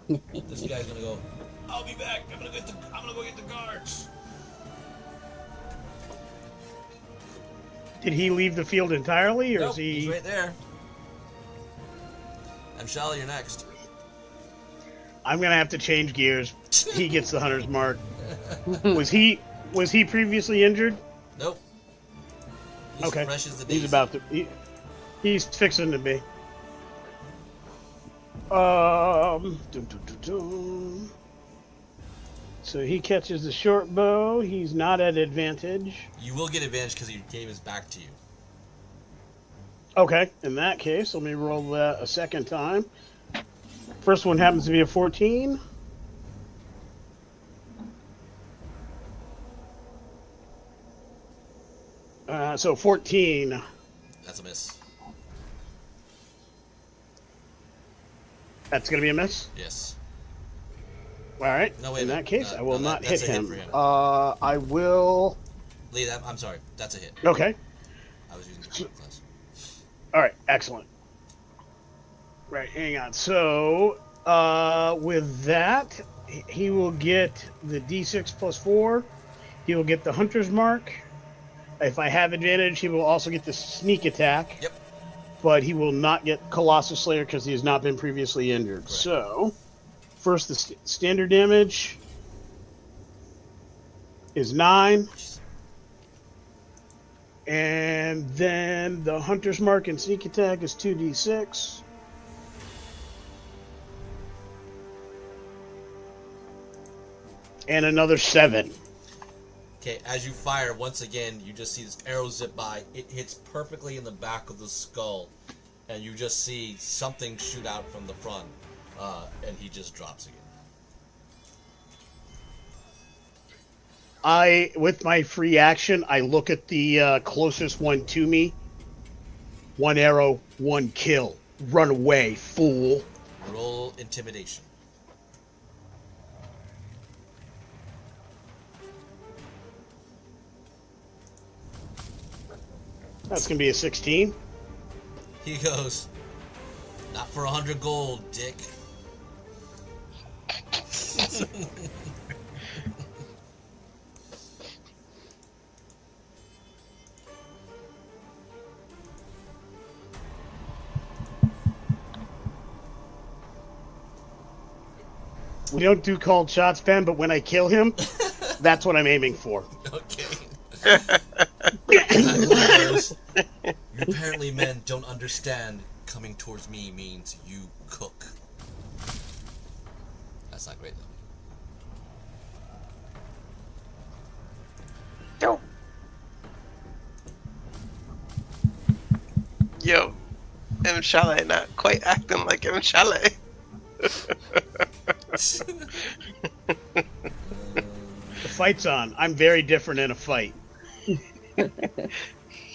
This guy's gonna go, I'll be back. I'm gonna go get the guards. Did he leave the field entirely, or Nope, is he? he's right there. Mshali, you're next. I'm gonna have to change gears. He gets the hunter's mark. Was he previously injured? Nope. He's Okay. fresh as the daisy. He's about to. He's fixing to be. Dum, dum, dum, dum. So he catches the short bow. He's not at advantage. You will get advantage because he gave his back to you. Okay, in that case, let me roll that a second time. First one happens to be a 14. So 14. That's a miss. That's going to be a miss? Yes. All right. No, wait a in minute. that case, No, I will no, not that's hit a hit him. for him. I will... Lee, I'm sorry. That's a hit. Okay. I was using the short class. All right, excellent. Right, hang on. So, with that, he will get the D6 plus 4. He will get the hunter's mark, If I have advantage, he will also get the sneak attack. Yep. But he will not get Colossus Slayer because he has not been previously injured. Correct. So, first the standard damage is 9. And then the Hunter's Mark and sneak attack is 2d6. And another 7. Okay, as you fire, once again, you just see this arrow zip by. It hits perfectly in the back of the skull, and you just see something shoot out from the front, and he just drops again. With my free action, I look at the closest one to me. 1 arrow, 1 kill. Run away, fool. Roll intimidation. That's going to be a 16. He goes, "Not for 100 gold, dick." We don't do called shots, Ben, but when I kill him, that's what I'm aiming for. Okay. You apparently men don't understand coming towards me means you cook. That's not great though. Yo, M. Chalet not quite acting like M. Chalet. The fight's on. I'm very different in a fight.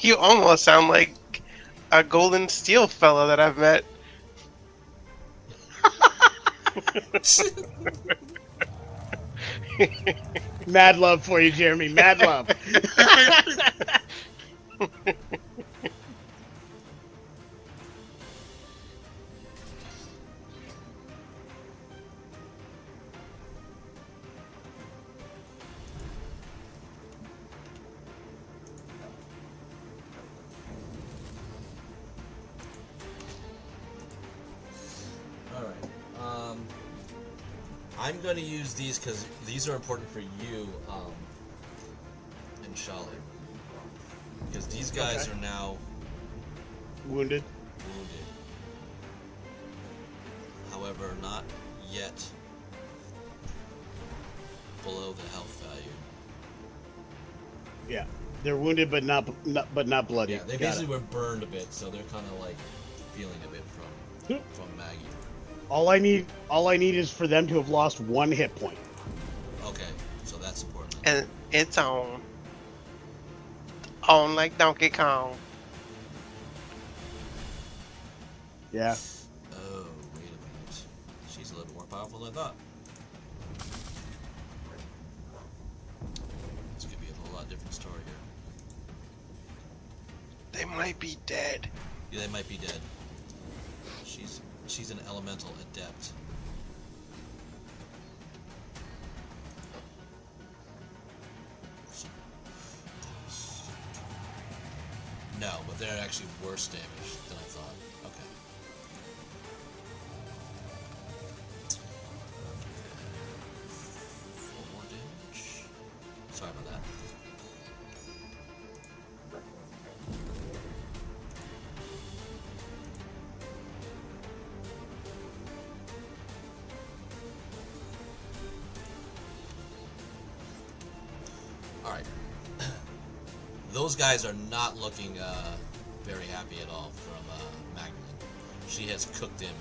You almost sound like a golden steel fella that I've met. Mad love for you, Jeremy. Mad love. I'm going to use these because these are important for you, and Shale. Because these guys are now Wounded. However, not yet below the health value. Yeah, they're wounded, but not bloody. Yeah, they basically were burned a bit, so they're kind of like feeling a bit from Maggie. All I need is for them to have lost 1 hit point. Okay, so that's important. And it's on. On like Donkey Kong. Yeah. Oh, wait a minute. She's a little more powerful than I thought. This could be a whole lot different story here. They might be dead. Yeah, they might be dead. She's an elemental adept. No, but they're actually worse damage than I thought. Okay. 4 more damage. Sorry about that. Alright. Those guys are not looking very happy at all from Magdalene. She has cooked him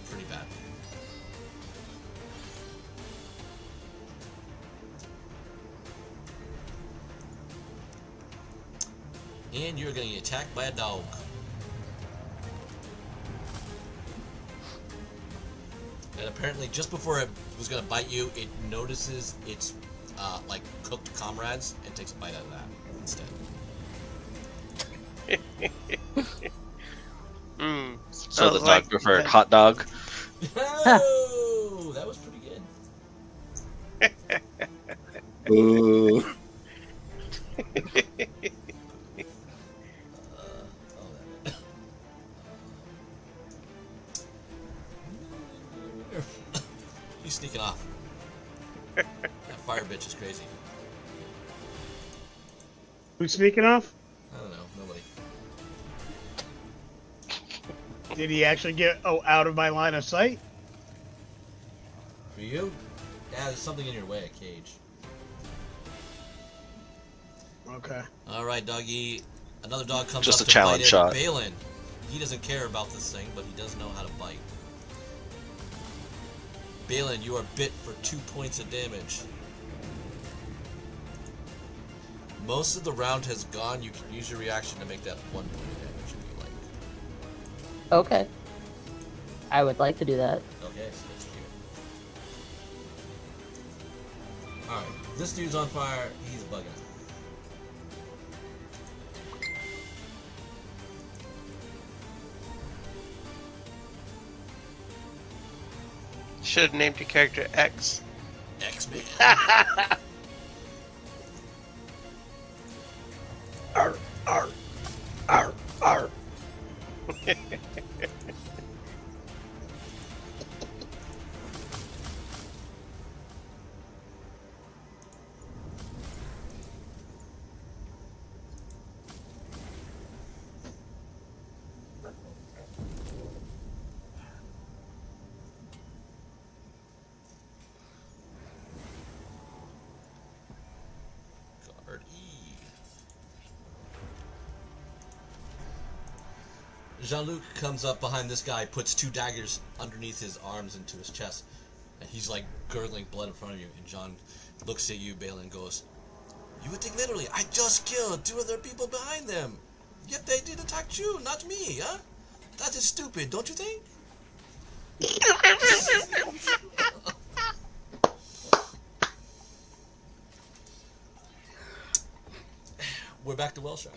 pretty badly. And you're getting attacked by a dog. And apparently just before it was going to bite you, it notices its like cooked comrades and takes a bite out of that instead. So the dog preferred hot dog. Oh, that was pretty good. Ooh. which is crazy. Who's sneaking off? I don't know. Nobody. Did he actually get out of my line of sight? For you? Yeah, there's something in your way, a cage. Okay. All right, doggy. Another dog comes Just up a to challenge bite shot. Bailen. He doesn't care about this thing, but he does know how to bite. Bailen, you are bit for 2 points of damage. Most of the round has gone. You can use your reaction to make that 1 point of damage if you like. Okay. I would like to do that. Okay, so let's do it. Alright, this dude's on fire. He's bugging. Should have named your character X. X-Man. Arr, arr, arr, arr. Guard E. Jean-Luc comes up behind this guy, puts 2 daggers underneath his arms into his chest, and he's like gurgling blood in front of you. And John looks at you, Bailen, and goes, "You would think literally, I just killed 2 other people behind them. Yet they did attack you, not me, huh? That is stupid, don't you think?" We're back to Wellshire.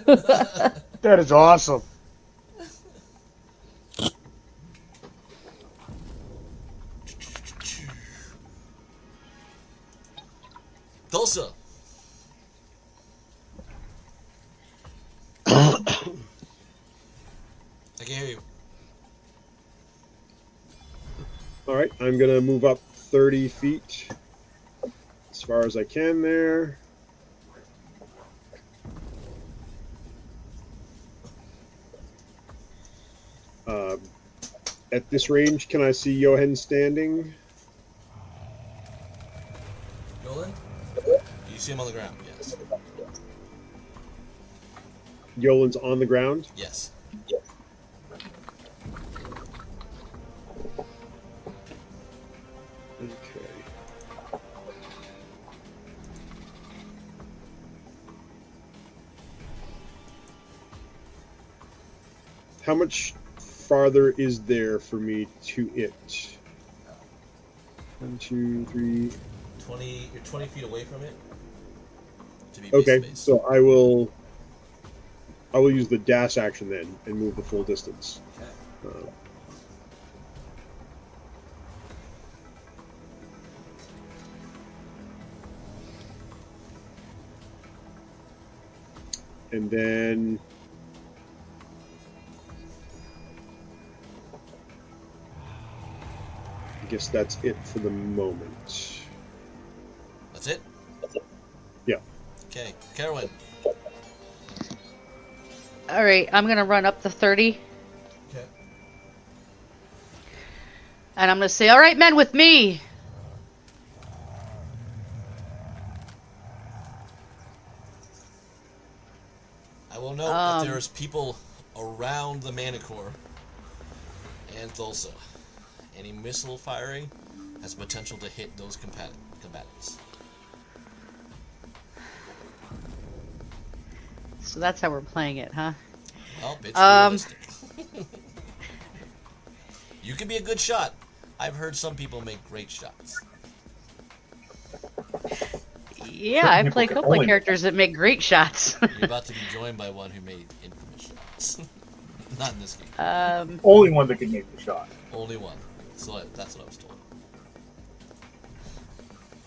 That is awesome. Tulsa. I can hear you. All right, I'm gonna move up 30 feet as far as I can there. At this range, can I see Johan standing? Nolan? You see him on the ground, yes. Yolan's on the ground. Yes. Okay. How much farther is there for me to it? 1, 2, 3. 20. You're 20 feet away from it. To be Okay, base. so I will use the dash action then and move the full distance. Okay. And then I guess that's it for the moment. That's it? Yeah. Okay. Carowin. All right, I'm gonna run up to 30, Okay. and I'm gonna say, "All right, men, with me." I will note that there's people around the Manicore and Thulsa. Any missile firing has potential to hit those combatants. So that's how we're playing it, huh? Well, it's realistic. You can be a good shot. I've heard some people make great shots. Yeah, I play a couple of characters that make great shots. You're about to be joined by one who made infamous shots. Not in this game. Only one that can make the shot. Only one. So that's what I was told.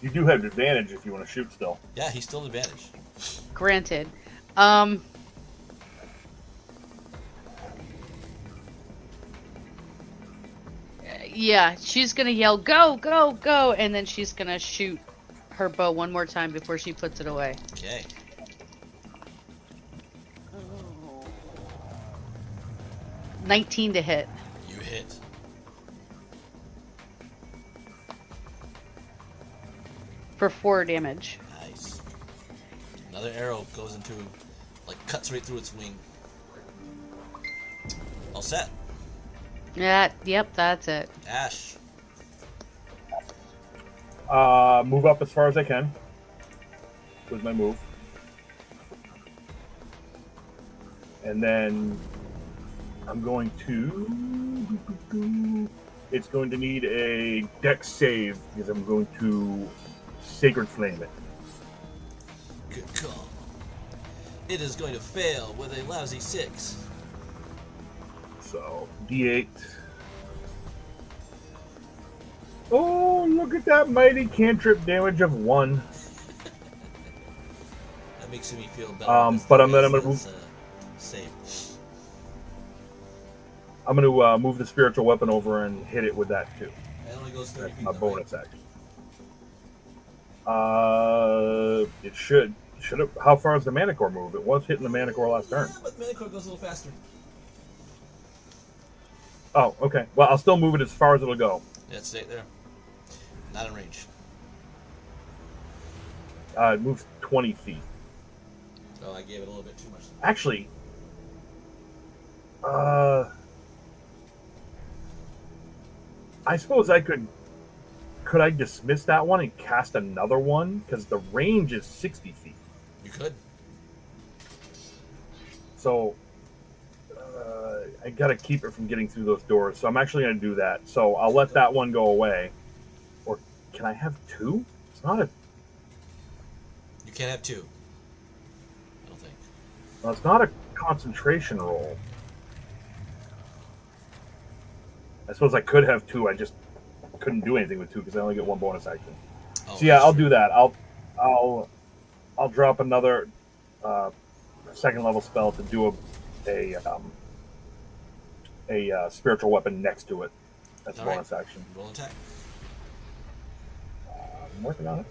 You do have advantage if you want to shoot still. Yeah, he's still advantage. Granted. Yeah, she's gonna yell, "Go, go, go," and then she's gonna shoot her bow one more time before she puts it away. Okay. 19 to hit. You hit. For 4 damage. Nice. Another arrow goes into, like, cuts right through its wing. All set. Yeah, yep, that's it. Ash. Move up as far as I can with my move. And then I'm going to... It's going to need a dex save because I'm going to Sacred Flame it. Good call. It is going to fail with a lousy 6. So, D8. Oh, look at that mighty cantrip damage of 1. That makes me feel better. But I'm gonna move. Save. I'm gonna move the spiritual weapon over and hit it with that too. It only goes 30 That's feet. my though, bonus action. It should have. How far is the Manicore move? It was hitting the Manicore last turn. Yeah, but Manicore goes a little faster. Oh, okay. Well, I'll still move it as far as it'll go. Yeah, stay there. Not in range. It moves 20 feet. Oh, I gave it a little bit too much. Actually, I suppose I could. Could I dismiss that one and cast another one? Because the range is 60 feet. You could. So I gotta keep it from getting through those doors. So I'm actually gonna do that. So I'll let that one go away. Or can I have 2? It's not a. You can't have 2. I don't think. No, it's not a concentration roll. I suppose I could have 2. I just couldn't do anything with 2 because I only get 1 bonus action. Oh, So yeah, I'll true. do that. I'll drop another second level spell to do a spiritual weapon next to it. That's a All right. bonus action. Roll attack. I'm working on it.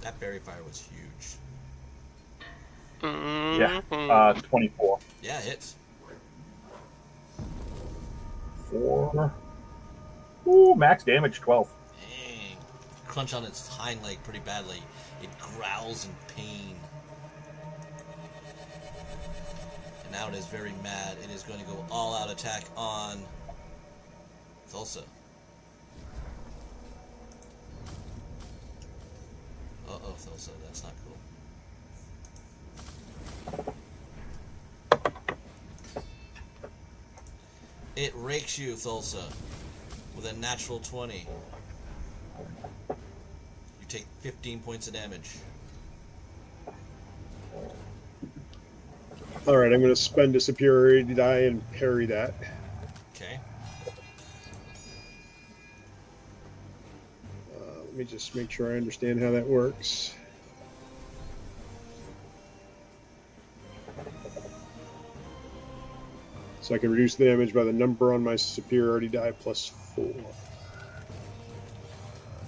That berry fire was huge. Yeah, 24. Yeah, it hits. 4. Ooh, max damage 12. Dang. Crunch on its hind leg pretty badly. It growls in pain. And now it is very mad. It is going to go all-out attack on Thulsa. Uh-oh, Thulsa. That's not cool. It rakes you, Thulsa, with a natural 20. You take 15 points of damage. All right, I'm going to spend a superiority die and parry that. Okay. Let me just make sure I understand how that works. So I can reduce the damage by the number on my superiority die plus 4.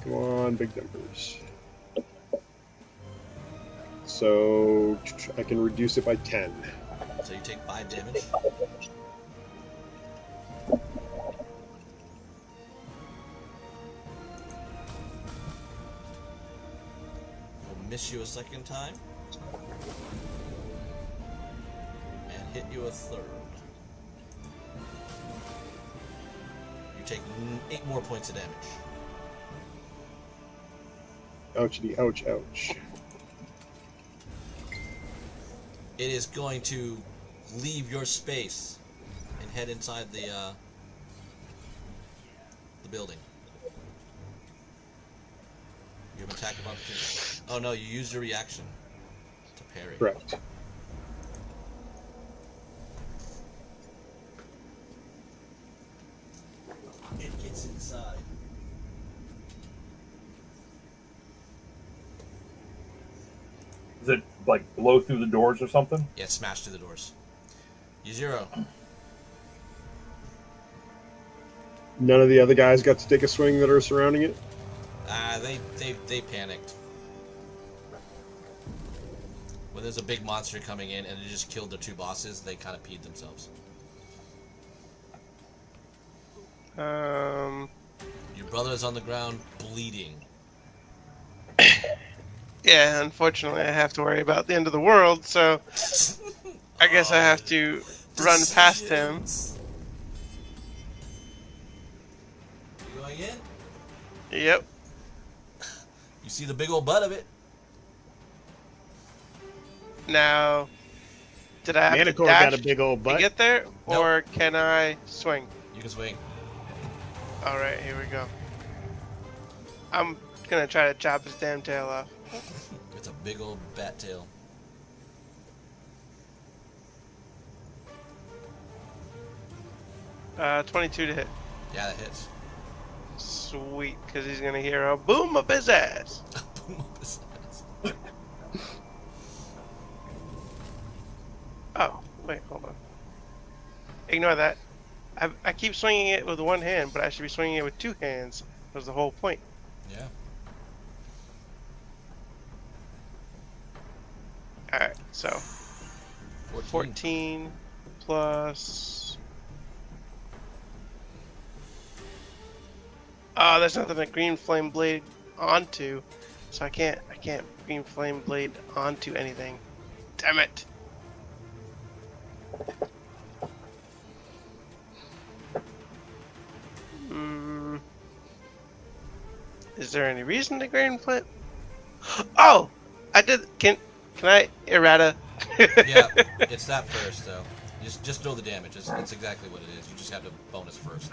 Come on, big numbers. So I can reduce it by 10. So you take 5 damage. We'll miss you a second time. And hit you a third. You take 8 more points of damage. Ouchity, ouch, ouch. It is going to leave your space and head inside the building. You have attack of opportunity. Oh no, you used your reaction to parry. Correct. It gets inside. Does it like blow through the doors or something? Yeah, smash through the doors. U0. None of the other guys got to take a swing that are surrounding it? They panicked. When there's a big monster coming in and it just killed their 2 bosses, they kind of peed themselves. Your brother is on the ground bleeding. Yeah, unfortunately, I have to worry about the end of the world, so I guess I have to run past him. You going in? Yep. You see the big old butt of it. Now, did I have Manticore to dash got a big old to butt. get there, Nope. or can I swing? You can swing. All right, here we go. I'm gonna try to chop his damn tail off. It's a big old bat tail. Uh, 22 to hit. Yeah, that hits. Sweet, because he's gonna hear a boom up his ass. Boom up his ass. Oh, wait, hold on. Ignore that. I keep swinging it with one hand, but I should be swinging it with 2 hands. Was the whole point. Yeah. Alright, so 14 plus. Oh, there's nothing to green flame blade onto, so I can't green flame blade onto anything. Damn it! Is there any reason to green flame? Oh, I did. Can I errata? Yeah, it's that first though. Just know the damage. It's exactly what it is. You just have to bonus first.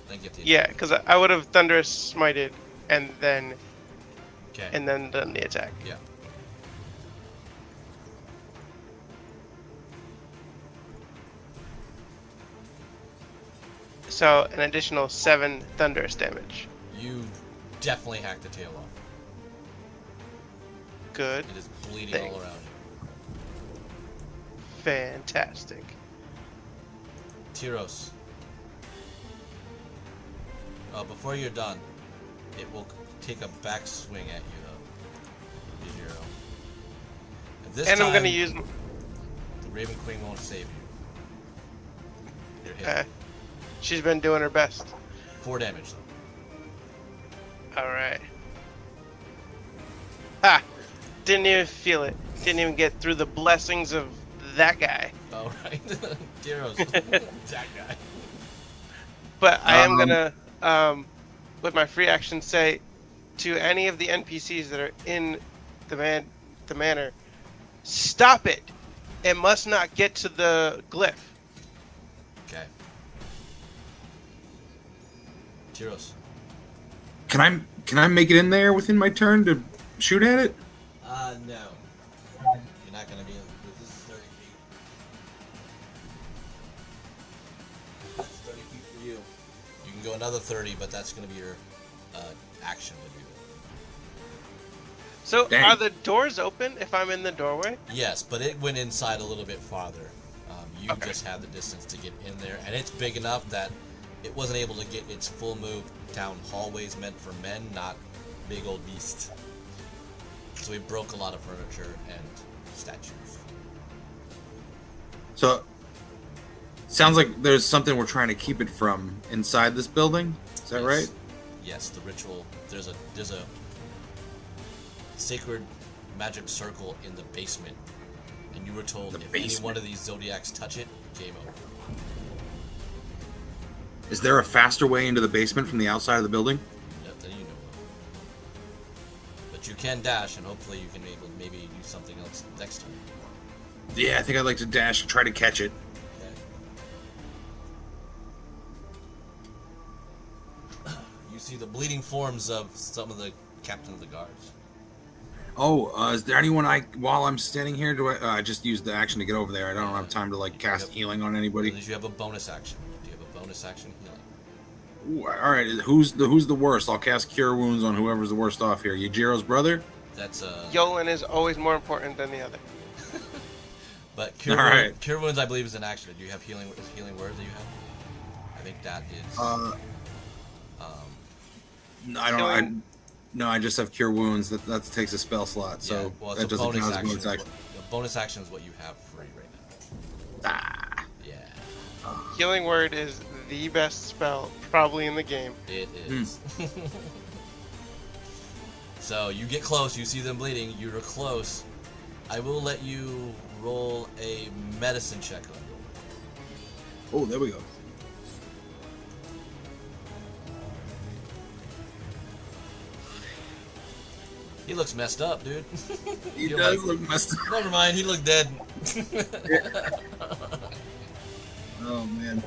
Then get the Yeah, because I would have thunderous smited and then Okay. done the attack. Yeah. So an additional 7 thunderous damage. You definitely hacked the tail off. Good. It is bleeding Thing. all around you. Fantastic. Tyros. Before you're done, it will take a back swing at you though. Yujiro. And this And time, I'm gonna use. the Raven Queen won't save you. You're hit. She's been doing her best. 4 damage though. All right. Ah, didn't even feel it. Didn't even get through the blessings of that guy. All right. Tyros. That guy. But I am gonna, with my free action, say to any of the NPCs that are in the manor, stop it! It must not get to the glyph. Okay. Tyros. Can I make it in there within my turn to shoot at it? No. You're not gonna be able to. This is 30 feet. That's 30 feet for you. You can go another 30, but that's gonna be your action to do. So Dang. are the doors open if I'm in the doorway? Yes, but it went inside a little bit farther. You Okay. just had the distance to get in there, and it's big enough that it wasn't able to get its full move down hallways meant for men, not big old beasts. So we broke a lot of furniture and statues. So, sounds like there's something we're trying to keep it from inside this building. Is that Yes. right? Yes, the ritual. There's a sacred magic circle in the basement, and you were told The if any basement. one of these zodiacs touch it, game over. Is there a faster way into the basement from the outside of the building? That you know of. But you can dash, and hopefully you can maybe do something else next time. Yeah, I think I'd like to dash and try to catch it. Okay. You see the bleeding forms of some of the captain of the guards. Oh, is there anyone while I'm standing here, do I just use the action to get over there? I don't have time to cast healing on anybody. You have a bonus action. Do you have a bonus action healing? Ooh, all right, who's the worst? I'll cast Cure Wounds on whoever's the worst off here. Yujiro's brother? That's Yolan is always more important than the other. But cure, All right. Cure Wounds, I believe, is an action. Do you have healing words that you have? I think that is. No, I don't. I just have Cure Wounds. That takes a spell slot, so well, that it's a doesn't bonus count as action. bonus action. The bonus action is what you have free right now. Ah. Yeah. Healing Word is the best spell probably in the game. It is. So you get close, you see them bleeding, you're close. I will let you roll a medicine check on them. Oh, there we go. He looks messed up, dude. He You're does like, look messed up. never mind, he looked dead. Oh, man.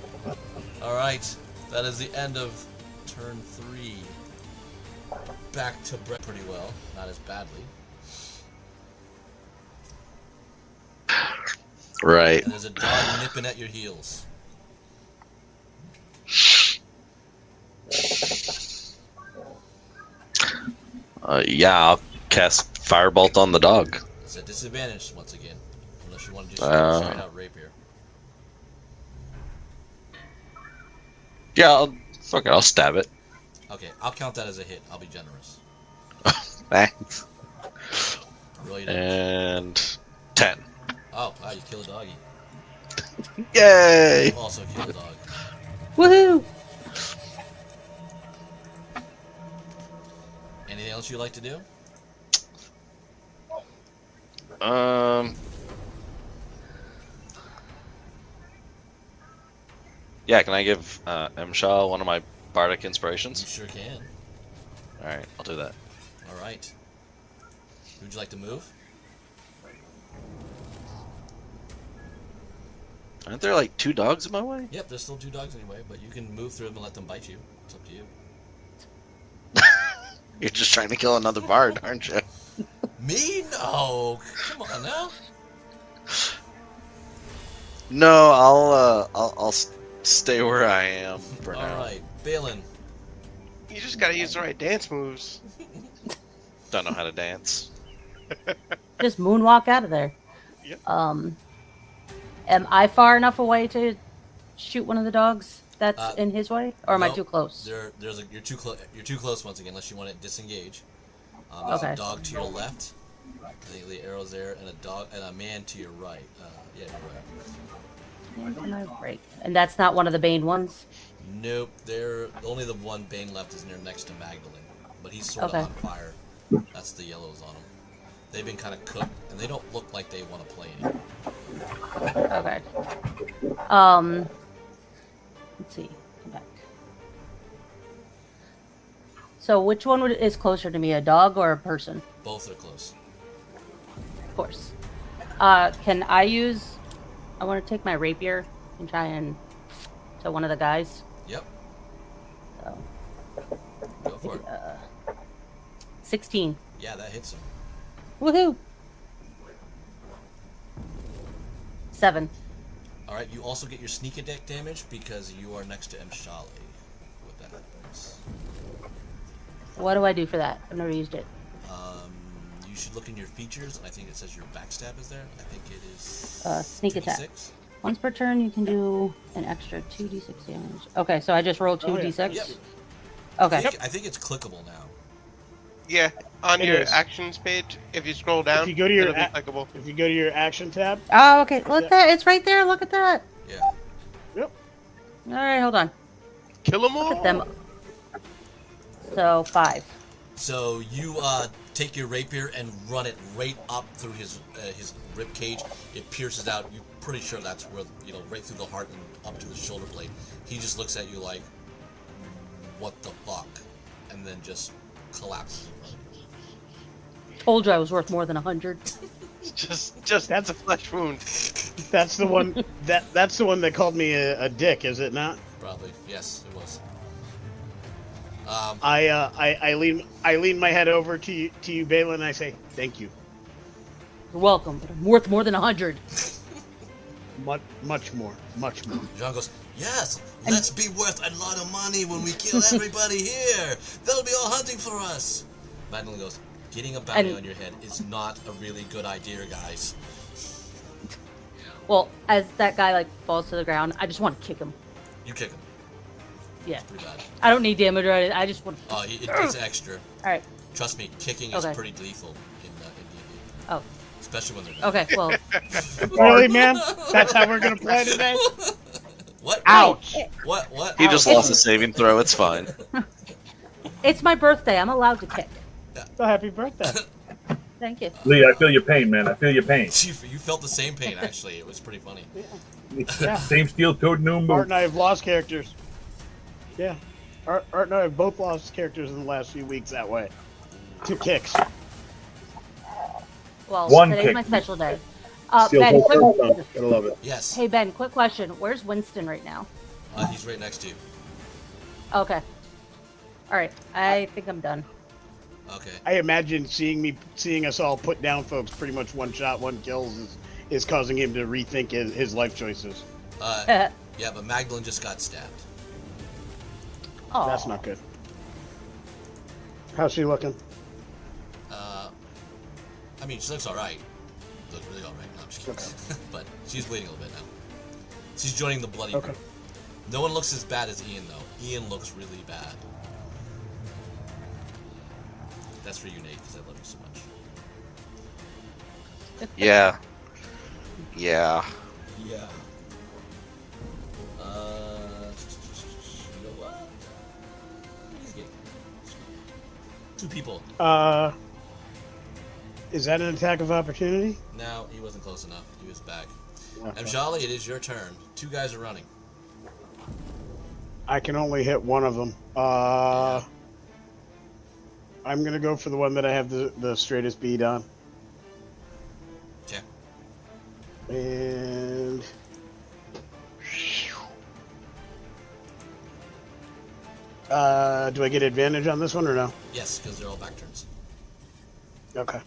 Alright, that is the end of turn 3. Back to Brett pretty well, not as badly. Right. And there's a dog nipping at your heels. Yeah, I'll cast Firebolt on the dog. It's a disadvantage once again, unless you want to just straight out rapier. Yeah, I'll stab it. Okay, I'll count that as a hit. I'll be generous. Thanks. Really don't. And 10. Oh, wow, you kill a doggy. Yay! You also kill a dog. Woohoo! Anything else you'd like to do? Yeah, can I give M. Shaw one of my bardic You inspirations? sure can. Alright, I'll do that. Alright. Would you like to move? Aren't there like 2 dogs in my way? Yep, there's still 2 dogs anyway, but you can move through them and let them bite you. It's up to you. You're just trying to kill another bard, aren't you? Me? No! Come on now. No, I'll stay where I am for now. Alright, Bailen. You just gotta use the right dance moves. Don't know how to dance. Just moonwalk out of there. Yep. Am I far enough away to shoot one of the dogs that's in his way, or am I Nope. too close? You're too close. You're too close once again, unless you want to disengage. There's Okay. a dog to your left. I think the arrow's there, and a man to your right. Yeah, you're right. Am I right? And that's not one of the Bane ones. Nope. Only the one Bane left is next to Magdalene, but he's sort Okay. of on fire. That's the yellows on him. They've been kind of cooked, and they don't look like they want to play anymore. Okay. Let's see. Come back. So which one is closer to me, a dog or a person? Both are close. Of course. Can I use... I want to take my rapier and try and... to one of the guys. Yep. So, Go for it. 16. Yeah, that hits him. Woohoo! 7. All right. You also get your sneak attack damage because you are next to Mshale. With that happens. What do I do for that? I've never used it. You should look in your features, and I think it says your backstab is there. I think it is Sneak attack. 2d6. Once per turn, you can do an extra 2d6 damage. Okay, so I just roll 2d6? Yep. Okay. I think it's clickable now. Yeah, on It your is. actions page, if you scroll down, If you go to your it'll be ac- clickable. If you go to your action tab, Oh, okay. Look at that. It's right there. Look at that. Yeah. yep. All right, hold on. Kill them all. Look at them. So 5. So you take your rapier and run it right up through his rib cage. It pierces out. You're pretty sure that's where right through the heart and up to the shoulder blade. He just looks at you like, "What the fuck?" and then just collapses. Told you I was worth more than 100. Just that's a flesh wound. That's the one. That's the one that called me a dick, is it not? Probably. Yes, it was. I lean my head over to you, Bailen, and I say thank you. You're welcome, but I'm worth more than 100. Much more. John goes, "Yes, let's be worth a lot of money when we kill everybody here. They'll be all hunting for us." Madeline goes, "Getting a bounty And- on your head is not a really good idea, guys." Well, as that guy falls to the ground, I just want to kick him. You kick him. Yeah. It's pretty bad. I don't need damage or anything. I just want. Oh, it's extra. All right. Trust me, kicking is pretty lethal in D&D. Oh. Especially when they're done. Okay. Well. Really, man? That's how we're gonna play today? What? Ouch! What? He just lost a saving throw. It's fine. It's my birthday. I'm allowed to kick. So happy birthday. Thank you. Lee, I feel your pain, man. I feel your pain. You felt the same pain, actually. It was pretty funny. Yeah. Same steel-toed no Art move. and I have lost characters. Yeah. Art and I have both lost characters in the last few weeks that way. 2 kicks. Well, One today's kick. my special day. Steel Ben, toe quick, first time. Gotta love it. Yes. hey Ben, quick question. Where's Winston right now? He's right next to you. Okay. All right. I think I'm done. Okay. I imagine seeing us all put down folks pretty much 1 shot, 1 kills is causing him to rethink his life choices. Yeah, but Magdalene just got stabbed. Oh. That's not good. How's she looking? I mean, she looks alright. Looks really alright. No, I'm just kidding. Okay. But she's bleeding a little bit now. She's joining the bloody Okay. group. No one looks as bad as Ian, though. Ian looks really bad. That's for you, Nate, because I love you so much. Yeah. Yeah. Yeah. You know what? He's getting 2 people. Is that an attack of opportunity? No, he wasn't close enough. He was back. Okay. Mjali, it is your turn. 2 guys are running. I can only hit one of them. I'm gonna go for the one that I have the straightest bead on. Okay. And do I get advantage on this one or no? Yes, because they're all back turns. Okay.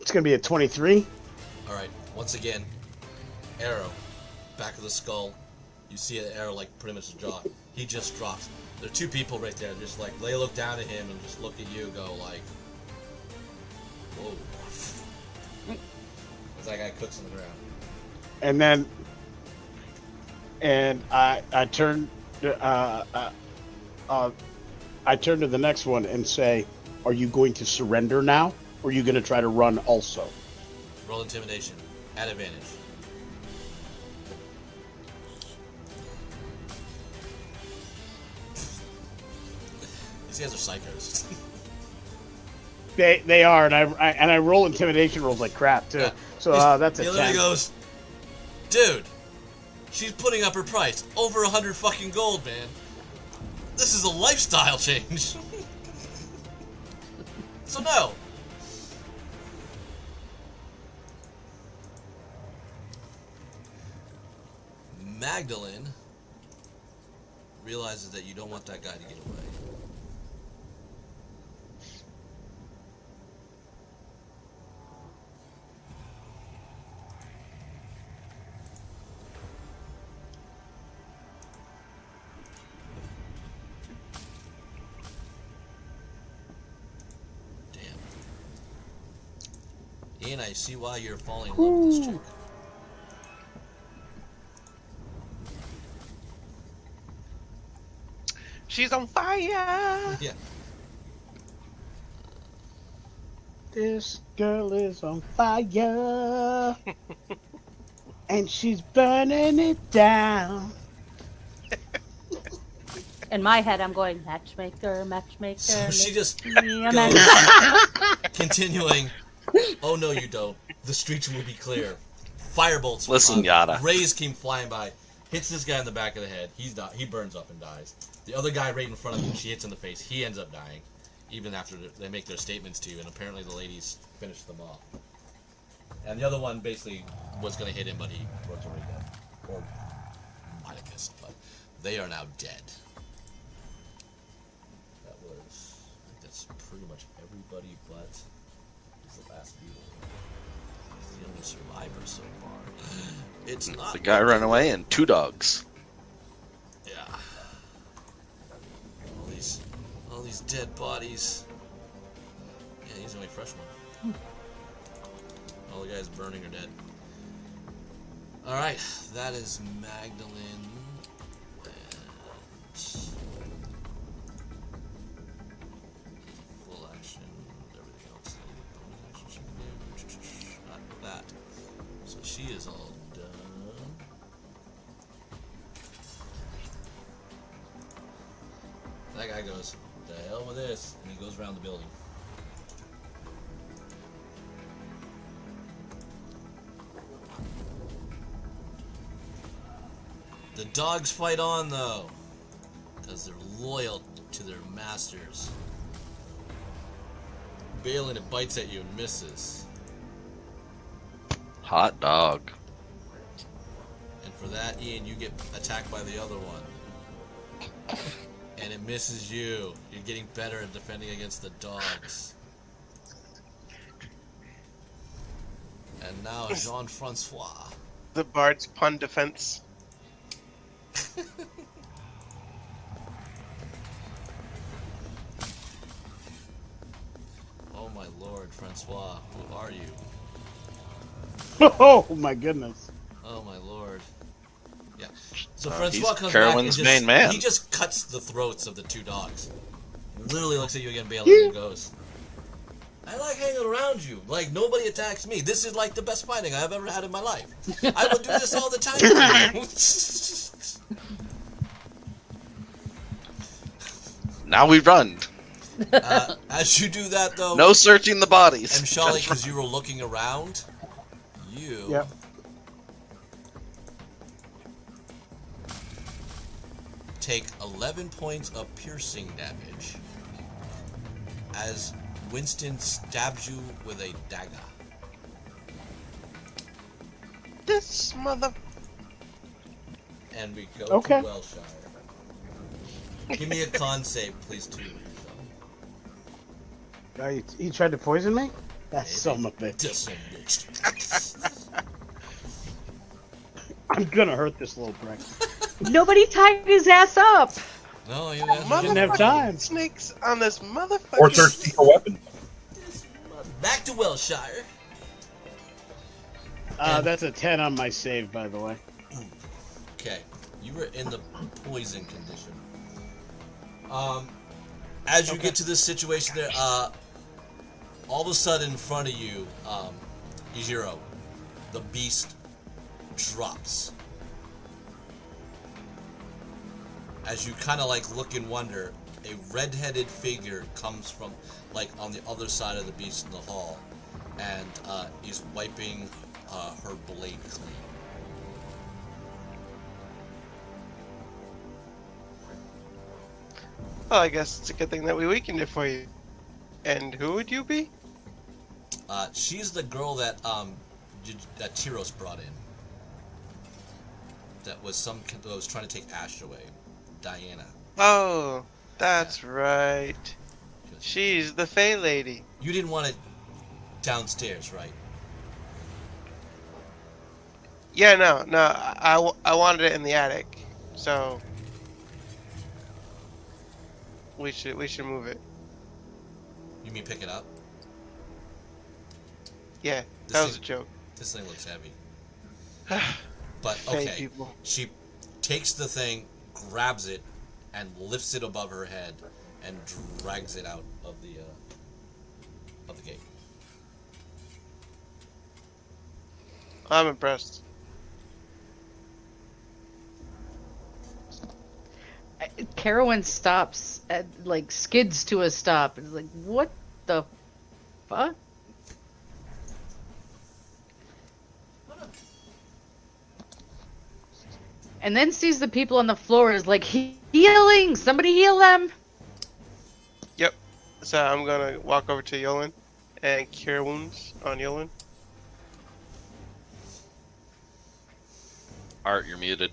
It's gonna be a 23. Alright, once again, arrow, back of the skull. You see an arrow like pretty much his jaw. He just drops. There are 2 people right there, just like they look down at him and just look at you, go like, whoa. As that guy cooks on the ground. And then, I turn, I turn to the next one and say, "Are you going to surrender now, or are you going to try to run also?" Roll intimidation, at advantage. These guys are psychos. They are, and I roll intimidation rolls like crap too. Yeah. So that's a He literally 10. goes, dude, she's putting up her price. Over 100 fucking gold, man. This is a lifestyle change. So no. Magdalene realizes that you don't want that guy to get away. Ian, I see why you're falling in love with this chick. She's on fire. Yeah. This girl is on fire, and she's burning it down. In my head, I'm going matchmaker, matchmaker. So she just make me a goes, match- continuing. Oh no, you don't. The streets will be clear. Firebolts. Listen, Yada. Rays came flying by, hits this guy in the back of the head. He burns up and dies. The other guy right in front of him, she hits in the face. He ends up dying, even after they make their statements to you. And apparently the ladies finish them off. And the other one basically was going to hit him, but he was already dead, or might have missed. But they are now dead. That was. I think that's pretty much everybody, but he's the last beetle. He's the only survivor so far. It's not The guy ran away and 2 dogs. Yeah. All these dead bodies. Yeah, he's the only fresh one. All the guys burning are dead. Alright, that is Magdalene. Full action. Everything else. Bonus action she can do. Not that. So she is all done. That guy goes, "The hell with this," and he goes around the building. The dogs fight on, though, because they're loyal to their masters. Bailen, it bites at you and misses. Hot dog. And for that, Ian, you get attacked by the other one. And it misses you. You're getting better at defending against the dogs. And now Jean-Francois. The bard's pun defense. Oh my lord, Francois, who are you? Oh my goodness. Oh my lord. Yeah. So He's Francois comes back and Carowin's just, main man. he just cuts the throats of the two dogs. Literally looks at you again, Bailen, and goes, "I like hanging around you. Like, nobody attacks me. This is like the best fighting I've ever had in my life. I will do this all the time for you." Now we run. As you do that, though, No searching the bodies. and Shali, Just because you were looking around, you Yep. take 11 points of piercing damage as Winston stabs you with a dagger. This mother. And we go Okay. to Wellshire. Give me a con save, please, too. He tried to poison me? That's Maybe. son of a bitch. Disengaged. I'm gonna hurt this little prick. Nobody tied his ass up. No, you Didn't have time. Snakes on this motherfucker. Or thirsty for weapons. Back to Wellshire. That's a 10 on my save, by the way. Okay, you were in the poison condition. As you get to this situation there, all of a sudden in front of you, Ijiro, the beast drops. As you kind of like look in wonder, a red-headed figure comes from like on the other side of the beast in the hall, and is wiping her blade clean. Well, I guess it's a good thing that we weakened it for you. And who would you be? She's the girl that that Tyros brought in. That was trying to take Ash away. Diana. Oh, that's right. She's the Fey lady. You didn't want it downstairs, right? Yeah, no. I wanted it in the attic. So we should move it. You mean pick it up? Yeah, This that was a thing- joke. This thing looks heavy. But Fey okay, people. she takes the thing, grabs it, and lifts it above her head, and drags it out of the gate. I'm impressed. Carowin stops at like skids to a stop. It's like, what the fuck? And then sees the people on the floor is like, healing! Somebody heal them! Yep. So I'm gonna walk over to Yolan and cure wounds on Yolan. Art, you're muted.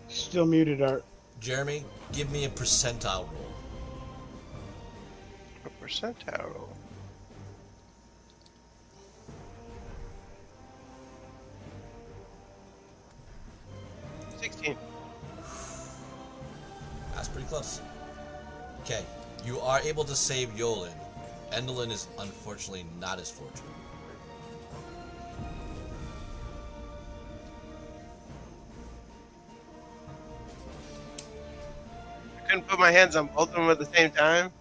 Still muted, Art. Jeremy, give me a percentile roll. A percentile roll. $16. That's pretty close. Okay, You are able to save Yolen. Endolin is unfortunately not as fortunate. I couldn't put my hands on both of them at the same time.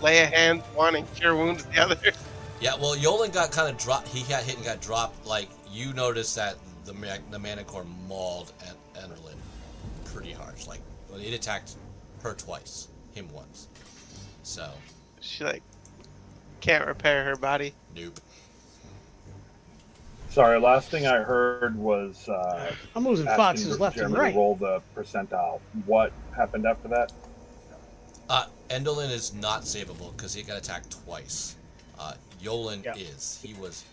Lay a hand one and cure wounds the other. Yeah, well, Yolen got kind of dropped. He got hit and got dropped. Like, you noticed that the Manicore mauled Endolin pretty harsh. Like, when it attacked her twice, him once. So. She, like, can't repair her body. Nope. Sorry, last thing I heard was I'm losing asking foxes left and Jeremy right. to roll the percentile. What happened after that? Endolin is not savable because he got attacked twice. Yolen is. He was.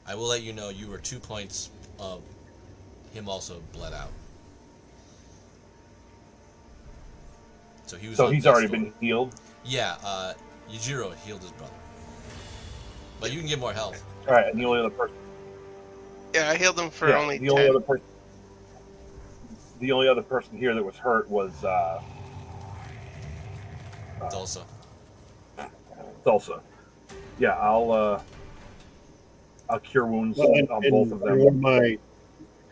I will let you know you were 2 points of him also bled out. So he was. So he's already been healed. Yeah, Yujiro healed his brother. But you can get more health. All right, and the only other person. Yeah, I healed him for only 10. The only other person here that was hurt was Dulce. Thulsa. Yeah, I'll cure wounds Well, on both of them.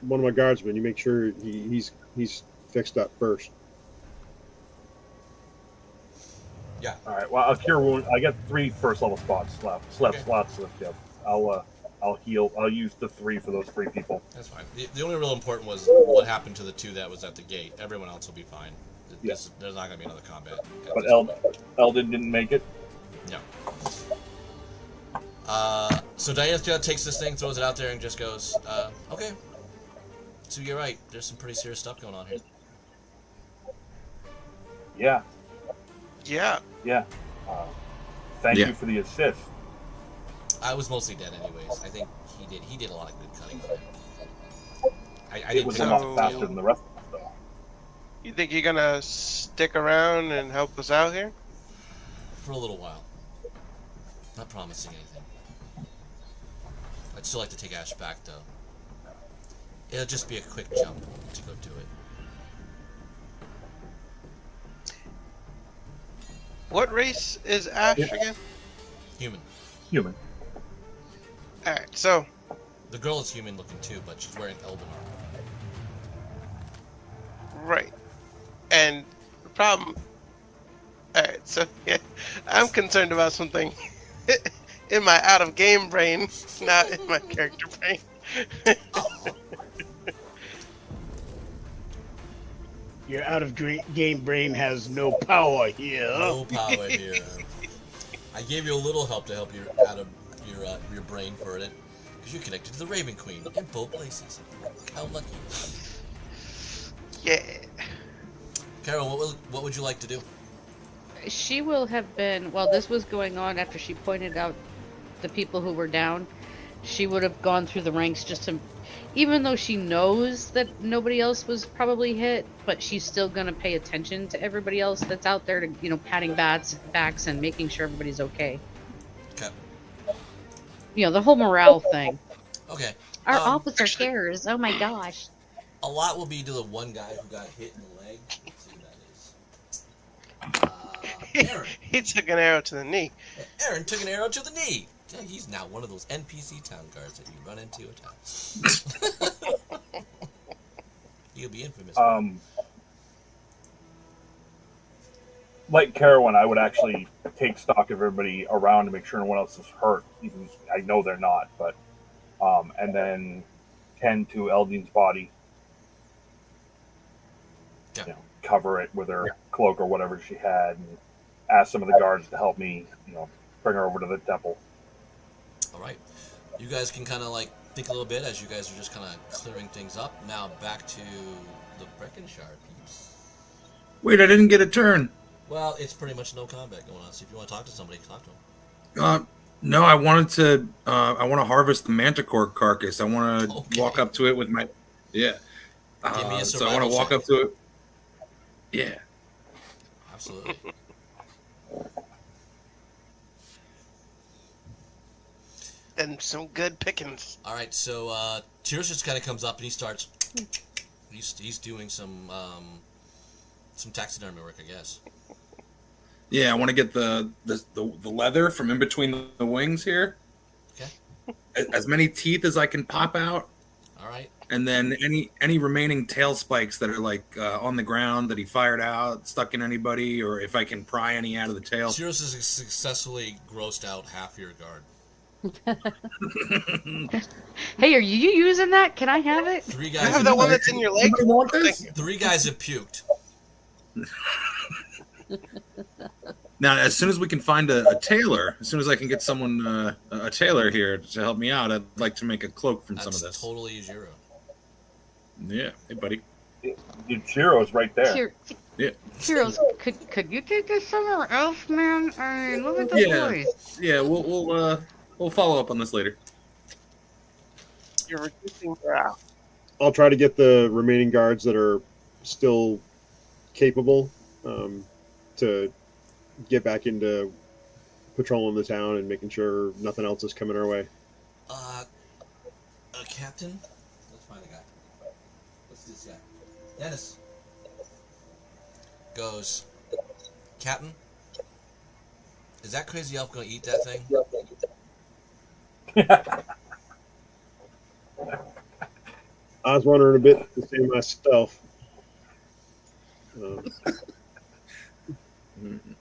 One of my guardsmen, you make sure he's fixed up first. Yeah. All right. Well, I'll cure wound. I got 3 first level spots left. Slots left. Yeah. I'll heal. I'll use the 3 for those 3 people. That's fine. The only real important was what happened to the 2 that was at the gate. Everyone else will be fine. There's not going to be another combat. But Eldon didn't make it. No. So Diana takes this thing, throws it out there, and just goes, okay. So you're right. There's some pretty serious stuff going on here. Yeah. Yeah. Yeah. Thank you for the assist. I was mostly dead anyways. I think he did a lot of good cutting on it. I It didn't was think enough it was faster real. than the rest of us, though. You think you're gonna stick around and help us out here? For a little while. Not promising anything. I'd still like to take Ash back, though. It'll just be a quick jump to go do it. What race is Ash again? Human. Human. Alright, so The girl is human looking too, but she's wearing elven armor. right. And the problem alright, so yeah, I'm concerned about something in my out of game brain, not in my character brain. Your out of game brain has no power here. No power here. I gave you a little help to help you out of your brain for it, because you're connected to the Raven Queen in both places. How lucky! Yeah. Carol, what would you like to do? She will have been, while this was going on, after she pointed out the people who were down, she would have gone through the ranks just to, even though she knows that nobody else was probably hit, but she's still going to pay attention to everybody else that's out there to, patting backs and making sure everybody's okay. Okay. The whole morale thing. Okay. Our officer cares. Oh my gosh. A lot will be to the one guy who got hit in the leg. Let's see who that is. Aaron. He took an arrow to the knee. Aaron took an arrow to the knee. Yeah, he's now one of those NPC town guards that you run into at times. He'll be infamous. Like Carowin, I would actually take stock of everybody around to make sure no one else is hurt. Even I know they're not, but and then tend to Eldine's body. Yeah. Cover it with her cloak or whatever she had, and ask some of the guards to help me. Bring her over to the temple. All right. You guys can kind of think a little bit as you guys are just kind of clearing things up. Now back to the Breckinshire peeps. Wait, I didn't get a turn. Well, it's pretty much no combat going on. So if you want to talk to somebody, talk to them. No, I wanted to. I want to harvest the manticore carcass. I want to walk up to it with my. Yeah. Give me a so I want to walk up to it. Yeah. Absolutely. And some good pickings. All right, so Tyrus just kind of comes up and he starts. He's doing some taxidermy work, I guess. Yeah, I want to get the leather from in between the wings here. Okay. As many teeth as I can pop out. All right. And then any remaining tail spikes that are like on the ground that he fired out, stuck in anybody, or if I can pry any out of the tail. Zeros has successfully grossed out half your guard. Hey, are you using that? Can I have it? Three You guys. have that one that's in your leg? Anybody want this? Three guys have puked. Now, as soon as we can find a tailor, as soon as I can get someone a tailor here to help me out, I'd like to make a cloak from some of That's this. totally Zero. Yeah, hey buddy. Jiro's right there. Here, Yeah. Heroes, could you take this somewhere else, man? I mean, look at the boys. Yeah, we'll follow up on this later. You're reducing morale. I'll try to get the remaining guards that are still capable to get back into patrolling the town and making sure nothing else is coming our way. Captain? Let's find the guy. What's this guy? Dennis. Goes, Captain, is that crazy elf going to eat that thing? I was wondering a bit the same myself.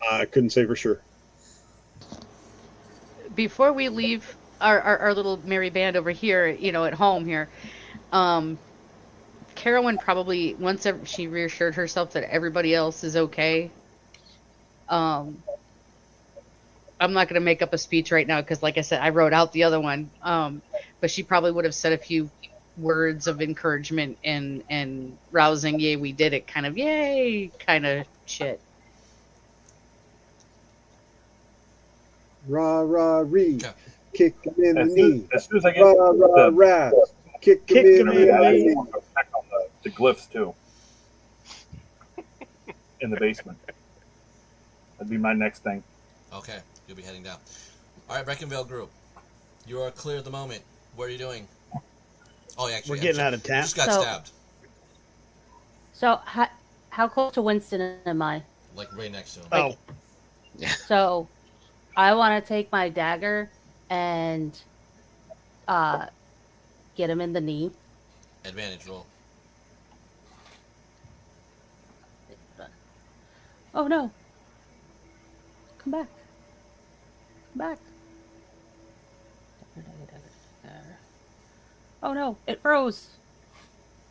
I couldn't say for sure. Before we leave our little merry band over here, at home here, Carolyn probably, once she reassured herself that everybody else is okay, I'm not going to make up a speech right now because, like I said, I wrote out the other one, but she probably would have said a few words of encouragement and rousing, yay, we did it, kind of, yay, kind of shit. Rah, rah, ree. Okay. Kick him in the knee. As soon as I get Rah, rah, rah. Kick him in the knee. I want to check on the glyphs too. In the basement. That'd be my next thing. Okay, you'll be heading down. All right, Breckinvale group. You are clear at the moment. What are you doing? Oh, yeah, actually, We're getting out of you town. just got So- stabbed. So, how close to Winston am I? Like right next to him. Oh, So, I want to take my dagger and get him in the knee. Advantage roll. Oh no! Come back! Come back! Oh no! It froze.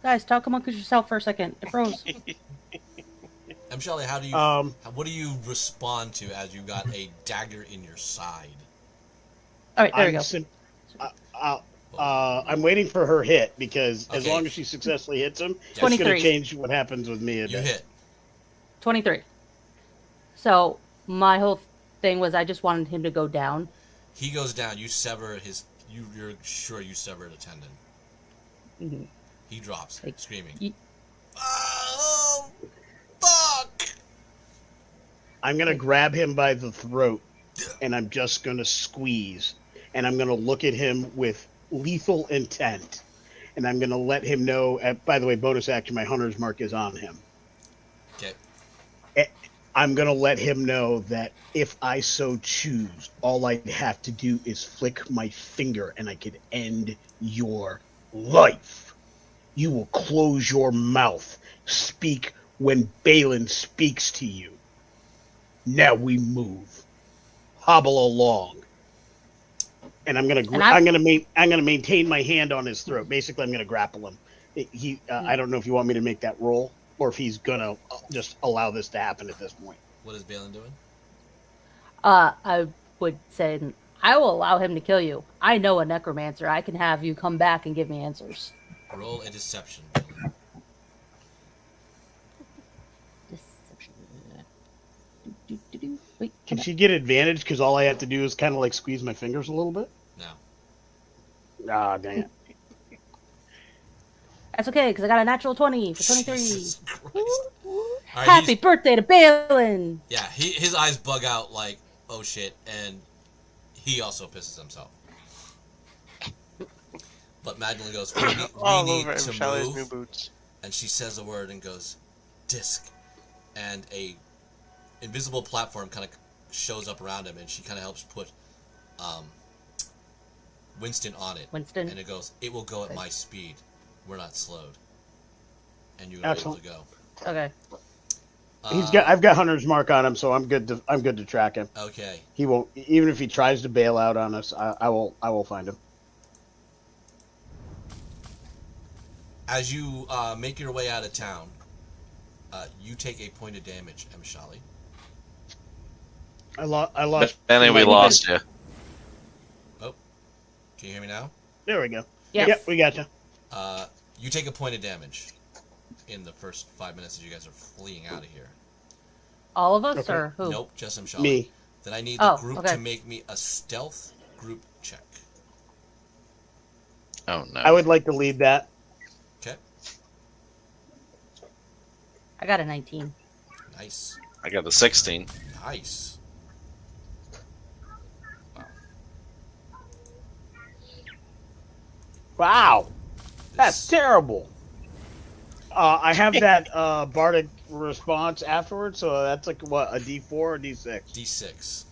Guys, talk amongst yourself for a second. It froze. Shelley, how do you? What do you respond to as you got a dagger in your side? All right, there we go. I'm waiting for her hit because as Okay. long as she successfully hits him, it's 23. going to change what happens with me. A You bit. hit. 23. So my whole thing was I just wanted him to go down. He goes down. You sever his. You're sure you severed a tendon. Mm-hmm. He drops, Like, screaming. Oh, fuck! I'm going to grab him by the throat and I'm just going to squeeze. And I'm going to look at him with lethal intent. And I'm going to let him know, by the way, bonus action, my hunter's mark is on him. Okay. I'm going to let him know that if I so choose, all I have to do is flick my finger and I could end your life. You will close your mouth. Speak when Bailen speaks to you. Now we move. Hobble along. And I'm gonna maintain my hand on his throat. Basically, I'm gonna grapple him. I don't know if you want me to make that roll or if he's gonna just allow this to happen at this point. What is Bailen doing? I would say I will allow him to kill you. I know a necromancer. I can have you come back and give me answers. Roll a deception, Bailen. Deception. Wait, Can she get advantage because all I have to do is kind of like squeeze my fingers a little bit? No. Ah, dang it. that's okay because I got a natural 20 for 23. Jesus Christ. All right, Happy he's- birthday to Balin! Yeah, his eyes bug out like, oh shit, and he also pisses himself. But Magdalene goes, we All need over to Shelley's new move. boots. And she says a word and goes, disc. And a invisible platform kind of shows up around him, and she kind of helps put Winston on it. Winston. And it goes, it will go at my speed. We're not slowed. And you're Excellent. able to go. Okay. I've got Hunter's mark on him, so I'm good to track him. Okay. He won't, even if he tries to bail out on us, I will find him. As you make your way out of town, you take a point of damage, Shali. I lost. Benny, we lost you. Oh, can you hear me now? There we go. Yes. Yep, we got you. You take a point of damage in the first 5 minutes as you guys are fleeing out of here. All of us, Okay. or who? Nope, just Shali. Me. Then I need the group okay. to make me a stealth group check. Oh no. I would like to lead that. Okay. I got a 19. Nice. I got the 16. Nice. Wow, that's This- terrible. I have that bardic response afterwards, so that's like what, a D4 or D6? D6.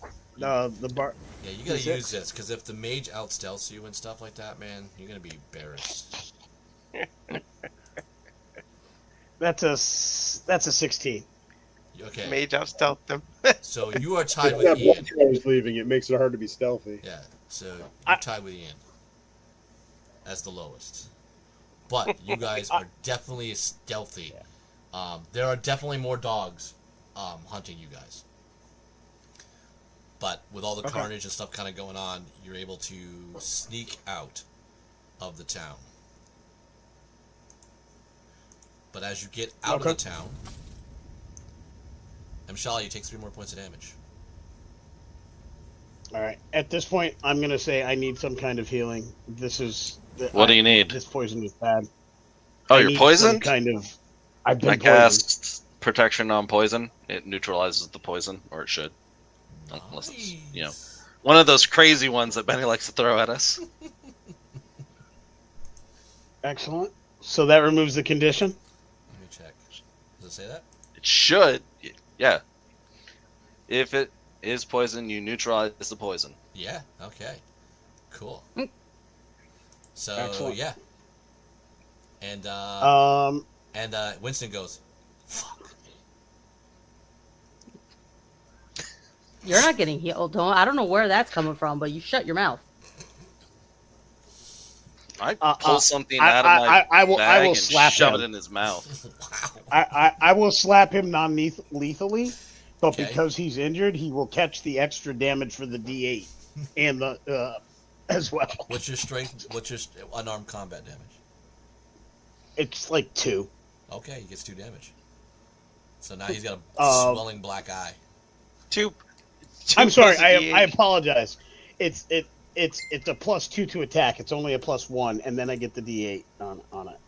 The bar. Yeah, you gotta D6? use this, because if the mage outstealths you and stuff like that, man, you're gonna be embarrassed. That's a 16. Okay, Mage outstealthed them. so you are tied If with that Ian. Wellshire is leaving, it makes it hard to be stealthy. Yeah, so you're I- tied with Ian. As the lowest. But you guys are definitely stealthy. There are definitely more dogs hunting you guys. But with all the Okay. carnage and stuff kind of going on, you're able to sneak out of the town. But as you get out of the town, Shali, you take 3 more points of damage. All right. At this point, I'm gonna say I need some kind of healing. What do you need? This poison is bad. Oh, I you're need poisoned? some kind of. I've been I poisoned. cast protection on poison. It neutralizes the poison, or it should. Unless it's, Nice. one of those crazy ones that Benny likes to throw at us. Excellent. So that removes the condition. Let me check. Does it say that? It should. Yeah. If it is poison, you neutralize the poison. Yeah, okay. Cool. Mm. So, Excellent. yeah. And Winston goes, fuck. You're not getting healed. I don't know where that's coming from, but you shut your mouth. I pull something out of my I will bag and slap shove him. it in his mouth. Wow. I will slap him non-lethally, but Okay. because he's injured, he will catch the extra damage for the D8 and the as well. What's your strength? What's your unarmed combat damage? It's like 2. Okay, he gets 2 damage. So now he's got a swelling black eye. Two I'm sorry. plus a D8. I apologize. It's a +2 to attack. It's only a +1, and then I get the D8 on it.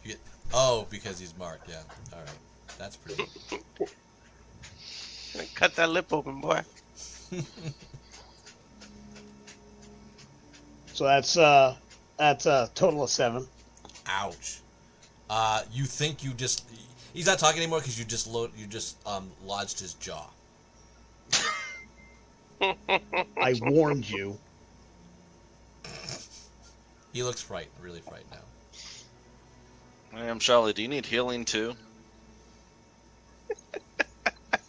You get, oh, because he's marked. Yeah. All right. That's pretty. Cut that lip open, boy. So that's a total of 7. Ouch. You think you just? He's not talking anymore because you just lodged his jaw. I warned you. He looks frightened, really frightened now. I am Charlie. Do you need healing too?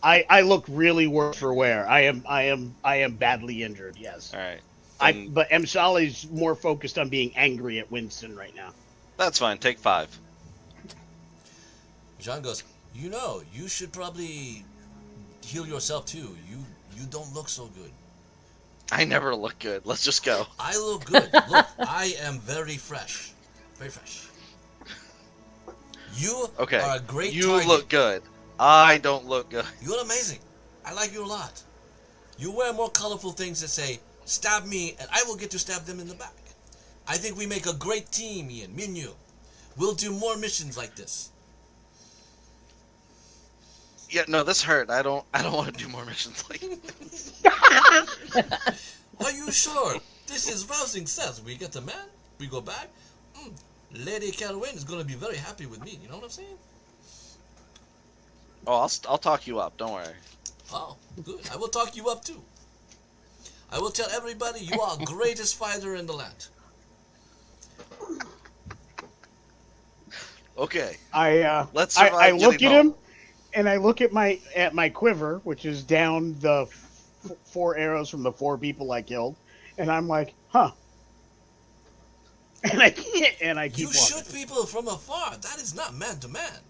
I look really worse for wear. I am badly injured. Yes. All right. But Mshali's more focused on being angry at Winston right now. That's fine. Take 5. Jean goes, you should probably heal yourself too. You don't look so good. I never look good. Let's just go. I look good. Look, I am very fresh. Very fresh. You Okay. are a great You target. look good. I don't look good. You're amazing. I like you a lot. You wear more colorful things that say, stab me, and I will get to stab them in the back. I think we make a great team, Ian. Me and you. We'll do more missions like this. Yeah, no, this hurt. I don't want to do more missions like this. Are you sure? This is rousing sense. We get the man, we go back. Lady Carolyn is going to be very happy with me. You know what I'm saying? Oh, I'll talk you up. Don't worry. Oh, good. I will talk you up too. I will tell everybody you are greatest fighter in the land. Okay. Let's survive I look at getting him, home. and I look at my quiver, which is down the 4 arrows from the 4 people I killed, and I'm like, huh. And I keep You walking. shoot people from afar. That is not man to man.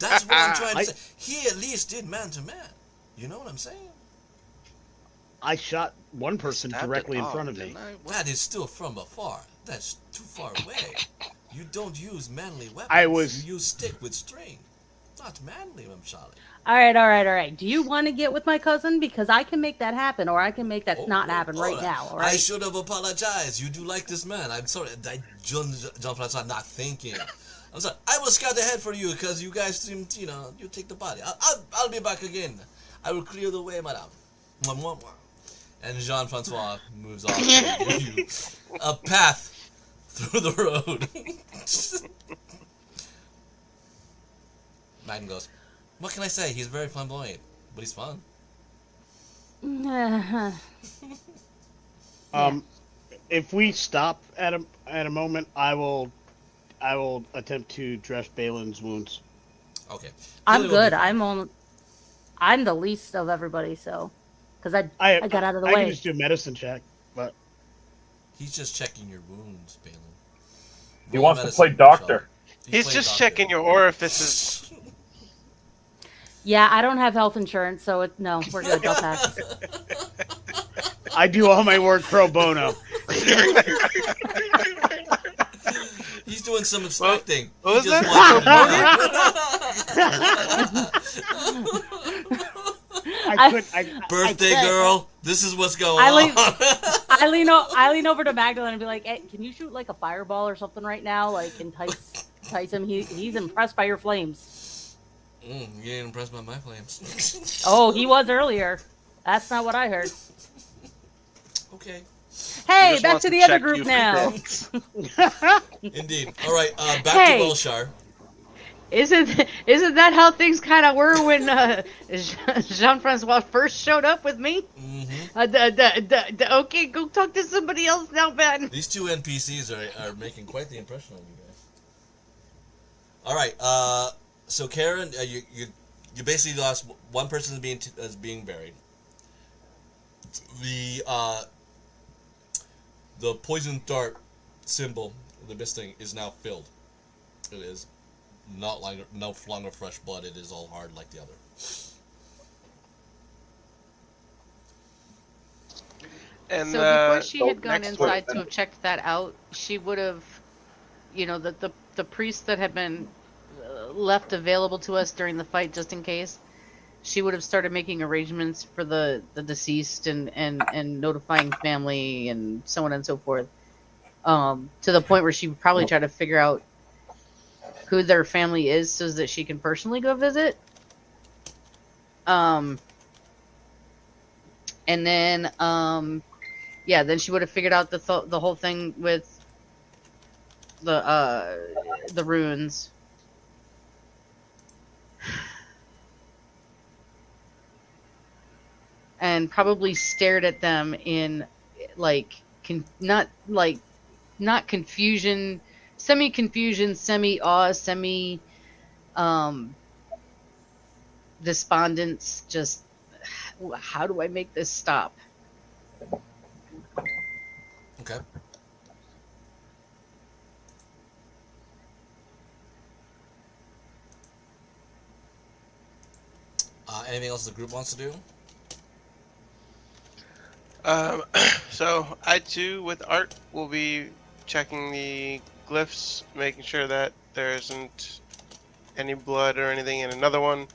That's what I'm trying to say. He at least did man to man. You know what I'm saying? I shot one person Stabbed directly it in off, front of me. didn't I? That is still from afar. That's too far away. You don't use manly weapons. You use stick with string. Not manly, I'm Charlie. All right. Do you want to get with my cousin? Because I can make that happen, or I can make that not happen right now. All right? I should have apologized. You do like this man. I'm sorry. John Francois not thinking. I'm sorry. I will scout ahead for you because you guys seem, you take the body. I'll be back again. I will clear the way, madame. Mwah, mwah, mwah. And Jean-Francois moves off to give you a path through the road. Magnum goes, what can I say? He's very flamboyant, but he's fun. If we stop at a moment, I will attempt to dress Balin's wounds. Okay. I'm good. I'm the least of everybody, so because I got out of the I way. can just do a medicine check, but He's just checking your wounds, Balin. He wants to play doctor. He's just checking your orifices. Yeah, I don't have health insurance, so no, we're good. I'll pass. I do all my work pro bono. He's doing some inspecting. What was He just Birthday girl, this is what's going on. I lean over to Magdalene and be like, hey, can you shoot like a fireball or something right now? Like entice him. He's impressed by your flames. You ain't impressed by my flames. Oh, he was earlier. That's not what I heard. Okay. Hey, back to the other group now. Indeed. All right, back to Wellshire. Isn't that how things kind of were when Jean-Francois first showed up with me? Mm-hmm. Okay, go talk to somebody else now, man. These two NPCs are making quite the impression on you guys. All right, so Karen, you basically lost one person is being buried. The poison dart symbol, the misting, is now filled. It is no longer fresh blood. It is all hard like the other. And so before she had gone inside to have checked that out, she would have, the priest that had been left available to us during the fight, just in case, she would have started making arrangements for the deceased and notifying family and so on and so forth, to the point where she would probably try to figure out who their family is so that she can personally go visit. And then, then she would have figured out the whole thing with the runes. And probably stared at them in not confusion, semi-confusion, semi-awe, despondence. Just, how do I make this stop? Okay. Anything else the group wants to do? So I too, with Art, will be checking the glyphs, making sure that there isn't any blood or anything in another one.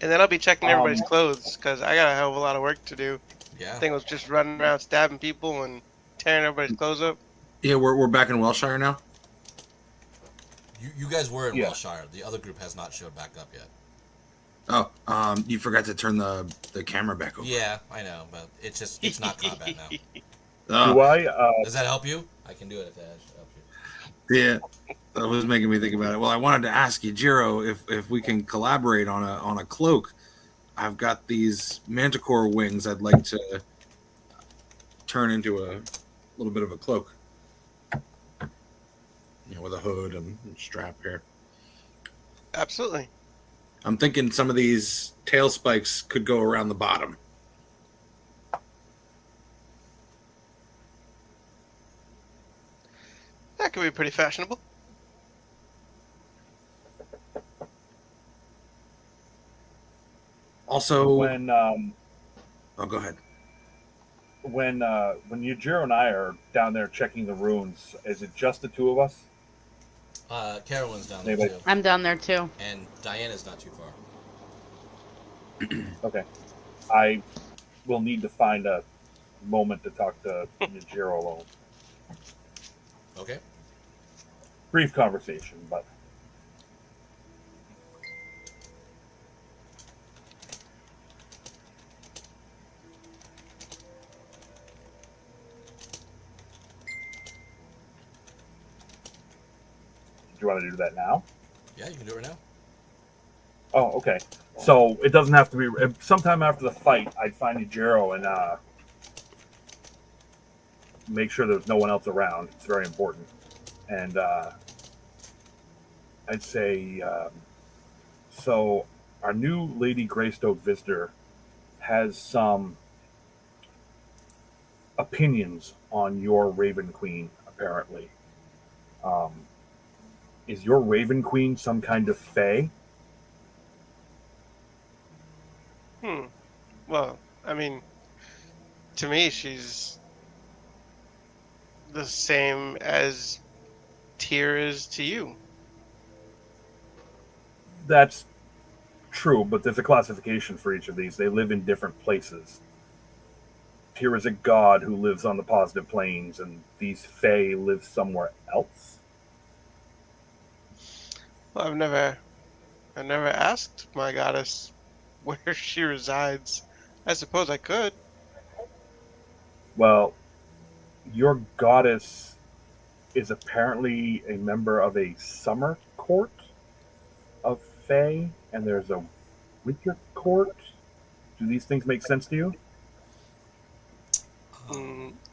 And then I'll be checking everybody's clothes, because I got a hell of a lot of work to do. Yeah. I think I was just running around stabbing people and tearing everybody's clothes up. Yeah, we're back in Wellshire now. You guys were in Wellshire. The other group has not showed back up yet. Oh, you forgot to turn the camera back over. Yeah, I know, but it's not combat now. Do I? Does that help you? I can do it if that helps you. Yeah, that was making me think about it. Well, I wanted to ask you, Jiro, if we can collaborate on a cloak. I've got these manticore wings. I'd like to turn into a little bit of a cloak, with a hood and strap here. Absolutely. I'm thinking some of these tail spikes could go around the bottom. That could be pretty fashionable. Also, When oh, go ahead. when Yujiro and I are down there checking the runes, is it just the two of us? Carolyn's down there Anybody- too, I'm down there too. and Diana's not too far. Okay. I will need to find a moment to talk to Yujiro alone. Okay. Brief conversation, but do you want to do that now? Yeah, you can do it right now. Oh, okay. So it doesn't have to be. Sometime after the fight, I'd find Yujiro and make sure there's no one else around. It's very important. And I'd say, so our new Lady Greystoke visitor has some opinions on your Raven Queen, apparently. Is your Raven Queen some kind of fae? Well, I mean, to me, she's the same as Tyr is to you. That's true, but there's a classification for each of these. They live in different places. Tyr is a god who lives on the positive planes, and these fae live somewhere else. Well, I've never asked my goddess where she resides. I suppose I could. Well, your goddess is apparently a member of a summer court of fae, and there's a winter court. Do these things make sense to you?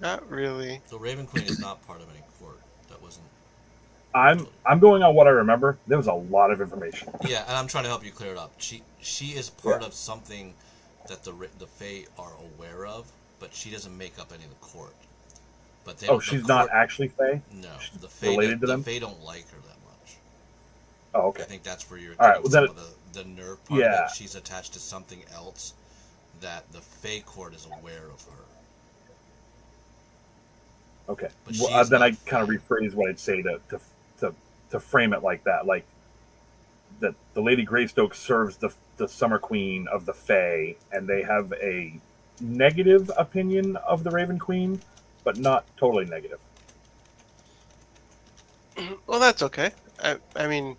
Not really. So Raven Queen is not part of any court. That wasn't. I'm going on what I remember. There was a lot of information. Yeah, and I'm trying to help you clear it up. She is part of something that the Fae are aware of, but she doesn't make up any of the court. But they She's not actually fae? No, She's the Fae related to them? The Fae don't like her that much. Oh, okay. I think that's where you're All right, getting well, some then- of the nerve part Yeah. of it. She's attached to something else that the Fae court is aware of her. Okay. But Well, she's then not I kind of rephrase what I'd say to frame it like that. Like, that the Lady Greystoke serves the Summer Queen of the Fae, and they have a negative opinion of the Raven Queen, but not totally negative. Well, that's okay. I mean,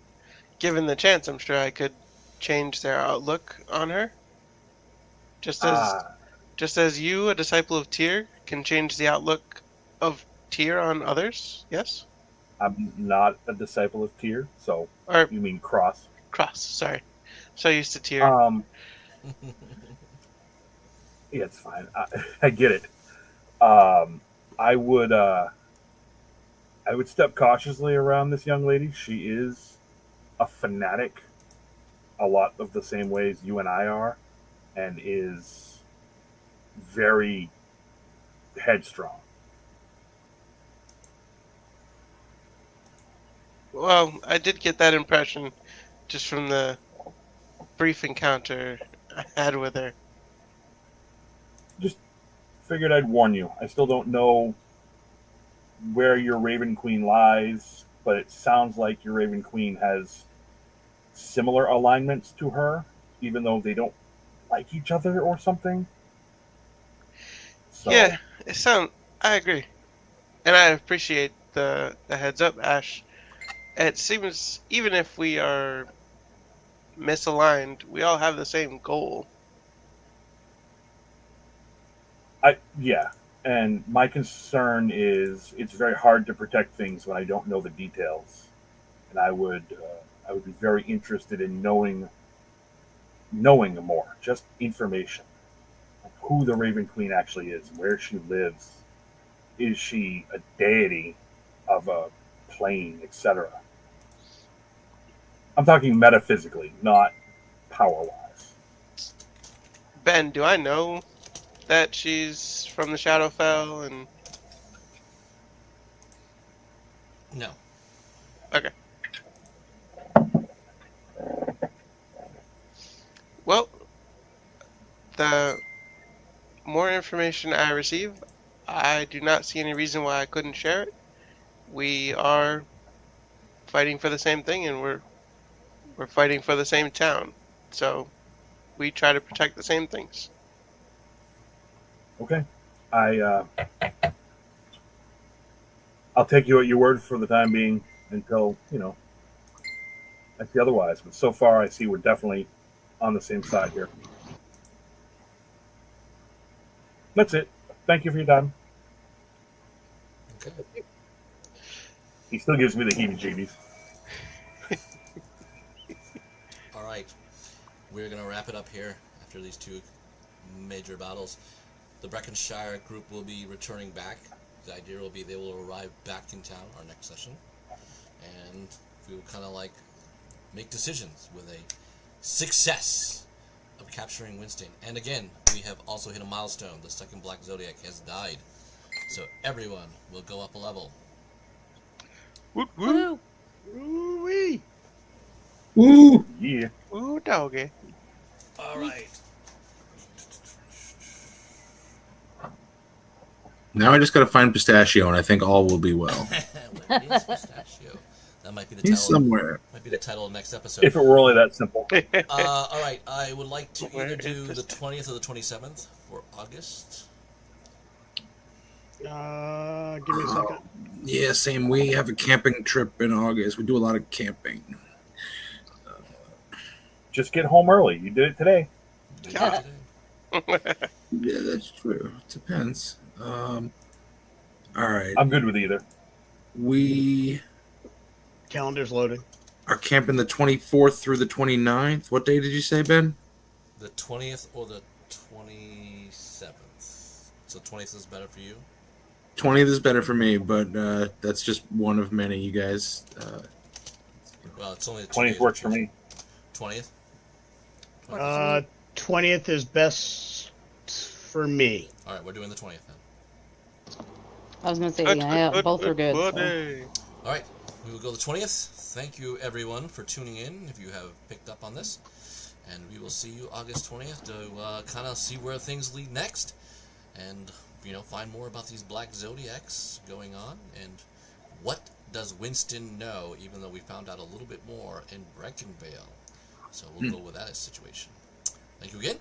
given the chance, I'm sure I could change their outlook on her. Just as you, a disciple of Tyr, can change the outlook of Tyr on others. Yes. I'm not a disciple of Tyr, so Or you mean Cross. Cross. Sorry. So used to Tyr. Yeah, it's fine. I get it. I would step cautiously around this young lady. She is a fanatic, a lot of the same ways you and I are, and is very headstrong. Well, I did get that impression just from the brief encounter I had with her. Just figured I'd warn you. I still don't know where your Raven Queen lies, but it sounds like your Raven Queen has similar alignments to her, even though they don't like each other or something. So, Yeah, I agree. And I appreciate the heads up, Ash. It seems even if we are misaligned, we all have the same goal. yeah. And my concern is it's very hard to protect things when I don't know the details, and I would be very interested in knowing more, just information, like who the Raven Queen actually is, where she lives, is she a deity of a plane, etc. I'm talking metaphysically, not power-wise. Ben, do I know that she's from the Shadowfell? And No. okay. Well, the more information I receive, I do not see any reason why I couldn't share it. We are fighting for the same thing, and we're fighting for the same town. So we try to protect the same things. Okay, I'll take you at your word for the time being until I see otherwise. But so far, I see we're definitely on the same side here. That's it. Thank you for your time. Okay. He still gives me the heebie-jeebies. All right. We're going to wrap it up here after these two major battles. The Breckinshire group will be returning back. The idea will be they will arrive back in town our next session. And we will kind of like make decisions with a success of capturing Winston. And again, we have also hit a milestone. The second Black Zodiac has died. So everyone will go up a level. Woot woot. Woohoo! Ooh-wee. Woo! Yeah. Ooh, doggy. All right. Now I just got to find Pistachio, and I think all will be well. Where is Pistachio? That might be the He's title. somewhere. Might be the title of next episode. If it were only that simple. All right. I would like to Where either is do the Pistachio? 20th or the 27th for August. Give me a second. Yeah, same. We have a camping trip in August. We do a lot of camping. Just get home early. You did it today. Yeah. Yeah, that's true. It depends. All right. I'm good with either. We Calendar's loading. are camping the 24th through the 29th. What day did you say, Ben? The 20th or the 27th. So 20th is better for you? 20th is better for me, but that's just one of many. You guys. Well, it's only the 20th works for me. 20th? 20th is best for me. All right, we're doing the 20th then. I was gonna say yeah, both are good. So. All right, we will go the 20th. Thank you, everyone, for tuning in, if you have picked up on this. And we will see you August 20th to kind of see where things lead next. And, find more about these Black Zodiacs going on. And what does Winston know, even though we found out a little bit more in Breckinvale. So we'll go with that situation. Thank you again.